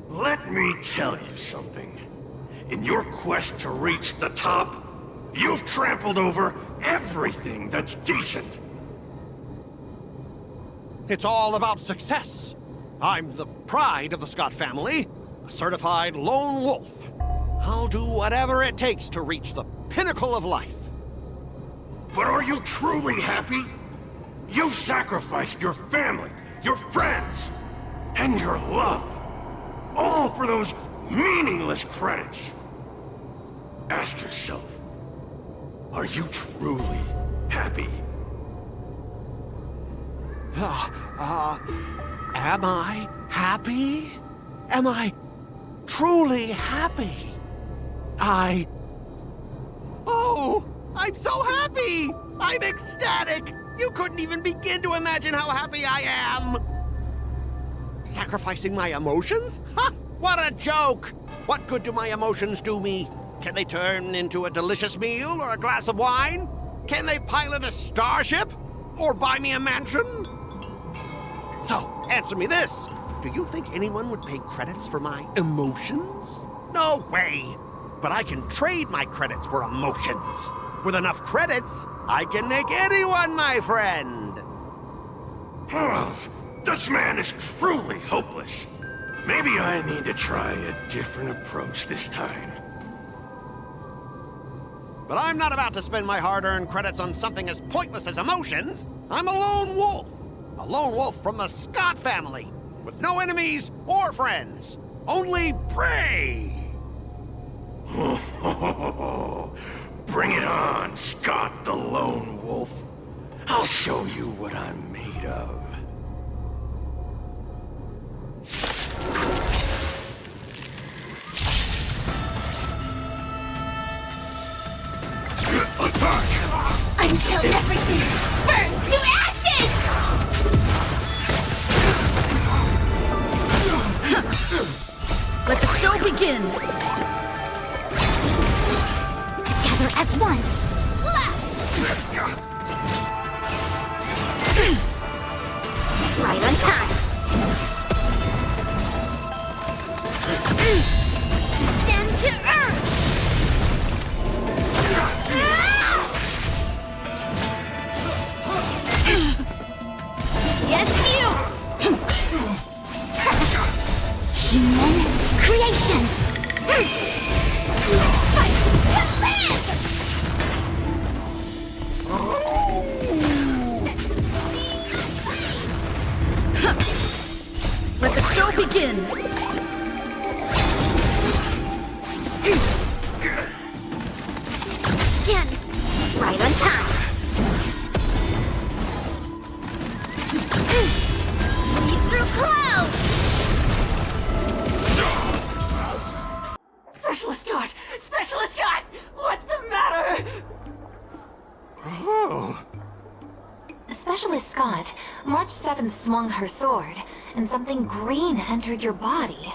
Let me tell you something. In your quest to reach the top, you've trampled over everything that's decent. It's all about success. I'm the pride of the Scott family, a certified lone wolf. I'll do whatever it takes to reach the pinnacle of life. But are you truly happy? You've sacrificed your family, your friends, and your love. All for those meaningless credits. Ask yourself, are you truly happy? Am I happy? Am I truly happy? Oh, I'm so happy! I'm ecstatic! You couldn't even begin to imagine how happy I am! Sacrificing my emotions? Ha! What a joke! What good do my emotions do me? Can they turn into a delicious meal or a glass of wine? Can they pilot a starship? Or buy me a mansion? So, answer me this. Do you think anyone would pay credits for my emotions? No way! But I can trade my credits for emotions. With enough credits, I can make anyone my friend. This man is truly hopeless. Maybe I need to try a different approach this time. But I'm not about to spend my hard-earned credits on something as pointless as emotions. I'm a lone wolf. A lone wolf from the Scott family, with no enemies or friends. Only prey! Bring it on, Scott the Lone Wolf. I'll show you what I'm made of. Attack! Until everything burns to ashes! Let the show begin! Together as one! Right on time! Descend to Earth! Yes, you! Human creations! Fight to live! Let the show begin! Again! Right on time! Lead through clouds! Specialist Scott! Specialist Scott! What's the matter? Oh. Specialist Scott, March 7th swung her sword, and something green entered your body.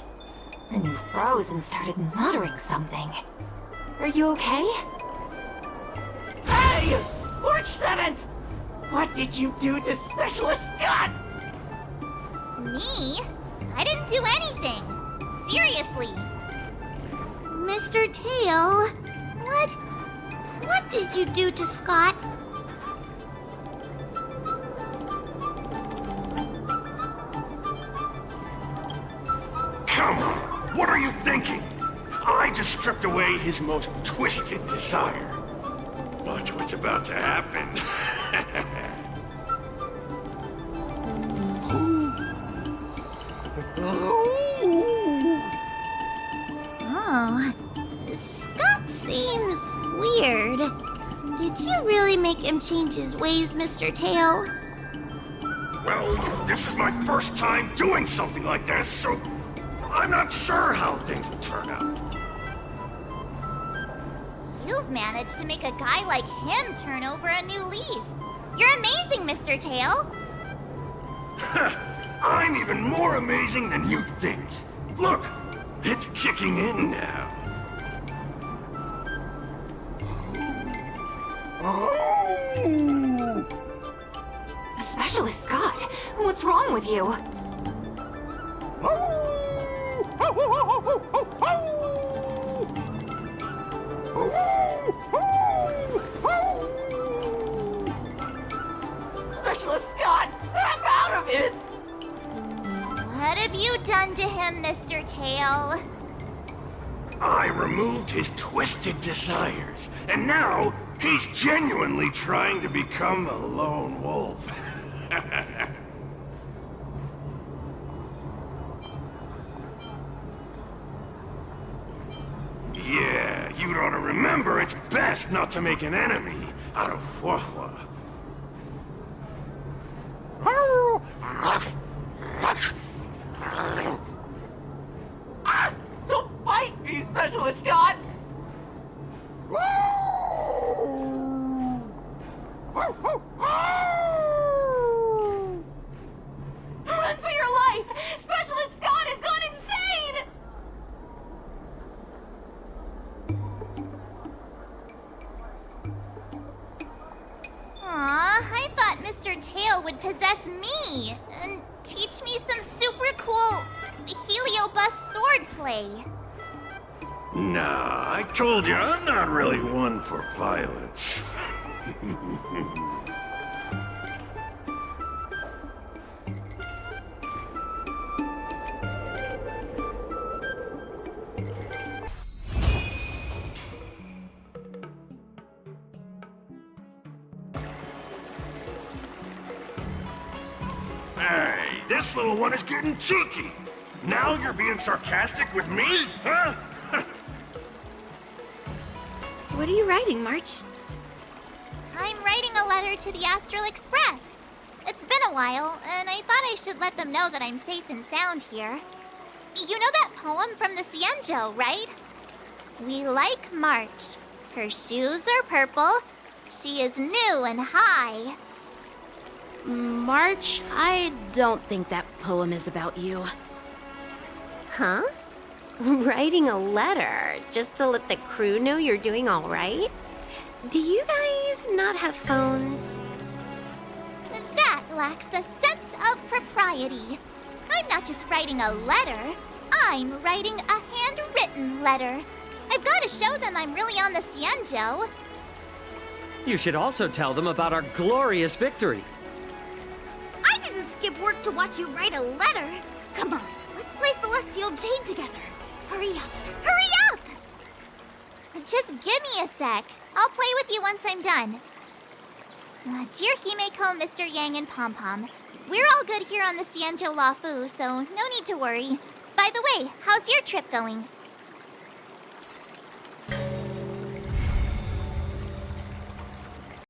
Then you froze and started muttering something. Are you okay? Hey! March 7th! What did you do to Specialist Scott? Me? I didn't do anything. Seriously. Mr. Tail, what did you do to Scott? Come on, what are you thinking? I just stripped away his most twisted desire. Watch what's about to happen. Oh, Scott seems weird. Did you really make him change his ways, Mr. Tail? Well, this is my first time doing something like this, so I'm not sure how things will turn out. You've managed to make a guy like him turn over a new leaf. You're amazing, Mr. Tail. I'm even more amazing than you think. Look, it's kicking in now. Specialist Scott, what's wrong with you? Specialist Scott, snap out of it! Let to him, Mr. Tail? I removed his twisted desires, and now he's genuinely trying to become the lone wolf. Yeah, you'd ought to remember it's best not to make an enemy out of houhou. Don't fight me, Specialist Scott! Run for your life! Specialist Scott has gone insane! Aw, I thought Mr. Tail would possess me and teach me some super cool heliobus swordplay. Nah, I told you, I'm not really one for violence. Hey, this little one is getting cheeky. Now you're being sarcastic with me, huh? What are you writing, March? I'm writing a letter to the Astral Express. It's been a while, and I thought I should let them know that I'm safe and sound here. You know that poem from the Xianzhou, right? We like March. Her shoes are purple. She is new and high. March, I don't think that poem is about you. Huh? Writing a letter just to let the crew know you're doing all right? Do you guys not have phones? That lacks a sense of propriety. I'm not just writing a letter. I'm writing a handwritten letter. I've got to show them I'm really on the Xianzhou. You should also tell them about our glorious victory. I didn't skip work to watch you write a letter. Come on, let's play Celestial Jade together. Hurry up! Hurry up! Just give me a sec. I'll play with you once I'm done. Dear Himeko, Mr. Yang, and Pom Pom, we're all good here on the Xianzhou Lafu, so no need to worry. By the way, how's your trip going?